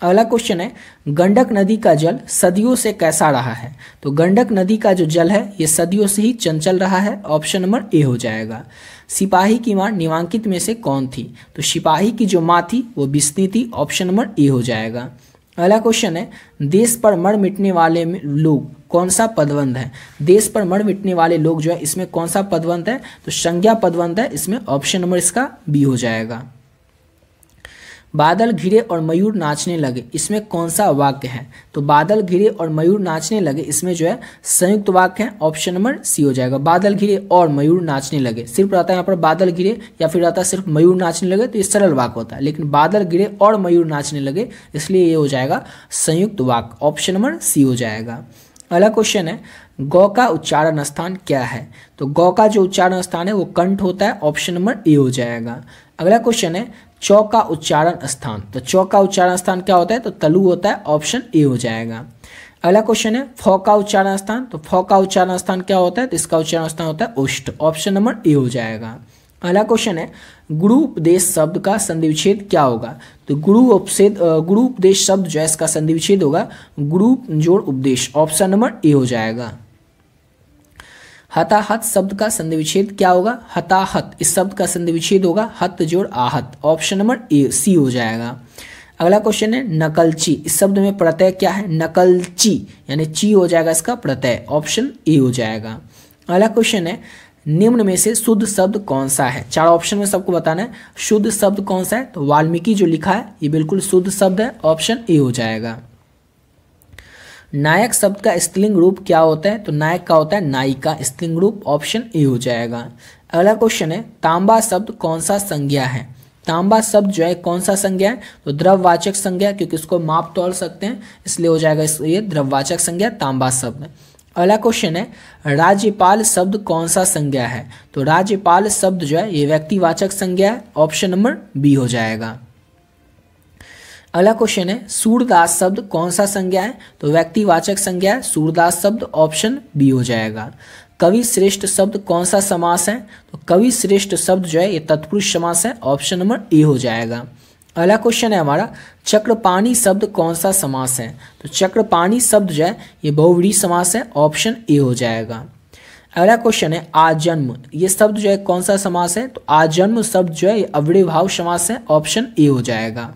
अगला क्वेश्चन है गंडक नदी का जल सदियों से कैसा रहा है? तो गंडक नदी का जो जल है ये सदियों से ही चंचल रहा है। ऑप्शन नंबर ए हो जाएगा। सिपाही की मां निम्नलिखित में से कौन थी? तो सिपाही की जो मां थी वो बिस्नी थी। ऑप्शन नंबर ए हो जाएगा। अगला क्वेश्चन है देश पर मर मिटने वाले लोग कौन सा पदबंध है? देश पर मर मिटने वाले लोग जो है इसमें कौन सा पदबंध है? तो संज्ञा पदबंध है इसमें। ऑप्शन नंबर इसका बी हो जाएगा। बादल घिरे और मयूर नाचने लगे, इसमें कौन सा वाक्य है? तो बादल घिरे और मयूर नाचने लगे इसमें जो है संयुक्त वाक्य है। ऑप्शन नंबर सी हो जाएगा। बादल घिरे और मयूर नाचने लगे, सिर्फ रहता है यहाँ पर बादल घिरे या फिर रहता है सिर्फ मयूर नाचने लगे, तो ये सरल वाक्य होता है। लेकिन बादल घिरे और मयूर नाचने लगे इसलिए ये हो जाएगा संयुक्त वाक्य। ऑप्शन नंबर सी हो जाएगा। अगला क्वेश्चन है गौ का उच्चारण स्थान क्या है? तो गौ का जो उच्चारण स्थान है वो कंठ होता है। ऑप्शन नंबर ए हो जाएगा। अगला क्वेश्चन है चौ का उच्चारण स्थान। तो चौ का उच्चारण स्थान क्या होता है? तो तलु होता है। ऑप्शन ए हो जाएगा। अगला क्वेश्चन है फ का उच्चारण स्थान। तो फ का उच्चारण स्थान क्या होता है? तो इसका उच्चारण स्थान होता है ओष्ठ। ऑप्शन नंबर ए हो जाएगा। अगला क्वेश्चन है गुरु उपदेश शब्द का संधि विच्छेद क्या होगा? तो गुरु उपदेश शब्द जो है इसका संधि विच्छेद होगा गुरु जोड़ उपदेश। ऑप्शन नंबर ए हो जाएगा। हताहत शब्द का संधि विच्छेद क्या होगा? हताहत इस शब्द का संधि विच्छेद होगा हत जोड़ आहत। ऑप्शन नंबर ए सी हो जाएगा। अगला क्वेश्चन है नकलची, इस शब्द में प्रत्यय क्या है? नकलची यानी ची हो जाएगा इसका प्रत्यय। ऑप्शन ए हो जाएगा। अगला क्वेश्चन है निम्न में से शुद्ध शब्द कौन सा है? चार ऑप्शन में सबको बताना है शुद्ध शब्द कौन सा है। तो वाल्मीकि जो लिखा है ये बिल्कुल शुद्ध शब्द है। ऑप्शन ए हो जाएगा। नायक शब्द का स्त्रीलिंग रूप क्या होता है? तो नायक का होता है नायिका स्त्रीलिंग रूप। ऑप्शन ए हो जाएगा। अगला क्वेश्चन है तांबा शब्द कौन सा संज्ञा है? तांबा शब्द जो है कौन सा संज्ञा है? तो द्रववाचक संज्ञा, क्योंकि इसको माप तोल सकते हैं इसलिए हो जाएगा ये द्रववाचक संज्ञा तांबा शब्द। अगला क्वेश्चन है राज्यपाल शब्द कौन सा संज्ञा है? तो राज्यपाल शब्द जो है ये व्यक्तिवाचक संज्ञा है। ऑप्शन नंबर बी हो जाएगा। अगला क्वेश्चन है सूरदास शब्द कौन सा संज्ञा है? तो व्यक्तिवाचक संज्ञा है सूरदास शब्द। ऑप्शन बी हो जाएगा। कवि श्रेष्ठ शब्द कौन सा समास है? तो कवि श्रेष्ठ शब्द जो है ये तत्पुरुष समास है। ऑप्शन नंबर ए हो जाएगा। अगला क्वेश्चन है हमारा चक्रपाणी शब्द कौन सा समास है? तो चक्रपाणी शब्द जो है ये बहुव्रीहि समास है। ऑप्शन ए हो जाएगा। अगला क्वेश्चन है आजन्म, ये शब्द जो है कौन सा समास है? तो आजन्म शब्द जो है ये अव्ययभाव समास है। ऑप्शन ए हो जाएगा।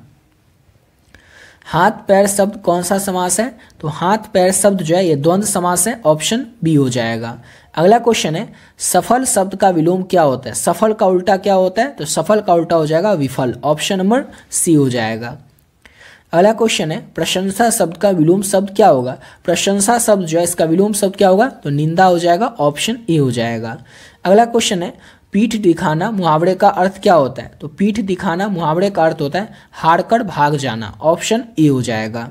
हाथ पैर शब्द कौन सा समास है? तो हाथ पैर शब्द जो है ये द्वंद्व समास है। ऑप्शन बी हो जाएगा। अगला क्वेश्चन है सफल शब्द का विलोम क्या होता है? सफल का उल्टा क्या होता है? तो सफल का उल्टा हो जाएगा विफल। ऑप्शन नंबर सी हो जाएगा। अगला क्वेश्चन है प्रशंसा शब्द का विलोम शब्द क्या होगा? प्रशंसा शब्द जो है इसका विलोम शब्द क्या होगा? तो निंदा हो जाएगा। ऑप्शन ए हो जाएगा। अगला क्वेश्चन है पीठ दिखाना मुहावरे का अर्थ क्या होता है? तो पीठ दिखाना मुहावरे का अर्थ होता है हारकर भाग जाना। ऑप्शन ए हो जाएगा।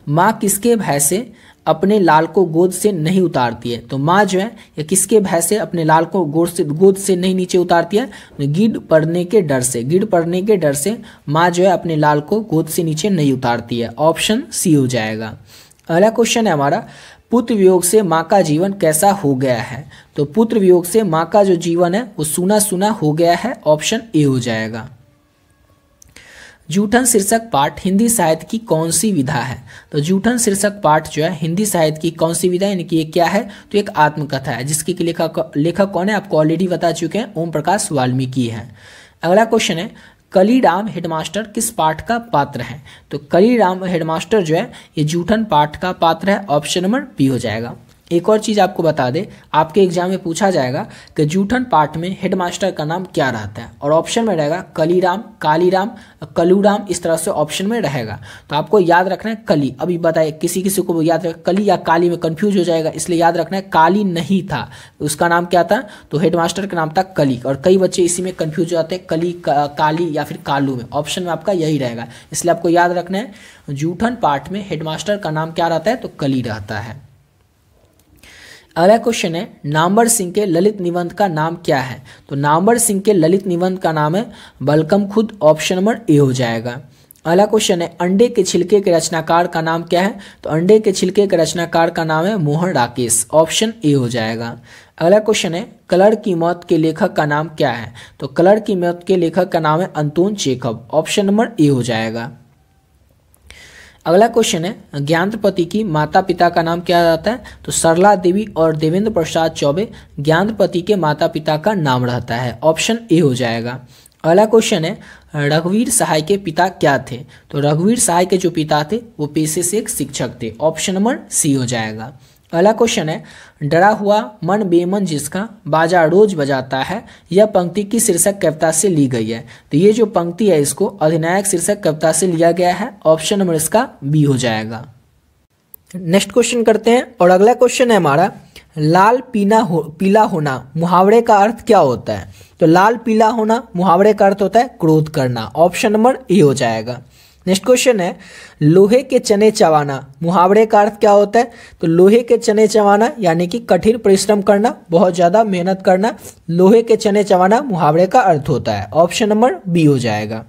माँ किसके भय से अपने लाल को गोद से नहीं उतारती है? तो माँ जो है ये किसके भय से अपने लाल को गोद से नहीं नीचे उतारती है? गिद्ध पड़ने के डर से। गिद्ध पड़ने के डर से माँ जो है अपने लाल को गोद से नीचे नहीं उतारती है। ऑप्शन सी हो जाएगा। अगला क्वेश्चन है हमारा पुत्र वियोग से माँ का जीवन कैसा हो गया है? तो पुत्र वियोग से माँ का जो जीवन है वो सूना सूना हो गया है। ऑप्शन ए हो जाएगा। जूठन शीर्षक पाठ हिंदी साहित्य की कौन सी विधा है? तो जूठन शीर्षक पाठ जो है हिंदी साहित्य की कौन सी विधा, यानी कि ये क्या है? तो एक आत्मकथा है जिसकी लेखक कौन है आपको ऑलरेडी बता चुके हैं, ओम प्रकाश वाल्मीकि है। अगला क्वेश्चन है कलीराम हेडमास्टर किस पाठ का पात्र है? तो कलीराम हेडमास्टर जो है ये जूठन पाठ का पात्र है। ऑप्शन नंबर बी हो जाएगा। एक और चीज़ आपको बता दे, आपके एग्जाम में पूछा जाएगा कि जूठन पाठ में हेडमास्टर का नाम क्या रहता है, और ऑप्शन में रहेगा कलीराम, कालीराम, कलूराम, इस तरह से ऑप्शन में रहेगा। तो आपको याद रखना है कली। अभी बताइए किसी को याद रख कली या काली में कंफ्यूज हो जाएगा, इसलिए याद रखना है काली नहीं था, उसका नाम क्या था? तो हेडमास्टर का नाम था कली। और कई बच्चे इसी में कंफ्यूज हो जाते हैं कली काली या फिर कालू में। ऑप्शन में आपका यही रहेगा, इसलिए आपको याद रखना है जूठन पाठ में हेडमास्टर का नाम क्या रहता है? तो कली रहता है। अगला क्वेश्चन है नामवर सिंह के ललित निबंध का नाम क्या है। तो नामवर सिंह के ललित निबंध का नाम है बलकम खुद, ऑप्शन नंबर ए हो जाएगा। अगला क्वेश्चन है अंडे के छिलके के रचनाकार का नाम क्या है। तो अंडे के छिलके के रचनाकार का नाम है मोहन राकेश, ऑप्शन ए हो जाएगा। अगला क्वेश्चन है कलर की मौत के लेखक का नाम क्या है। तो कलर की मौत के लेखक का नाम है Anton Chekhov, option number A हो जाएगा। अगला क्वेश्चन है ज्ञानपति की माता पिता का नाम क्या रहता है। तो सरला देवी और देवेंद्र प्रसाद चौबे ज्ञानपति के माता पिता का नाम रहता है, ऑप्शन ए हो जाएगा। अगला क्वेश्चन है रघुवीर सहाय के पिता क्या थे। तो रघुवीर सहाय के जो पिता थे वो पेशे से एक शिक्षक थे, ऑप्शन नंबर सी हो जाएगा। अगला क्वेश्चन है डरा हुआ मन बेमन जिसका बाजा रोज बजाता है, यह पंक्ति की शीर्षक कविता से ली गई है। तो ये जो पंक्ति है इसको अधिनायक शीर्षक कविता से लिया गया है, ऑप्शन नंबर इसका बी हो जाएगा। नेक्स्ट क्वेश्चन करते हैं और अगला क्वेश्चन है हमारा लाल पीला होना मुहावरे का अर्थ क्या होता है। तो लाल पीला होना मुहावरे का अर्थ होता है क्रोध करना, ऑप्शन नंबर ए हो जाएगा। नेक्स्ट क्वेश्चन है लोहे के चने चबाना मुहावरे का अर्थ क्या होता है। तो लोहे के चने चबाना यानी कि कठिन परिश्रम करना, बहुत ज़्यादा मेहनत करना, लोहे के चने चबाना मुहावरे का अर्थ होता है, ऑप्शन नंबर बी हो जाएगा।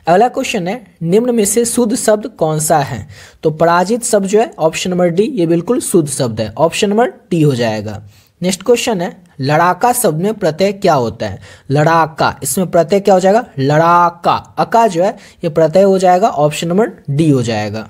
अगला क्वेश्चन है निम्न में से शुद्ध शब्द कौन सा है। तो पराजित शब्द जो है ऑप्शन नंबर डी, ये बिल्कुल शुद्ध शब्द है, ऑप्शन नंबर डी हो जाएगा। नेक्स्ट क्वेश्चन है लड़ाका शब्द में प्रत्यय क्या होता है। लड़ाका, इसमें प्रत्यय क्या हो जाएगा लड़ाका, अका जो है ये प्रत्यय हो जाएगा, ऑप्शन नंबर डी हो जाएगा।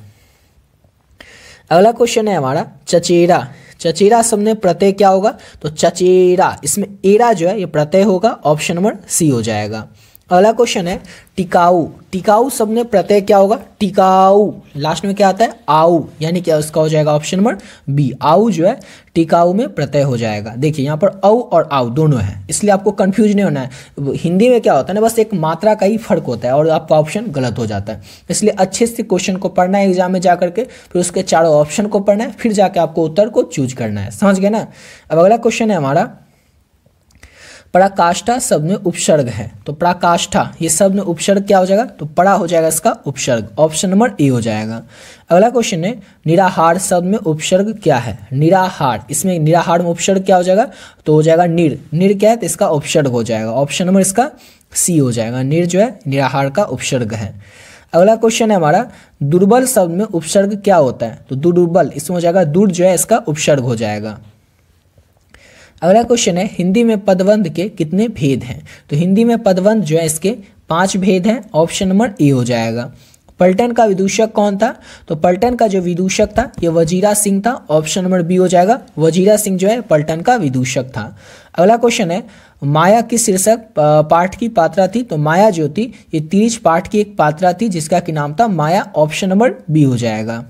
अगला क्वेश्चन है हमारा चचेरा, चचेरा शब्द में प्रत्यय क्या होगा। तो चचेरा, इसमें एरा जो है ये प्रत्यय होगा, ऑप्शन नंबर सी हो जाएगा। अगला क्वेश्चन है टिकाऊ, टिकाऊ शब्द में प्रत्यय क्या होगा। टिकाऊ, लास्ट में क्या आता है आऊ, यानी क्या उसका हो जाएगा ऑप्शन नंबर बी, आऊ जो है टिकाऊ में प्रत्यय हो जाएगा। देखिए यहाँ पर औ और आऊ दोनों है, इसलिए आपको कंफ्यूज नहीं होना है। हिंदी में क्या होता है ना, बस एक मात्रा का ही फर्क होता है और आपका ऑप्शन गलत हो जाता है। इसलिए अच्छे से क्वेश्चन को पढ़ना है एग्जाम में जा करके, फिर उसके चारों ऑप्शन को पढ़ना है, फिर जाके आपको उत्तर को चूज करना है, समझ गए ना। अब अगला क्वेश्चन है हमारा पराकाष्ठा शब्द में उपसर्ग है। तो पराकाष्ठा ये शब्द में उपसर्ग क्या हो जाएगा। तो परा हो जाएगा इसका उपसर्ग, ऑप्शन नंबर ए हो जाएगा। अगला क्वेश्चन है निराहार शब्द में उपसर्ग क्या है। निराहार, इसमें निराहार में उपसर्ग क्या हो जाएगा। तो हो जाएगा निर, निर क्या है तो इसका उपसर्ग हो जाएगा, ऑप्शन नंबर इसका सी हो जाएगा। निर जो है निराहार का उपसर्ग है। अगला क्वेश्चन है हमारा दुर्बल शब्द में उपसर्ग क्या होता है। तो दुर्बल, इसमें हो जाएगा दुर जो है इसका उपसर्ग हो जाएगा। अगला क्वेश्चन है हिंदी में पदबंध के कितने भेद हैं। तो हिंदी में पदबंध जो है इसके 5 भेद हैं, ऑप्शन नंबर ए हो जाएगा। पलटन का विदूषक कौन था। तो पलटन का जो विदूषक था ये वजीरा सिंह था, ऑप्शन नंबर बी हो जाएगा। वजीरा सिंह जो है पलटन का विदूषक था। अगला क्वेश्चन है माया किस शीर्षक पाठ की पात्रा थी। तो माया जो थी ये तिरिच पाठ की एक पात्रा थी जिसका कि नाम था माया, ऑप्शन नंबर बी हो जाएगा।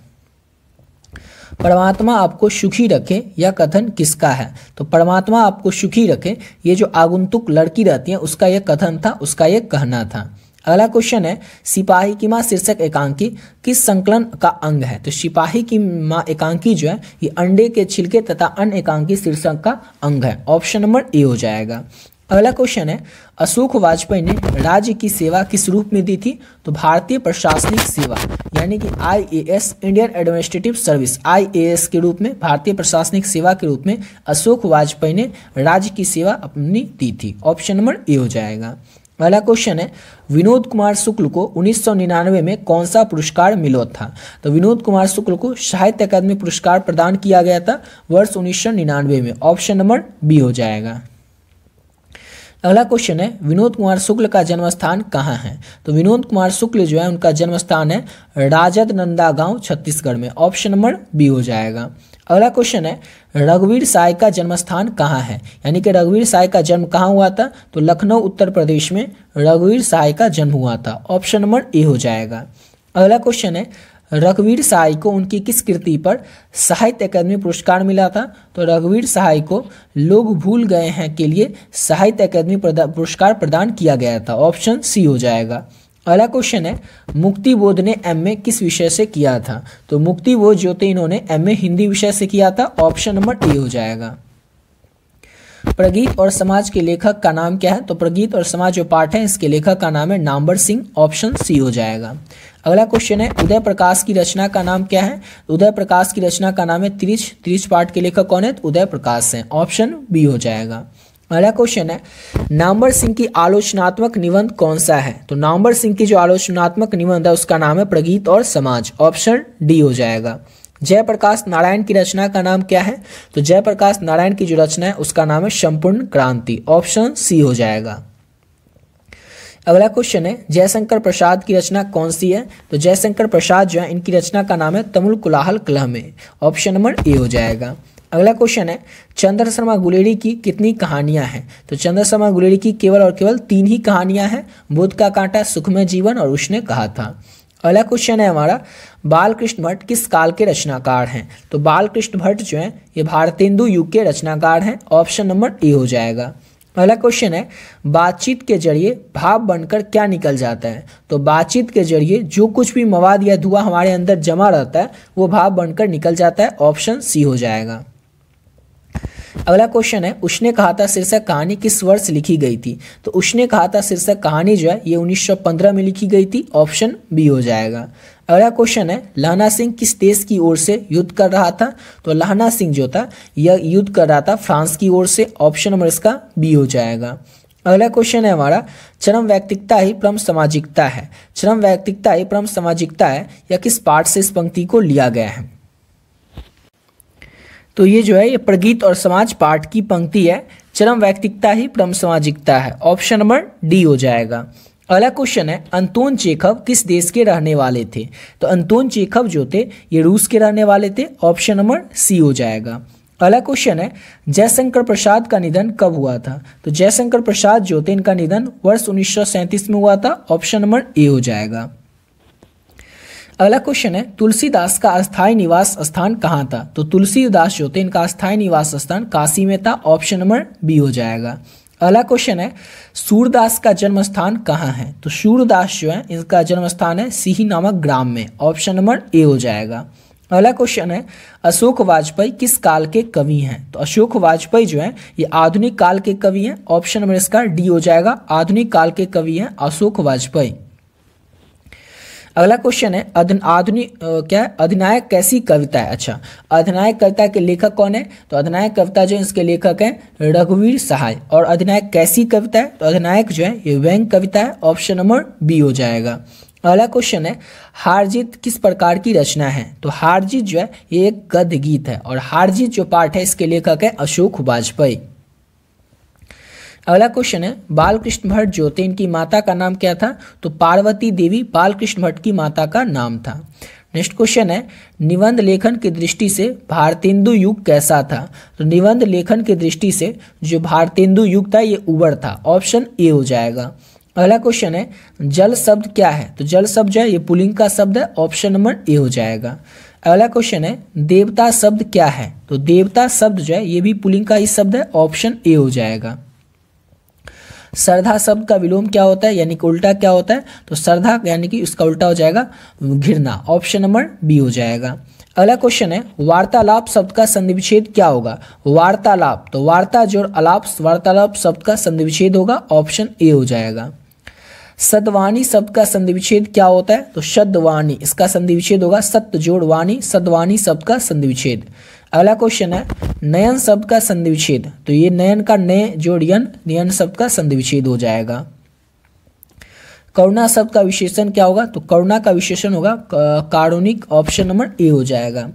परमात्मा आपको सुखी रखे यह कथन किसका है। तो परमात्मा आपको सुखी रखे ये जो आगंतुक लड़की रहती है उसका यह कथन था, उसका यह कहना था। अगला क्वेश्चन है सिपाही की माँ शीर्षक एकांकी किस संकलन का अंग है। तो सिपाही की माँ एकांकी जो है ये अंडे के छिलके तथा अन्य एकांकी शीर्षक का अंग है, ऑप्शन नंबर ए हो जाएगा। अगला क्वेश्चन है अशोक वाजपेयी ने राज्य की सेवा किस रूप में दी थी। तो भारतीय प्रशासनिक सेवा यानी कि IAS Indian administrative service IAS के रूप में, भारतीय प्रशासनिक सेवा के रूप में अशोक वाजपेयी ने राज्य की सेवा अपनी दी थी, ऑप्शन नंबर ए हो जाएगा। अगला क्वेश्चन है विनोद कुमार शुक्ल को 1999 में कौन सा पुरस्कार मिला था। तो विनोद कुमार शुक्ल को साहित्य अकादमी पुरस्कार प्रदान किया गया था वर्ष 1999 में, ऑप्शन नंबर बी हो जाएगा। अगला क्वेश्चन है विनोद कुमार शुक्ल का जन्म स्थान कहाँ है। तो विनोद कुमार शुक्ल जो है उनका जन्म स्थान है राजद नंदा गांव छत्तीसगढ़ में, ऑप्शन नंबर बी हो जाएगा। अगला क्वेश्चन है रघुवीर साय का जन्म स्थान कहाँ है, यानी कि रघुवीर साय का जन्म कहाँ हुआ था। तो लखनऊ उत्तर प्रदेश में रघुवीर साय का जन्म हुआ था, ऑप्शन नंबर ए हो जाएगा। अगला क्वेश्चन है रघुवीर सहाय को उनकी किस कृति पर साहित्य अकादमी पुरस्कार मिला था। तो रघुवीर सहाय को लोग भूल गए हैं के लिए साहित्य अकादमी पुरस्कार प्रदान किया गया था, ऑप्शन सी हो जाएगा। अगला क्वेश्चन है मुक्ति बोध ने MA किस विषय से किया था। तो मुक्ति बोध जो थे इन्होंने MA हिंदी विषय से किया था, ऑप्शन नंबर ए हो जाएगा। प्रगीत और समाज के लेखक का नाम क्या है? तो प्रगीत और समाज जो पाठ है इसके लेखक का नाम है नामवर सिंह, ऑप्शन सी हो जाएगा। अगला क्वेश्चन है उदय प्रकाश की रचना का नाम क्या है? उदय प्रकाश की रचना का नाम है त्रिच। त्रिच पाठ के लेखक कौन है? तो उदय प्रकाश हैं, ऑप्शन बी हो जाएगा। अगला क्वेश्चन है नामवर सिंह की आलोचनात्मक निबंध कौन सा है? तो नामवर सिंह की जो आलोचनात्मक निबंध है उसका नाम है प्रगीत और समाज, ऑप्शन डी हो जाएगा। जयप्रकाश नारायण की रचना का नाम क्या है? तो जयप्रकाश नारायण की जो रचना है उसका नाम है संपूर्ण क्रांति, ऑप्शन सी हो जाएगा। अगला क्वेश्चन है जयशंकर प्रसाद की रचना कौन सी है? तो जयशंकर प्रसाद जो है इनकी रचना का नाम है तमुल कोलाहल कलह में, ऑप्शन नंबर ए हो जाएगा। अगला क्वेश्चन है चंद्र शर्मा गुलेरी की कितनी कहानियां हैं? तो चंद्र शर्मा गुलेरी की केवल और केवल 3 ही कहानियां हैं, बुद्ध का कांटा, सुखमय जीवन और उसने कहा था। अगला क्वेश्चन है हमारा बालकृष्ण भट्ट किस काल के रचनाकार हैं? तो बालकृष्ण भट्ट जो है ये भारतेंदु युग के रचनाकार हैं, ऑप्शन नंबर ए हो जाएगा। अगला क्वेश्चन है बातचीत के जरिए भाप बनकर क्या निकल जाता है? तो बातचीत के जरिए जो कुछ भी मवाद या धुआं हमारे अंदर जमा रहता है वो भाप बनकर निकल जाता है, ऑप्शन सी हो जाएगा। अगला क्वेश्चन है उसने कहा था शीर्षक कहानी किस वर्ष लिखी गई थी? तो उसने कहा था शीर्षक कहानी जो है ये 1915 में लिखी गई थी, ऑप्शन बी हो जाएगा। अगला क्वेश्चन है लहना सिंह किस देश की ओर से युद्ध कर रहा था? तो लहना सिंह जो था यह युद्ध कर रहा था फ्रांस की ओर से, ऑप्शन नंबर इसका बी हो जाएगा। अगला क्वेश्चन है हमारा चरम व्यक्तिकता ही परम सामाजिकता है। चरम व्यक्तिकता ही परम सामाजिकता है यह किस पाठ से इस पंक्ति को लिया गया है? तो ये जो है ये प्रगीत और समाज पाठ की पंक्ति है, चरम व्यक्तिकता ही परम सामाजिकता है, ऑप्शन नंबर डी हो जाएगा। अगला क्वेश्चन है अंतोन चेखव किस देश के रहने वाले थे? तो अंतोन चेखव जो थे ये रूस के रहने वाले थे, ऑप्शन नंबर सी हो जाएगा। अगला क्वेश्चन है जयशंकर प्रसाद का निधन कब हुआ था? तो जयशंकर प्रसाद जो थे इनका निधन वर्ष 1937 में हुआ था, ऑप्शन नंबर ए हो जाएगा। अगला क्वेश्चन है तुलसीदास का अस्थायी निवास स्थान कहाँ था? तो तुलसीदास जो थे इनका अस्थायी निवास स्थान काशी में था, ऑप्शन नंबर बी हो जाएगा। अगला क्वेश्चन है सूरदास का जन्म स्थान कहाँ है? तो सूरदास जो है इनका जन्म स्थान है सिही नामक ग्राम में, ऑप्शन नंबर ए हो जाएगा। अगला क्वेश्चन है अशोक वाजपेयी किस काल के कवि हैं? तो अशोक वाजपेयी जो है ये आधुनिक काल के कवि हैं, ऑप्शन नंबर इसका डी हो जाएगा। आधुनिक काल के कवि हैं अशोक वाजपेयी। अगला क्वेश्चन है अधिनायक कैसी कविता है? अच्छा, अधिनायक कविता के लेखक कौन है? तो अधिनायक कविता जो इसके लेखक हैं रघुवीर सहाय। और अधिनायक कैसी कविता है? तो अधिनायक जो है ये व्यंग्य कविता है, ऑप्शन नंबर बी हो जाएगा। अगला क्वेश्चन है हारजीत किस प्रकार की रचना है? तो हारजीत जो है ये एक गद्य गीत है और हारजीत जो पाठ है इसके लेखक है अशोक वाजपेयी। अगला क्वेश्चन है बालकृष्ण भट्ट जो थे इनकी माता का नाम क्या था? तो पार्वती देवी बालकृष्ण भट्ट की माता का नाम था। नेक्स्ट क्वेश्चन है निबंध लेखन की दृष्टि से भारतेंदु युग कैसा था? तो निबंध लेखन की दृष्टि से जो भारतेंदु युग था ये उबड़ था, ऑप्शन ए हो जाएगा। अगला क्वेश्चन है जल शब्द क्या है? तो जल शब्द जो है ये पुल्लिंग का शब्द है, ऑप्शन नंबर ए हो जाएगा। अगला क्वेश्चन है देवता शब्द क्या है? तो देवता शब्द जो है ये भी पुल्लिंग का ही शब्द है, ऑप्शन ए हो जाएगा। श्रद्धा शब्द का विलोम क्या होता है यानी कि उल्टा क्या होता है? तो श्रद्धा यानी कि उसका उल्टा हो जाएगा घृणा, ऑप्शन नंबर बी हो जाएगा। अगला क्वेश्चन है वार्तालाप शब्द का संधिविच्छेद क्या होगा? वार्तालाप, तो वार्ता जोड़ अलाप, वार्तालाप शब्द का संधिविच्छेद होगा, ऑप्शन ए हो जाएगा। सद्वानी शब्द का संधिविच्छेद क्या होता है? तो सद्वानी, इसका संधिविच्छेद होगा सत्य जोड़ वाणी, सद्वानी शब्द का संधिविच्छेद। अगला क्वेश्चन है नयन शब्द का संधिविच्छेद, तो ये नयन का नय जोड़ यन, नयन शब्द का संधिविच्छेद हो जाएगा। करुणा शब्द का विशेषण क्या होगा? तो करुणा का विशेषण होगा कारुणिक, ऑप्शन नंबर ए हो जाएगा।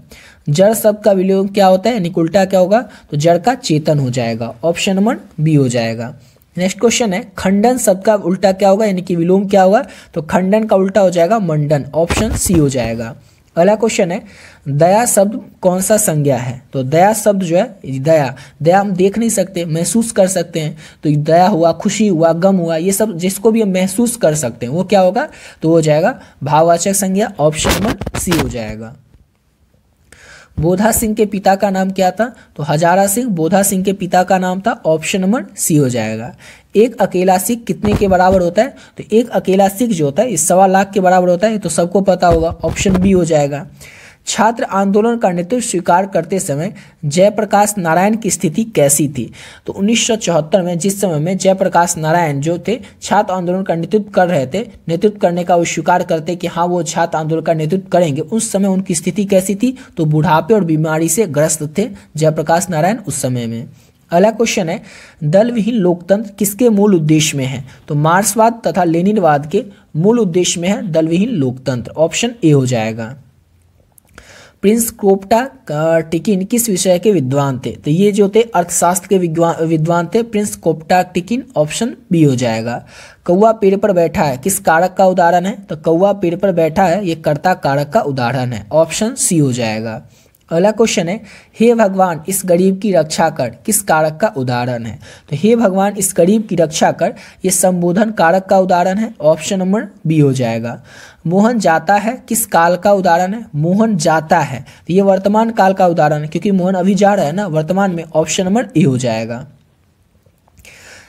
जड़ शब्द का विलोम क्या होता है यानी उल्टा क्या होगा? तो जड़ का चेतन हो जाएगा, ऑप्शन नंबर बी हो जाएगा। नेक्स्ट क्वेश्चन है खंडन शब्द का उल्टा क्या होगा यानी कि विलोम क्या होगा? तो खंडन का उल्टा हो जाएगा मंडन, ऑप्शन सी हो जाएगा। अगला क्वेश्चन है दया शब्द कौन सा संज्ञा है? तो दया शब्द जो है दया हम देख नहीं सकते, महसूस कर सकते हैं। तो दया हुआ, खुशी हुआ, गम हुआ, ये सब जिसको भी हम महसूस कर सकते हैं वो क्या होगा? तो हो जाएगा भाववाचक संज्ञा, ऑप्शन नंबर सी हो जाएगा। बोधा सिंह के पिता का नाम क्या था? तो हजारा सिंह बोधा सिंह के पिता का नाम था, ऑप्शन नंबर सी हो जाएगा। एक अकेला सिख कितने के बराबर होता है? तो एक अकेला सिख जो होता है इस 1.25 लाख के बराबर होता है, तो सबको पता होगा, ऑप्शन बी हो जाएगा। छात्र आंदोलन का नेतृत्व स्वीकार करते समय जयप्रकाश नारायण की स्थिति कैसी थी? तो 1974 में जिस समय में जयप्रकाश नारायण जो थे छात्र आंदोलन का नेतृत्व कर रहे थे, नेतृत्व करने का वो स्वीकार करते कि हाँ वो छात्र आंदोलन का नेतृत्व करेंगे, उस समय उनकी स्थिति कैसी थी? तो बुढ़ापे और बीमारी से ग्रस्त थे जयप्रकाश नारायण उस समय में। अगला क्वेश्चन है, दल विहीन लोकतंत्र किसके मूल उद्देश्य में है? तो मार्क्सवाद तथा लेनिनवाद के मूल उद्देश्य में है दल विहीन लोकतंत्र। ऑप्शन ए हो जाएगा। प्रिंस क्रोपटा-टिकिन किस विषय के विद्वान थे? तो ये जो थे अर्थशास्त्र के विद्वान थे प्रिंस क्रोपटा-टिकिन। ऑप्शन बी हो जाएगा। कौवा पेड़ पर बैठा है किस कारक का उदाहरण है? तो कौवा पेड़ पर बैठा है ये कर्ता कारक का उदाहरण है। ऑप्शन सी हो जाएगा। अगला क्वेश्चन है, हे भगवान इस गरीब की रक्षा कर किस कारक का उदाहरण है? तो हे भगवान इस गरीब की रक्षा कर ये संबोधन कारक का उदाहरण है। ऑप्शन नंबर बी हो जाएगा। मोहन जाता है किस काल का उदाहरण है? मोहन जाता है तो ये वर्तमान काल का उदाहरण है क्योंकि मोहन अभी जा रहा है ना वर्तमान में। ऑप्शन नंबर ए हो जाएगा।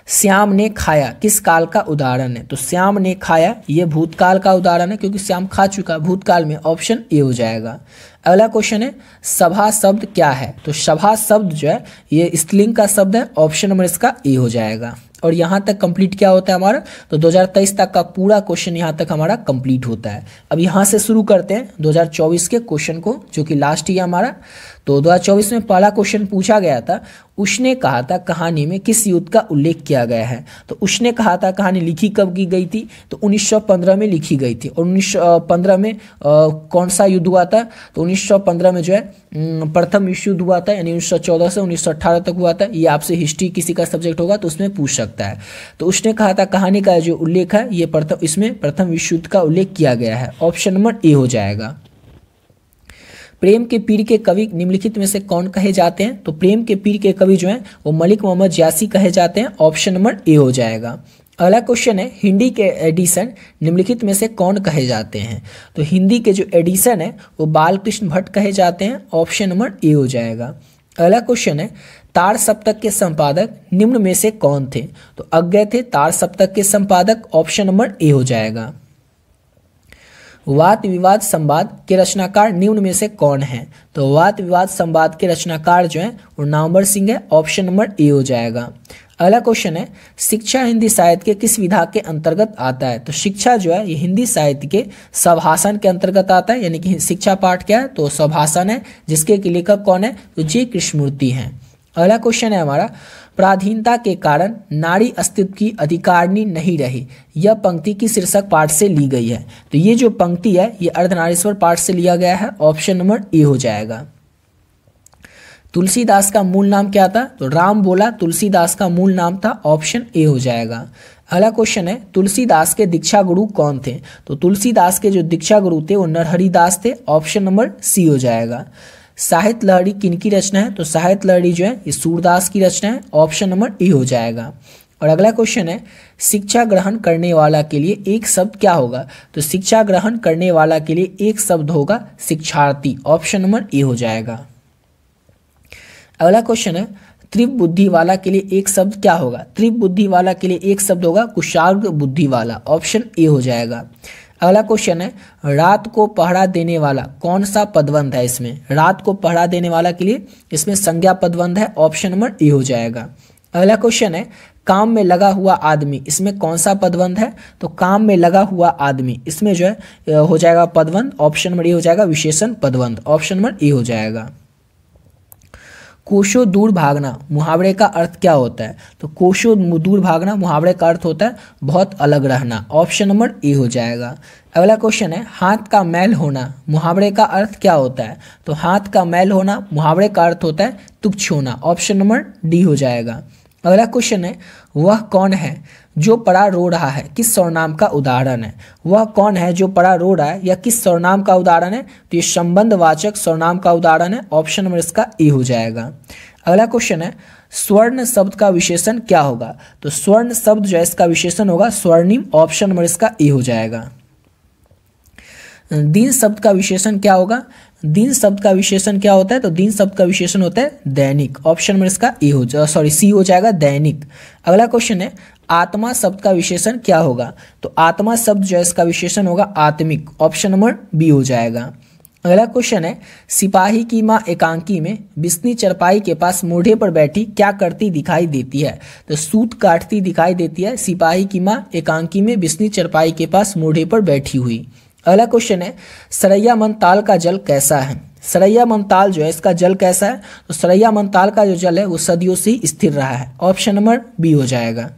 श्याम ने खाया किस काल का उदाहरण है? तो श्याम ने खाया ये भूतकाल का उदाहरण है क्योंकि श्याम खा चुका भूतकाल में। ऑप्शन ए हो जाएगा। अगला क्वेश्चन है, सभा शब्द क्या है? तो सभा शब्द जो है ये स्त्रीलिंग का शब्द है। ऑप्शन नंबर इसका ए हो जाएगा। और यहाँ तक कंप्लीट क्या होता है हमारा? तो 2023 तक का पूरा क्वेश्चन यहाँ तक हमारा कंप्लीट होता है। अब यहाँ से शुरू करते हैं 2024 के क्वेश्चन को जो कि लास्ट ही है हमारा। तो 2024 में पहला क्वेश्चन पूछा गया था, उसने कहा था कहानी में किस युद्ध का उल्लेख किया गया है? तो उसने कहा था कहानी लिखी कब की गई थी? तो 1915 में लिखी गई थी। और 1915 में कौन सा युद्ध हुआ था? तो 1915 में जो है प्रथम विश्व युद्ध हुआ था, यानी 1914 से 1918 तक हुआ था। ये आपसे हिस्ट्री किसी का सब्जेक्ट होगा तो उसमें पूछ सकता है। तो उसने कहा था कहानी का जो उल्लेख है ये इसमें प्रथम विश्व युद्ध का उल्लेख किया गया है। ऑप्शन नंबर ए हो जाएगा। प्रेम के पीर के कवि निम्नलिखित में से कौन कहे जाते हैं? तो प्रेम के पीर के कवि जो हैं वो मलिक मोहम्मद यासी कहे जाते हैं। ऑप्शन नंबर ए हो जाएगा। अगला क्वेश्चन है, हिंदी के एडिशन निम्नलिखित में से कौन कहे जाते हैं? तो हिंदी के जो एडिशन है वो बालकृष्ण भट्ट कहे जाते हैं। ऑप्शन नंबर ए हो जाएगा। अगला क्वेश्चन है, तार सप्तक के संपादक निम्न में से कौन थे? तो अज्ञेय थे तार सप्तक के संपादक। ऑप्शन नंबर ए हो जाएगा। वाद विवाद संवाद के रचनाकार निम्न में से कौन है? तो वाद विवाद संवाद के रचनाकार जो है वो नामवर सिंह है। ऑप्शन नंबर ए हो जाएगा। अगला क्वेश्चन है, शिक्षा हिंदी साहित्य के किस विधा के अंतर्गत आता है? तो शिक्षा जो है ये हिंदी साहित्य के स्वभाषण के अंतर्गत आता है, यानी कि शिक्षा पाठ क्या है? तो स्वभाषण है, जिसके लेखक कौन है? तो जी कृष्णमूर्ति हैं। अगला क्वेश्चन है हमारा, पराधीनता के कारण नारी अस्तित्व की अधिकारिणी नहीं रही, यह पंक्ति की शीर्षक पाठ से ली गई है? तो ये जो पंक्ति है ये अर्धनारीश्वर पाठ से लिया गया है। ऑप्शन नंबर ए हो जाएगा। तुलसीदास का मूल नाम क्या था? तो राम बोला तुलसीदास का मूल नाम था। ऑप्शन ए हो जाएगा। अगला क्वेश्चन है, तुलसीदास के दीक्षा गुरु कौन थे? तो तुलसीदास के जो दीक्षा गुरु थे वो नरहरि दास थे। ऑप्शन नंबर सी हो जाएगा। साहित्य लहरी किनकी रचना है? तो साहित्य लहरी जो है ये सूरदास की रचना है। ऑप्शन नंबर ए हो जाएगा। और अगला क्वेश्चन है, शिक्षा ग्रहण करने वाला के लिए एक शब्द क्या होगा? तो शिक्षा ग्रहण करने वाला के लिए एक शब्द होगा शिक्षार्थी। ऑप्शन नंबर ए हो जाएगा। अगला क्वेश्चन है, तीव्र बुद्धि वाला के लिए एक शब्द क्या होगा? तीव्र बुद्धि वाला के लिए एक शब्द होगा कुशाग्र बुद्धि वाला। ऑप्शन ए हो जाएगा। अगला क्वेश्चन है, रात को पहरा देने वाला कौन सा पदबंध है? इसमें रात को पहरा देने वाला के लिए इसमें संज्ञा पदबंध है। ऑप्शन नंबर ए हो जाएगा। अगला क्वेश्चन है, काम में लगा हुआ आदमी, इसमें कौन सा पदबंध है? तो काम में लगा हुआ आदमी, इसमें जो है हो जाएगा पदबंध। ऑप्शन नंबर ए हो जाएगा विशेषण पदबंध। ऑप्शन नंबर ए हो जाएगा। कोशों दूर भागना मुहावरे का अर्थ क्या होता है? तो कोशों दूर भागना मुहावरे का अर्थ होता है बहुत अलग रहना। ऑप्शन नंबर ए हो जाएगा। अगला क्वेश्चन है, हाथ का मैल होना मुहावरे का अर्थ क्या होता है? तो हाथ का मैल होना मुहावरे का अर्थ होता है तुच्छ होना। ऑप्शन नंबर डी हो जाएगा। अगला क्वेश्चन है, वह कौन है जो पड़ा रो रहा है, किस सर्वनाम का उदाहरण है? वह कौन है जो पड़ा रो रहा है या किस सर्वनाम का उदाहरण है? तो ये संबंधवाचक सर्वनाम का उदाहरण है। ऑप्शन नंबर इसका ए हो जाएगा। अगला क्वेश्चन है, स्वर्ण शब्द का विशेषण क्या होगा? तो स्वर्ण शब्द जो है इसका विशेषण होगा स्वर्णिम। ऑप्शन नंबर इसका ए हो जाएगा। दिन शब्द का विशेषण क्या होगा? दिन शब्द का विशेषण क्या होता है? तो दिन शब्द का विशेषण होता है दैनिक। ऑप्शन नंबर इसका ए हो सी हो जाएगा दैनिक। अगला क्वेश्चन है, आत्मा शब्द का विशेषण क्या होगा? तो आत्मा शब्द जो है इसका विशेषण होगा आत्मिक। ऑप्शन नंबर बी हो जाएगा। अगला क्वेश्चन है, सिपाही की माँ एकांकी में बिस्नी चरपाई के पास मोढ़े पर बैठी क्या करती दिखाई देती है? तो सूत काटती दिखाई देती है सिपाही की माँ एकांकी में बिस्नी चरपाई के पास मोढ़े पर बैठी हुई। अगला क्वेश्चन है, सरैया मन ताल का जल कैसा है? सरैया मन ताल जो है इसका जल कैसा है? तो सरैया मन ताल का जो जल है वो सदियों से स्थिर रहा है। ऑप्शन नंबर बी हो जाएगा।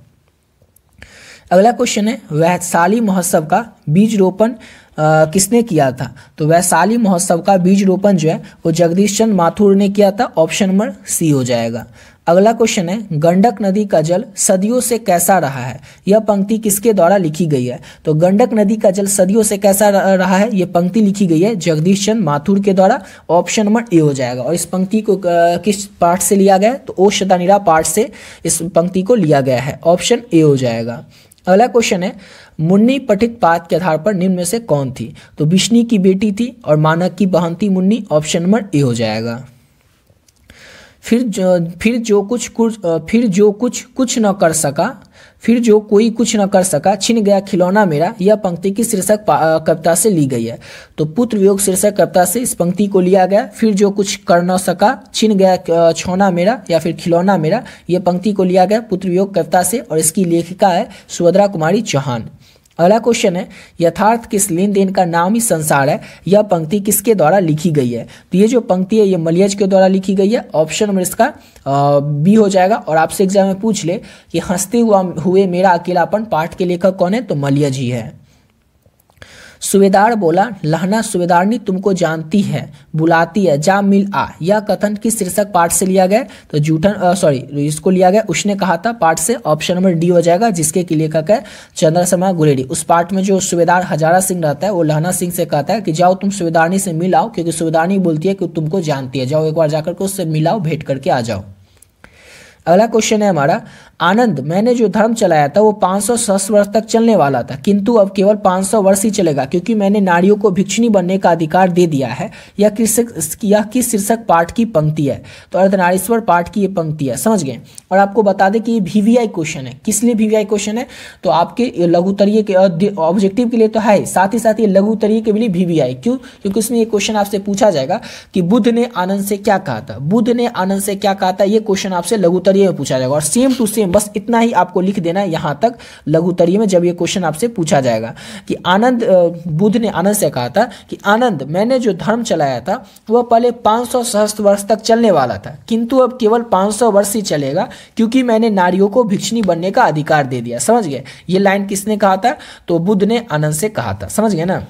अगला क्वेश्चन है, वैशाली महोत्सव का बीज रोपण किसने किया था? तो वैशाली महोत्सव का बीज रोपण जो है वो जगदीश चंद्र माथुर ने किया था। ऑप्शन नंबर सी हो जाएगा। अगला क्वेश्चन है, गंडक नदी का जल सदियों से कैसा रहा है? यह पंक्ति किसके द्वारा लिखी गई है? तो गंडक नदी का जल सदियों से कैसा रहा है, यह पंक्ति लिखी गई है जगदीश चंद्र माथुर के द्वारा। ऑप्शन नंबर ए हो जाएगा। और इस पंक्ति को किस पाठ से लिया गया है? तो ओ शतानीरा पाठ से इस पंक्ति को लिया गया है। ऑप्शन ए हो जाएगा। अगला क्वेश्चन है, मुन्नी पठित पाठ के आधार पर निम्न में से कौन थी? तो बिश्नी की बेटी थी और मानक की बहन थी मुन्नी। ऑप्शन नंबर ए हो जाएगा। फिर जो कोई कुछ न कर सका छिन गया खिलौना मेरा, यह पंक्ति की शीर्षक कविता से ली गई है। तो पुत्र वियोग शीर्षक कविता से इस पंक्ति को लिया गया। फिर जो कुछ कर न सका छिन गया छौना मेरा या फिर खिलौना मेरा, यह पंक्ति को लिया गया पुत्र वियोग कविता से और इसकी लेखिका है सुभद्रा कुमारी चौहान। अगला क्वेश्चन है, यथार्थ किस लेन देन का नाम ही संसार है, यह पंक्ति किसके द्वारा लिखी गई है? तो ये जो पंक्ति है ये मलियज के द्वारा लिखी गई है। ऑप्शन नंबर इसका बी हो जाएगा। और आपसे एग्जाम में पूछ ले कि हंसते हुए मेरा अकेलापन पाठ के लेखक कौन है? तो मलियज ही है। सूबेदार बोला, लहना सूबेदारनी तुमको जानती है बुलाती है जा मिल आ, यह कथन किस शीर्षक पाठ से लिया गया? तो इसको लिया गया उसने कहा था पाठ से। ऑप्शन नंबर डी हो जाएगा, जिसके की लेखक है चंद्र शर्मा गुलेरी। उस पाठ में जो सूबेदार हजारा सिंह रहता है वो लहना सिंह से कहता है कि जाओ तुम सूबेदारनी से मिल आओ, क्योंकि सूबेदारनी बोलती है कि तुमको जानती है, जाओ एक बार जाकर के उससे मिलाओ, भेंट करके आ जाओ। अगला क्वेश्चन है हमारा, आनंद मैंने जो धर्म चलाया था वो 500 वर्ष तक चलने वाला था, किंतु अब केवल 500 वर्ष ही चलेगा क्योंकि मैंने नारियों को भिक्षुणी बनने का अधिकार दे दिया है। यह किस शीर्षक पाठ की पंक्ति है? तो अर्धनारीश्वर पाठ की ये पंक्ति है। समझ गए। और आपको बता दें कि ये VVI क्वेश्चन है। किस लिए VVI क्वेश्चन है? तो आपके लघुतरीय के ऑब्जेक्टिव के लिए तो है, साथ ही साथ ये लघुतरीय के लिए VVI। क्यों? क्योंकि इसमें ये क्वेश्चन आपसे पूछा जाएगा कि बुद्ध ने आनंद से क्या कहा था। बुद्ध ने आनंद से क्या कहा था, ये क्वेश्चन आपसे लघुतरीय में पूछा जाएगा। और सेम टू सेम बस इतना ही आपको लिख देना है यहाँ तक लघुतरीय में, जब ये क्वेश्चन आपसे पूछा जाएगा कि बुद्ध ने आनंद से कहा था कि आनंद मैंने जो धर्म चलाया था वह पहले 500 सहस्त्र वर्ष तक चलने वाला था, किंतु अब केवल 500 वर्ष ही चलेगा क्योंकि मैंने नारियों को भिक्षुणी बनने का अधिकार दे दिया। समझ गए। ये लाइन किसने कहा था? तो बुद्ध ने आनंद से कहा था। समझ गए ना।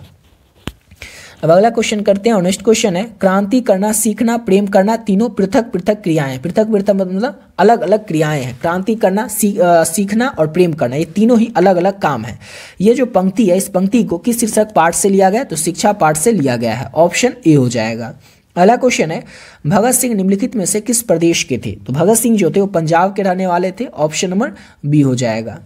अब अगला क्वेश्चन करते हैं। और नेक्स्ट क्वेश्चन है, क्रांति करना, सीखना, प्रेम करना तीनों पृथक पृथक क्रियाएं। पृथक पृथक मतलब अलग अलग क्रियाएं हैं। क्रांति करना, सीखना और प्रेम करना, ये तीनों ही अलग अलग काम है। ये जो पंक्ति है इस पंक्ति को किस शीर्षक पाठ से लिया गया? तो शिक्षा पाठ से लिया गया है। ऑप्शन ए हो जाएगा। अगला क्वेश्चन है, भगत सिंह निम्नलिखित में से किस प्रदेश के थे? तो भगत सिंह जो थे वो पंजाब के रहने वाले थे। ऑप्शन नंबर बी हो जाएगा।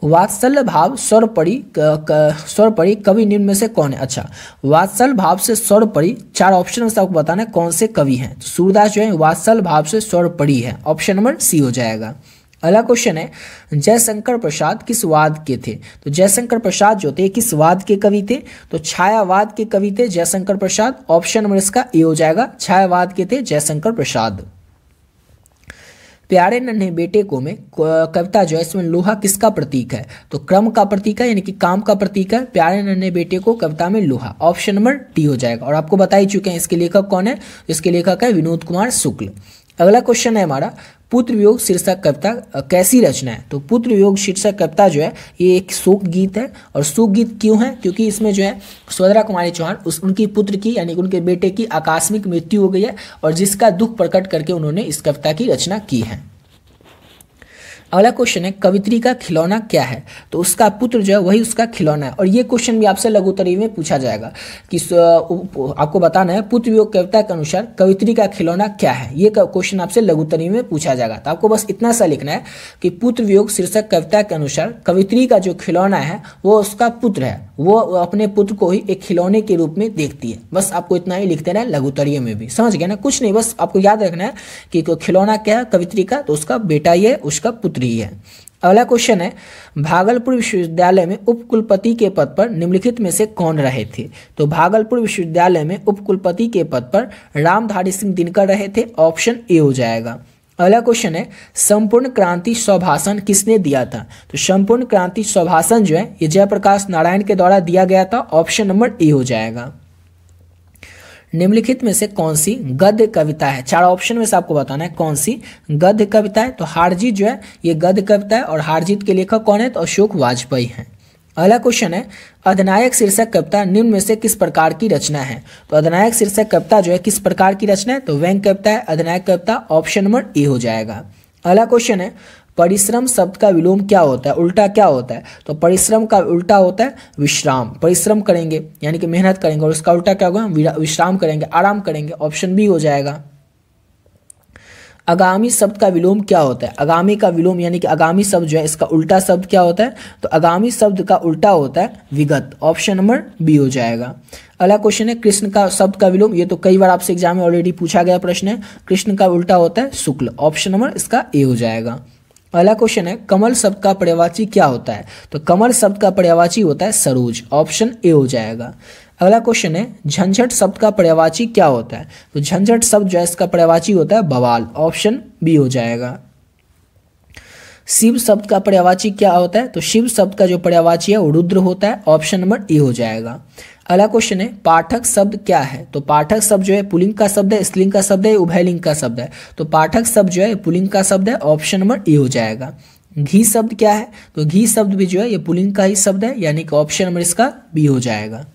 वात्सल्य भाव स्वरपरी कवि निम्न में से कौन है? अच्छा, वात्सल्य भाव से स्वरपरी 4 ऑप्शन में से आपको बताना है कौन से कवि हैं। तो सूरदास जो है वात्सल्य भाव से स्वरपरी है। ऑप्शन नंबर सी हो जाएगा। अगला क्वेश्चन है, जयशंकर प्रसाद किस वाद के थे? तो जयशंकर प्रसाद जो थे किस वाद के कवि थे? तो छायावाद के कवि थे जयशंकर प्रसाद। ऑप्शन नंबर इसका ए हो जाएगा, छायावाद के थे जयशंकर प्रसाद। प्यारे नन्हे बेटे को में कविता जो है इसमें लोहा किसका प्रतीक है? तो क्रम का प्रतीक है, यानी कि काम का प्रतीक है। प्यारे नन्हे बेटे को कविता में लोहा। ऑप्शन नंबर डी हो जाएगा। और आपको बता ही चुके हैं इसके लेखक कौन है। इसके लेखक है विनोद कुमार शुक्ल। अगला क्वेश्चन है हमारा, पुत्र वियोग शीर्षक कविता कैसी रचना है? तो पुत्र वियोग शीर्षक कविता जो है ये एक शोक गीत है। और शोक गीत क्यों है? क्योंकि इसमें जो है सुभद्रा कुमारी चौहान उनकी पुत्र की यानी कि उनके बेटे की आकस्मिक मृत्यु हो गई है और जिसका दुख प्रकट करके उन्होंने इस कविता की रचना की है। अगला क्वेश्चन है, कवित्री का खिलौना क्या है? तो उसका पुत्र जो है वही उसका खिलौना है। और ये क्वेश्चन भी आपसे लघुतरी में पूछा जाएगा कि आपको बताना है पुत्र वियोग कविता के अनुसार कवित्री का खिलौना क्या है। ये क्वेश्चन आपसे लघुतरी में पूछा जाएगा। तो आपको बस इतना सा लिखना है कि पुत्र वियोग शीर्षक कविता के अनुसार कवित्री का जो खिलौना है वो उसका पुत्र है। वो अपने पुत्र को ही एक खिलौने के रूप में देखती है। बस आपको इतना ही लिख देना है लघुतरी में भी। समझ गए ना? कुछ नहीं, बस आपको याद रखना है कि खिलौना क्या है कवित्री का, तो उसका बेटा ही है, उसका पुत्र ही है। अगला क्वेश्चन है, भागलपुर विश्वविद्यालय में उपकुलपति के पद पर निम्नलिखित में से कौन रहे थे? तो भागलपुर विश्वविद्यालय में उपकुलपति के पद पर रामधारी सिंह दिनकर रहे थे, ऑप्शन ए हो जाएगा। अगला क्वेश्चन है, संपूर्ण क्रांति स्वभाषण किसने दिया था? तो संपूर्ण क्रांति स्वभाषण जो है ये जयप्रकाश नारायण के द्वारा दिया गया था, ऑप्शन नंबर ए हो जाएगा। निम्नलिखित में से कौन सी गद्य कविता है? 4 ऑप्शन में से आपको बताना है कौन सी गद्य कविता है। तो हारजीत जो है ये गद्य कविता है और हारजीत के लेखक कौन है? तो अशोक वाजपेयी हैं। अगला क्वेश्चन है, अधिनायक शीर्षक कविता निम्न में से किस प्रकार की रचना है? तो अधिनायक शीर्षक कविता जो है किस प्रकार की रचना है? तो व्यंग्य कविता है अधिनायक कविता, ऑप्शन नंबर ए हो जाएगा। अगला क्वेश्चन है, परिश्रम शब्द का विलोम क्या होता है, उल्टा क्या होता है? तो परिश्रम का उल्टा होता है विश्राम। परिश्रम करेंगे यानी कि मेहनत करेंगे और उसका उल्टा क्या होगा? विश्राम करेंगे, आराम करेंगे, ऑप्शन बी हो जाएगा। आगामी शब्द का विलोम क्या होता है? आगामी का विलोम यानी कि आगामी शब्द जो है इसका उल्टा शब्द क्या होता है? तो आगामी शब्द का उल्टा होता है विगत, ऑप्शन नंबर बी हो जाएगा। अगला क्वेश्चन है, कृष्ण का शब्द का विलोम, ये तो कई बार आपसे एग्जाम में ऑलरेडी पूछा गया प्रश्न है। कृष्ण का उल्टा होता है शुक्ल, ऑप्शन नंबर इसका ए हो जाएगा। अगला क्वेश्चन है, कमल शब्द का पर्यायवाची क्या होता है? तो कमल शब्द का पर्यायवाची होता है सरोज, ऑप्शन ए हो जाएगा। अगला क्वेश्चन है, झंझट शब्द का पर्यायवाची क्या होता है? तो झंझट शब्द जो है इसका पर्यायवाची होता है बवाल, ऑप्शन बी हो जाएगा। शिव शब्द का पर्यायवाची क्या होता है? तो शिव शब्द का जो पर्यायवाची है वो रुद्र होता है, ऑप्शन नंबर ए हो जाएगा। अगला क्वेश्चन है, पाठक शब्द क्या है? तो पाठक शब्द जो है पुल्लिंग का शब्द है, स्त्रीलिंग का शब्द है, उभयलिंग का शब्द है। तो पाठक शब्द जो है पुल्लिंग का शब्द है, ऑप्शन नंबर ए हो जाएगा। घी शब्द क्या है? तो घी शब्द भी जो है ये पुल्लिंग का ही शब्द है, यानी कि ऑप्शन नंबर इसका बी हो जाएगा।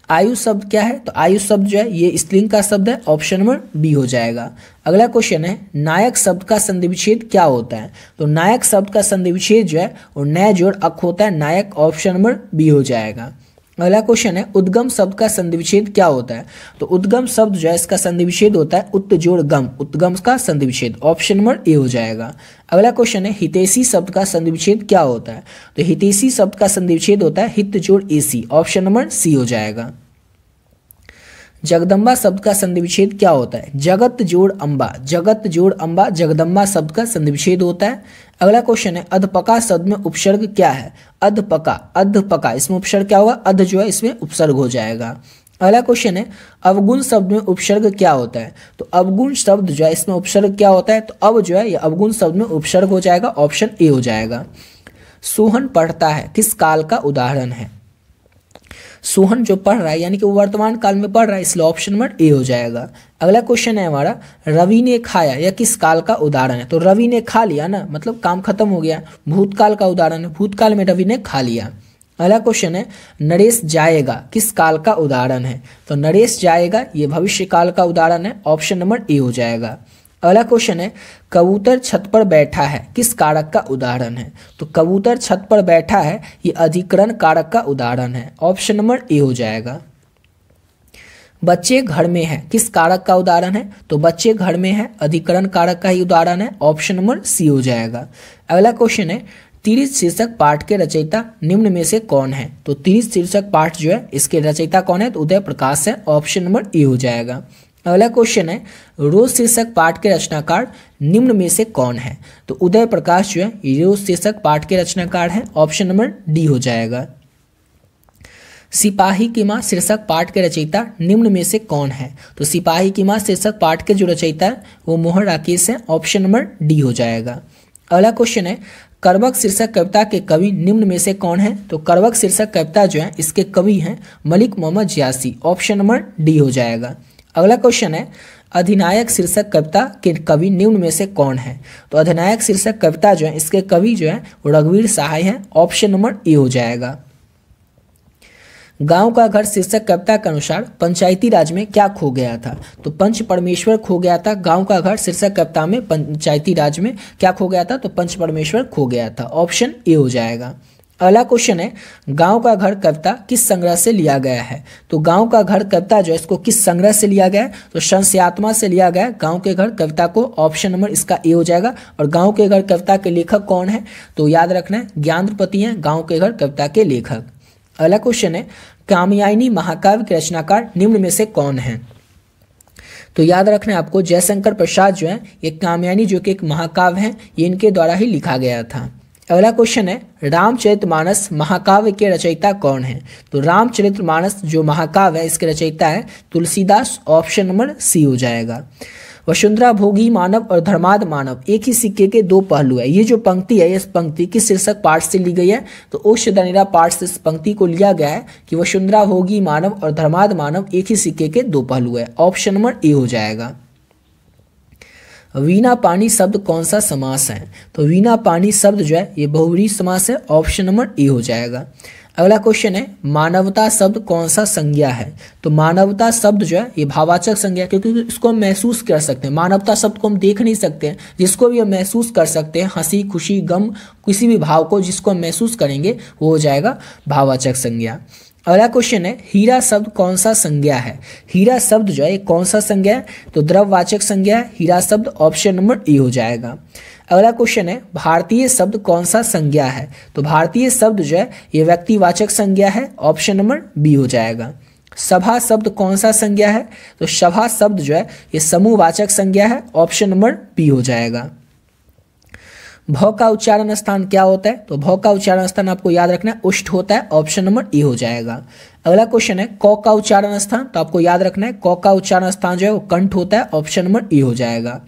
आयु शब्द क्या है? तो आयु शब्द जो है ये स्त्रीलिंग का शब्द है, ऑप्शन नंबर बी हो जाएगा। अगला क्वेश्चन है, नायक शब्द का संधि विच्छेद क्या होता है? तो नायक शब्द का संधि विच्छेद जो है वो नय जोड़ अक होता है, नायक, ऑप्शन नंबर बी हो जाएगा। अगला क्वेश्चन है, उद्गम शब्द का संधि विच्छेद क्या होता है? तो उद्गम शब्द जो है इसका संधि विच्छेद होता है उत जोड़ गम, उद्गम का संधि विच्छेद, ऑप्शन नंबर ए हो जाएगा। अगला क्वेश्चन है, हितैषी शब्द का संधि विच्छेद क्या होता है? तो हितैषी शब्द का संधि विच्छेद होता है हित जोड़ एसी, ऑप्शन नंबर सी हो जाएगा। जगदम्बा शब्द का संधि विच्छेद क्या होता है? जगत जोड़ अम्बा, जगत जोड़ अम्बा जगदम्बा शब्द का संधि विच्छेद होता है। अगला क्वेश्चन है, अधपका शब्द में उपसर्ग क्या है? अधपका, अधपका इसमें उपसर्ग क्या होगा? अध जो है इसमें उपसर्ग हो जाएगा। अगला क्वेश्चन है, अवगुण शब्द में उपसर्ग क्या होता है? तो अवगुण शब्द जो है इसमें उपसर्ग क्या होता है? तो अब जो है ये अवगुण शब्द में उपसर्ग हो जाएगा, ऑप्शन ए हो जाएगा। सोहन पढ़ता है किस काल का उदाहरण है? सोहन जो पढ़ रहा है यानी कि वो वर्तमान काल में पढ़ रहा है, इसलिए ऑप्शन नंबर ए हो जाएगा। अगला क्वेश्चन है हमारा, रवि ने खाया यह किस काल का उदाहरण है? तो रवि ने खा लिया ना, मतलब काम खत्म हो गया, भूतकाल का उदाहरण है, भूतकाल में रवि ने खा लिया। अगला क्वेश्चन है, नरेश जाएगा किस काल का उदाहरण है? तो नरेश जाएगा ये भविष्य काल का उदाहरण है, ऑप्शन नंबर ए हो जाएगा। अगला क्वेश्चन है, कबूतर छत पर बैठा है किस कारक का उदाहरण है? तो कबूतर छत पर बैठा है ये अधिकरण कारक का उदाहरण है, ऑप्शन नंबर ए हो जाएगा। बच्चे घर में है किस कारक का उदाहरण है? तो बच्चे घर में है अधिकरण कारक का ही उदाहरण है, ऑप्शन नंबर सी हो जाएगा। अगला क्वेश्चन है, तिरित शीर्षक पाठ के रचयिता निम्न में से कौन है? तो तिरित शीर्षक पाठ जो है इसके रचयिता कौन है? तो उदय प्रकाश है, ऑप्शन नंबर ए हो जाएगा। अगला क्वेश्चन है, रोज शीर्षक पाठ के रचनाकार निम्न में से कौन है? तो उदय प्रकाश जो है ये रोज शीर्षक पाठ के रचनाकार है, ऑप्शन नंबर डी हो जाएगा। सिपाही की मां शीर्षक पाठ के रचयिता निम्न में से कौन है? तो सिपाही की मां शीर्षक पाठ के जो रचयिता है वो मोहन राकेश है, ऑप्शन नंबर डी हो जाएगा। अगला क्वेश्चन है, करवक शीर्षक कविता के कवि निम्न में से कौन है? तो करवक शीर्षक कविता जो है इसके कवि हैं Malik Mohammad Jayasi, option number D हो जाएगा। अगला क्वेश्चन है, अधिनायक शीर्षक कविता के कवि निम्न में से कौन है? तो अधिनायक शीर्षक कविता जो है इसके कवि जो है वो रघुवीर सहाय हैं, ऑप्शन नंबर ए हो जाएगा। गांव का घर शीर्षक कविता के अनुसार पंचायती राज में क्या खो गया था? तो पंच परमेश्वर खो गया था। गांव का घर शीर्षक कविता में पंचायती राज में क्या खो गया था? तो पंच परमेश्वर खो गया था, ऑप्शन ए हो जाएगा। अगला क्वेश्चन है, गांव का घर कविता किस संग्रह से लिया गया है? तो गांव का घर कविता जो है इसको किस संग्रह से लिया गया है? तो संस्यात्मा से लिया गया गांव के घर कविता को, ऑप्शन नंबर इसका ए हो जाएगा। और गांव के घर कविता के लेखक कौन है? तो याद रखना है ज्ञानपति हैं गांव के घर कविता के लेखक। अगला क्वेश्चन है, कामयानी महाकाव्य के रचनाकार निम्न में से कौन है? तो याद रखना है आपको, जयशंकर प्रसाद जो है ये कामयानी जो कि एक महाकाव्य है, ये इनके द्वारा ही लिखा गया था। अगला क्वेश्चन है, रामचरितमानस महाकाव्य के रचयिता कौन है? तो रामचरितमानस जो महाकाव्य है इसके रचयिता है तुलसीदास, ऑप्शन नंबर सी हो जाएगा। वसुंधरा भोगी मानव और धर्माद मानव एक ही सिक्के के दो पहलू है। ये जो पंक्ति है, इस पंक्ति किस शीर्षक पाठ से ली गई है? तो ओशधनिरा पाठ से इस पंक्ति को लिया गया है कि वसुंधरा भोगी मानव और धर्माद मानव एक ही सिक्के के दो पहलू है। ऑप्शन नंबर ए हो जाएगा। वीणा पानी शब्द कौन सा समास है? तो वीणा पानी शब्द जो है ये बहुव्रीहि समास है। ऑप्शन नंबर ए हो जाएगा। अगला क्वेश्चन है, मानवता शब्द कौन सा संज्ञा है? तो मानवता शब्द जो है ये भाववाचक संज्ञा है, क्योंकि इसको हम महसूस कर सकते हैं। मानवता शब्द को हम देख नहीं सकते हैं, जिसको भी हम महसूस कर सकते हैं, हंसी खुशी गम किसी भी भाव को जिसको हम महसूस करेंगे वो हो जाएगा भाववाचक संज्ञा। अगला क्वेश्चन है, हीरा शब्द कौन सा संज्ञा है? हीरा शब्द जो है ये कौन सा संज्ञा है? तो द्रव्यवाचक संज्ञा है हीरा शब्द। ऑप्शन नंबर ए हो जाएगा। अगला क्वेश्चन है, भारतीय शब्द कौन सा संज्ञा है? तो भारतीय शब्द जो है ये व्यक्तिवाचक संज्ञा है। ऑप्शन नंबर बी हो जाएगा। सभा शब्द कौन सा संज्ञा है? तो सभा शब्द जो है ये समूहवाचक संज्ञा है। ऑप्शन नंबर बी हो जाएगा। भ का उच्चारण स्थान क्या होता है? तो भ का उच्चारण स्थान आपको याद रखना है उष्ठ होता है। ऑप्शन नंबर ए हो जाएगा। अगला क्वेश्चन है, क का उच्चारण स्थान, तो आपको याद रखना है क का उच्चारण स्थान जो है वो कंठ होता है। ऑप्शन नंबर ए हो जाएगा।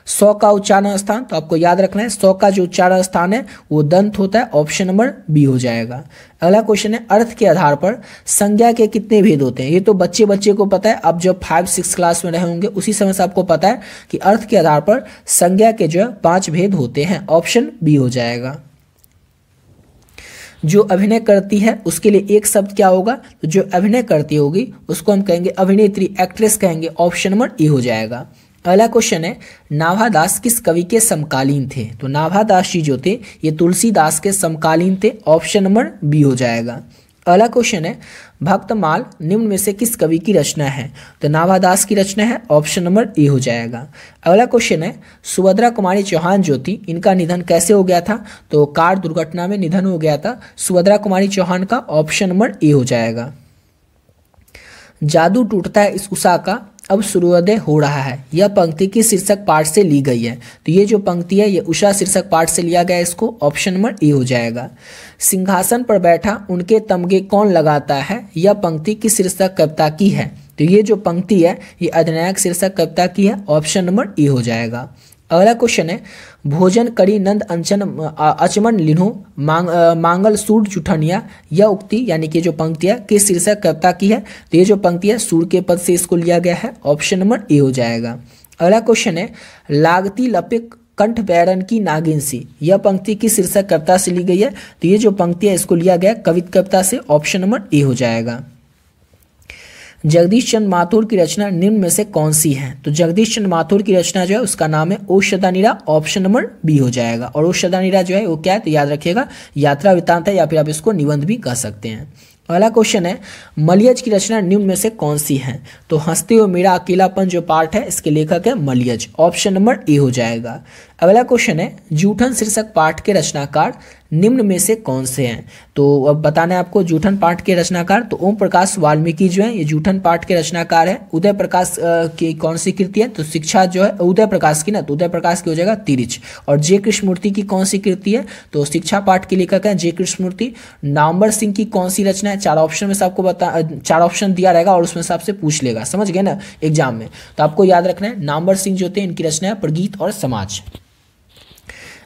सौ का उच्चारण स्थान, तो आपको याद रखना है सौ का जो उच्चारण स्थान है वो दंत होता है। ऑप्शन नंबर बी हो जाएगा। अगला क्वेश्चन है, अर्थ के आधार पर संज्ञा के कितने भेद होते हैं? ये तो बच्चे को पता है। अब जब 5-6 क्लास में रहे होंगे उसी समय से आपको पता है कि अर्थ के आधार पर संज्ञा के जो है 5 भेद होते हैं। ऑप्शन बी हो जाएगा। जो अभिनय करती है उसके लिए एक शब्द क्या होगा? तो जो अभिनय करती होगी उसको हम कहेंगे अभिनेत्री, एक्ट्रेस कहेंगे। ऑप्शन नंबर ए हो जाएगा। अगला क्वेश्चन है, नाभादास किस कवि के समकालीन थे? तो नाभादास जी जो थे ये तुलसीदास के समकालीन थे। ऑप्शन नंबर बी हो जाएगा। अगला क्वेश्चन है, भक्तमाल निम्न में से किस कवि की रचना है? तो नाभादास की रचना है। ऑप्शन नंबर ए हो जाएगा। अगला क्वेश्चन है, सुभद्रा कुमारी चौहान जो थी इनका निधन कैसे हो गया था? तो कार दुर्घटना में निधन हो गया था सुभद्रा कुमारी चौहान का। ऑप्शन नंबर ए हो जाएगा। जादू टूटता है इस उषा का, अब सूर्योदय हो रहा है, यह पंक्ति किस शीर्षक पाठ से ली गई है? तो ये जो पंक्ति है ये उषा शीर्षक पाठ से लिया गया है इसको। ऑप्शन नंबर ए हो जाएगा। सिंहासन पर बैठा उनके तमगे कौन लगाता है, यह पंक्ति किस शीर्षक कविता की है? तो ये जो पंक्ति है ये अधिनायक शीर्षक कविता की है। ऑप्शन नंबर ए हो जाएगा। अगला क्वेश्चन है, भोजन करी नंद अंचन अचमन लिन्हो मांगल सूर जुठनिया, यह उक्ति यानी कि जो पंक्ति है किस शीर्षक कविता की है? तो ये जो पंक्ति है सूर के पद से इसको लिया गया है। ऑप्शन नंबर ए हो जाएगा। अगला क्वेश्चन है, लागती लपे कंठ बैरन की नागिन सी, यह पंक्ति किस शीर्षक कविता से ली गई है? तो ये जो पंक्ति है इसको लिया गया कवित कविता से। ऑप्शन नंबर ए हो जाएगा। जगदीश चंद्र माथुर की रचना निम्न में से कौन सी है? तो जगदीश चंद्र माथुर की रचना जो है उसका नाम है ओषधानीरा। ऑप्शन नंबर बी हो जाएगा। और ओषधानीरा जो है वो क्या है? तो याद रखिएगा यात्रा वृत्तांत है, या फिर आप इसको निबंध भी कह सकते हैं। अगला क्वेश्चन है, मलयज की रचना निम्न में से कौन सी है? तो हंसते हो मेरा अकेलापन जो पाठ है इसके लेखक है मलयज। ऑप्शन नंबर ए हो जाएगा। अगला क्वेश्चन है, जूठन शीर्षक पाठ के रचनाकार निम्न में से कौन से हैं? तो अब बताना है आपको जूठन पाठ के रचनाकार। तो ओम प्रकाश वाल्मीकि जो है ये जूठन पाठ के रचनाकार है। उदय प्रकाश की कौन सी कृति है? तो शिक्षा जो है उदय प्रकाश की ना, तो उदय प्रकाश की हो जाएगा तिरिच। और जे कृष्णमूर्ति की कौन सी कृति है? तो शिक्षा पाठ के लेखक है जे कृष्णमूर्ति। नामवर सिंह की कौन सी रचना है? 4 ऑप्शन में से आपको 4 ऑप्शन दिया रहेगा और उसमें से आपसे पूछ लेगा, समझ गए ना एग्जाम में। तो आपको याद रखना है नामवर सिंह जो थे इनकी रचना है प्रगीत और समाज।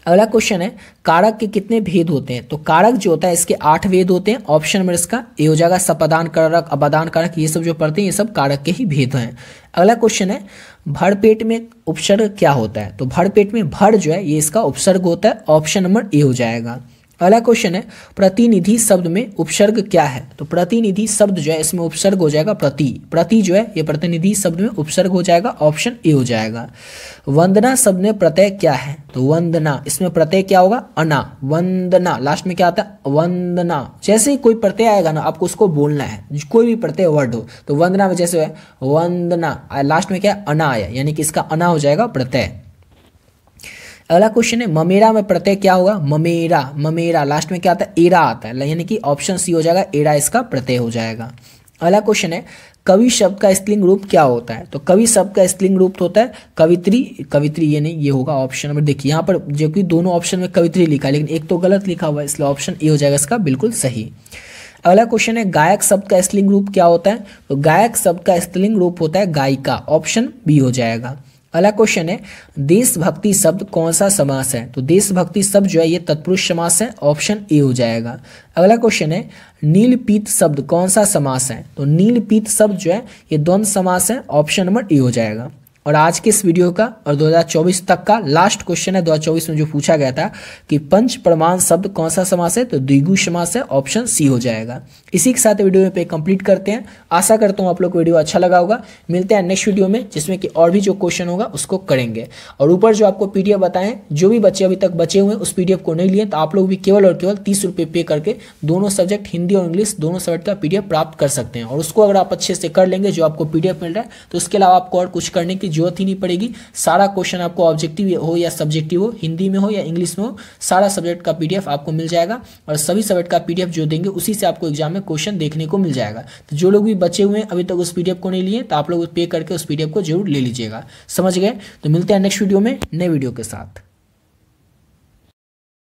अगला क्वेश्चन है, कारक के कितने भेद होते हैं? तो कारक जो होता है इसके 8 भेद होते हैं। ऑप्शन नंबर इसका ए हो जाएगा। सपदान कारक, अपादान कारक, ये सब जो पढ़ते हैं ये सब कारक के ही भेद हैं। अगला क्वेश्चन है, भरपेट में उपसर्ग क्या होता है? तो भरपेट में भर जो है ये इसका उपसर्ग होता है। ऑप्शन नंबर ए हो जाएगा। अगला क्वेश्चन है, प्रतिनिधि शब्द में उपसर्ग क्या है? तो प्रतिनिधि शब्द जो है इसमें उपसर्ग हो जाएगा प्रति। प्रति जो है ये प्रतिनिधि शब्द में उपसर्ग हो जाएगा। ऑप्शन ए हो जाएगा। वंदना शब्द में प्रत्यय क्या है? तो वंदना इसमें प्रत्यय क्या होगा? अना। वंदना लास्ट में क्या आता है? वंदना। जैसे ही कोई प्रत्यय आएगा ना आपको उसको बोलना है, कोई भी प्रत्यय वर्ड हो। तो वंदना में जैसे है वंदना, लास्ट में क्या? अना आया, यानी कि इसका अना हो जाएगा प्रत्यय। अगला क्वेश्चन है, ममेरा में प्रत्यय क्या होगा? ममेरा। ममेरा लास्ट में क्या आता है? एरा आता है, यानी कि ऑप्शन सी हो जाएगा एरा इसका प्रत्यय हो जाएगा। अगला क्वेश्चन है कवि शब्द का स्त्रीलिंग रूप क्या होता है? तो कवि शब्द का स्त्रीलिंग रूप होता है कवित्री। कवित्री ये नहीं, ये होगा ऑप्शन नंबर, देखिए यहाँ पर जो कि दोनों ऑप्शन में कवित्री लिखा है लेकिन एक तो गलत लिखा हुआ है, इसलिए ऑप्शन ए हो जाएगा इसका बिल्कुल सही। अगला क्वेश्चन है गायक शब्द का स्त्रीलिंग रूप क्या होता है? तो गायक शब्द का स्त्रीलिंग रूप होता है गायिका, ऑप्शन बी हो जाएगा। अगला क्वेश्चन है देशभक्ति शब्द कौन सा समास है? तो देशभक्ति शब्द जो है ये तत्पुरुष समास है, ऑप्शन ए हो जाएगा। अगला क्वेश्चन है नीलपीत शब्द कौन सा समास है? तो नीलपीत शब्द जो है ये द्वंद्व समास है, ऑप्शन नंबर ए हो जाएगा। और आज के इस वीडियो का और 2024 तक का लास्ट क्वेश्चन है 2024 में जो पूछा गया था कि पंच प्रमाण शब्द कौन सा समास है? तो द्विगु समास है, ऑप्शन सी हो जाएगा। इसी के साथ वीडियो पे कंप्लीट करते हैं। आशा करता हूँ आप लोग को वीडियो अच्छा लगा होगा। मिलते हैं नेक्स्ट वीडियो में जिसमें कि और भी जो क्वेश्चन होगा उसको करेंगे। और ऊपर जो आपको पीडीएफ बताएं, जो भी बच्चे अभी तक बचे हुए हैं उस पीडीएफ को नहीं लिए तो आप लोग भी केवल और केवल 30 रुपये पे करके दोनों सब्जेक्ट हिंदी और इंग्लिश दोनों सब्जेक्ट का पीडीएफ प्राप्त कर सकते हैं। और उसको अगर आप अच्छे से कर लेंगे जो आपको पीडीएफ मिल रहा है तो उसके अलावा आपको और कुछ करने की जरूरत ही नहीं पड़ेगी। सारा क्वेश्चन आपको ऑब्जेक्टिव हो या सब्जेक्टिव हो, हिंदी में हो या इंग्लिश में हो, सारा सब्जेक्ट का पीडीएफ आपको मिल जाएगा। और सभी सब्जेक्ट का पीडीएफ जो देंगे उसी से आपको एग्जाम में क्वेश्चन देखने को मिल जाएगा। तो जो लोग भी बचे हुए हैं अभी तक उस पीडीएफ को नहीं लिए तो आप लोग पे करके उस पीडीएफ को जरूर ले लीजिएगा। समझ गए? तो मिलते हैं नेक्स्ट वीडियो में नए वीडियो के साथ।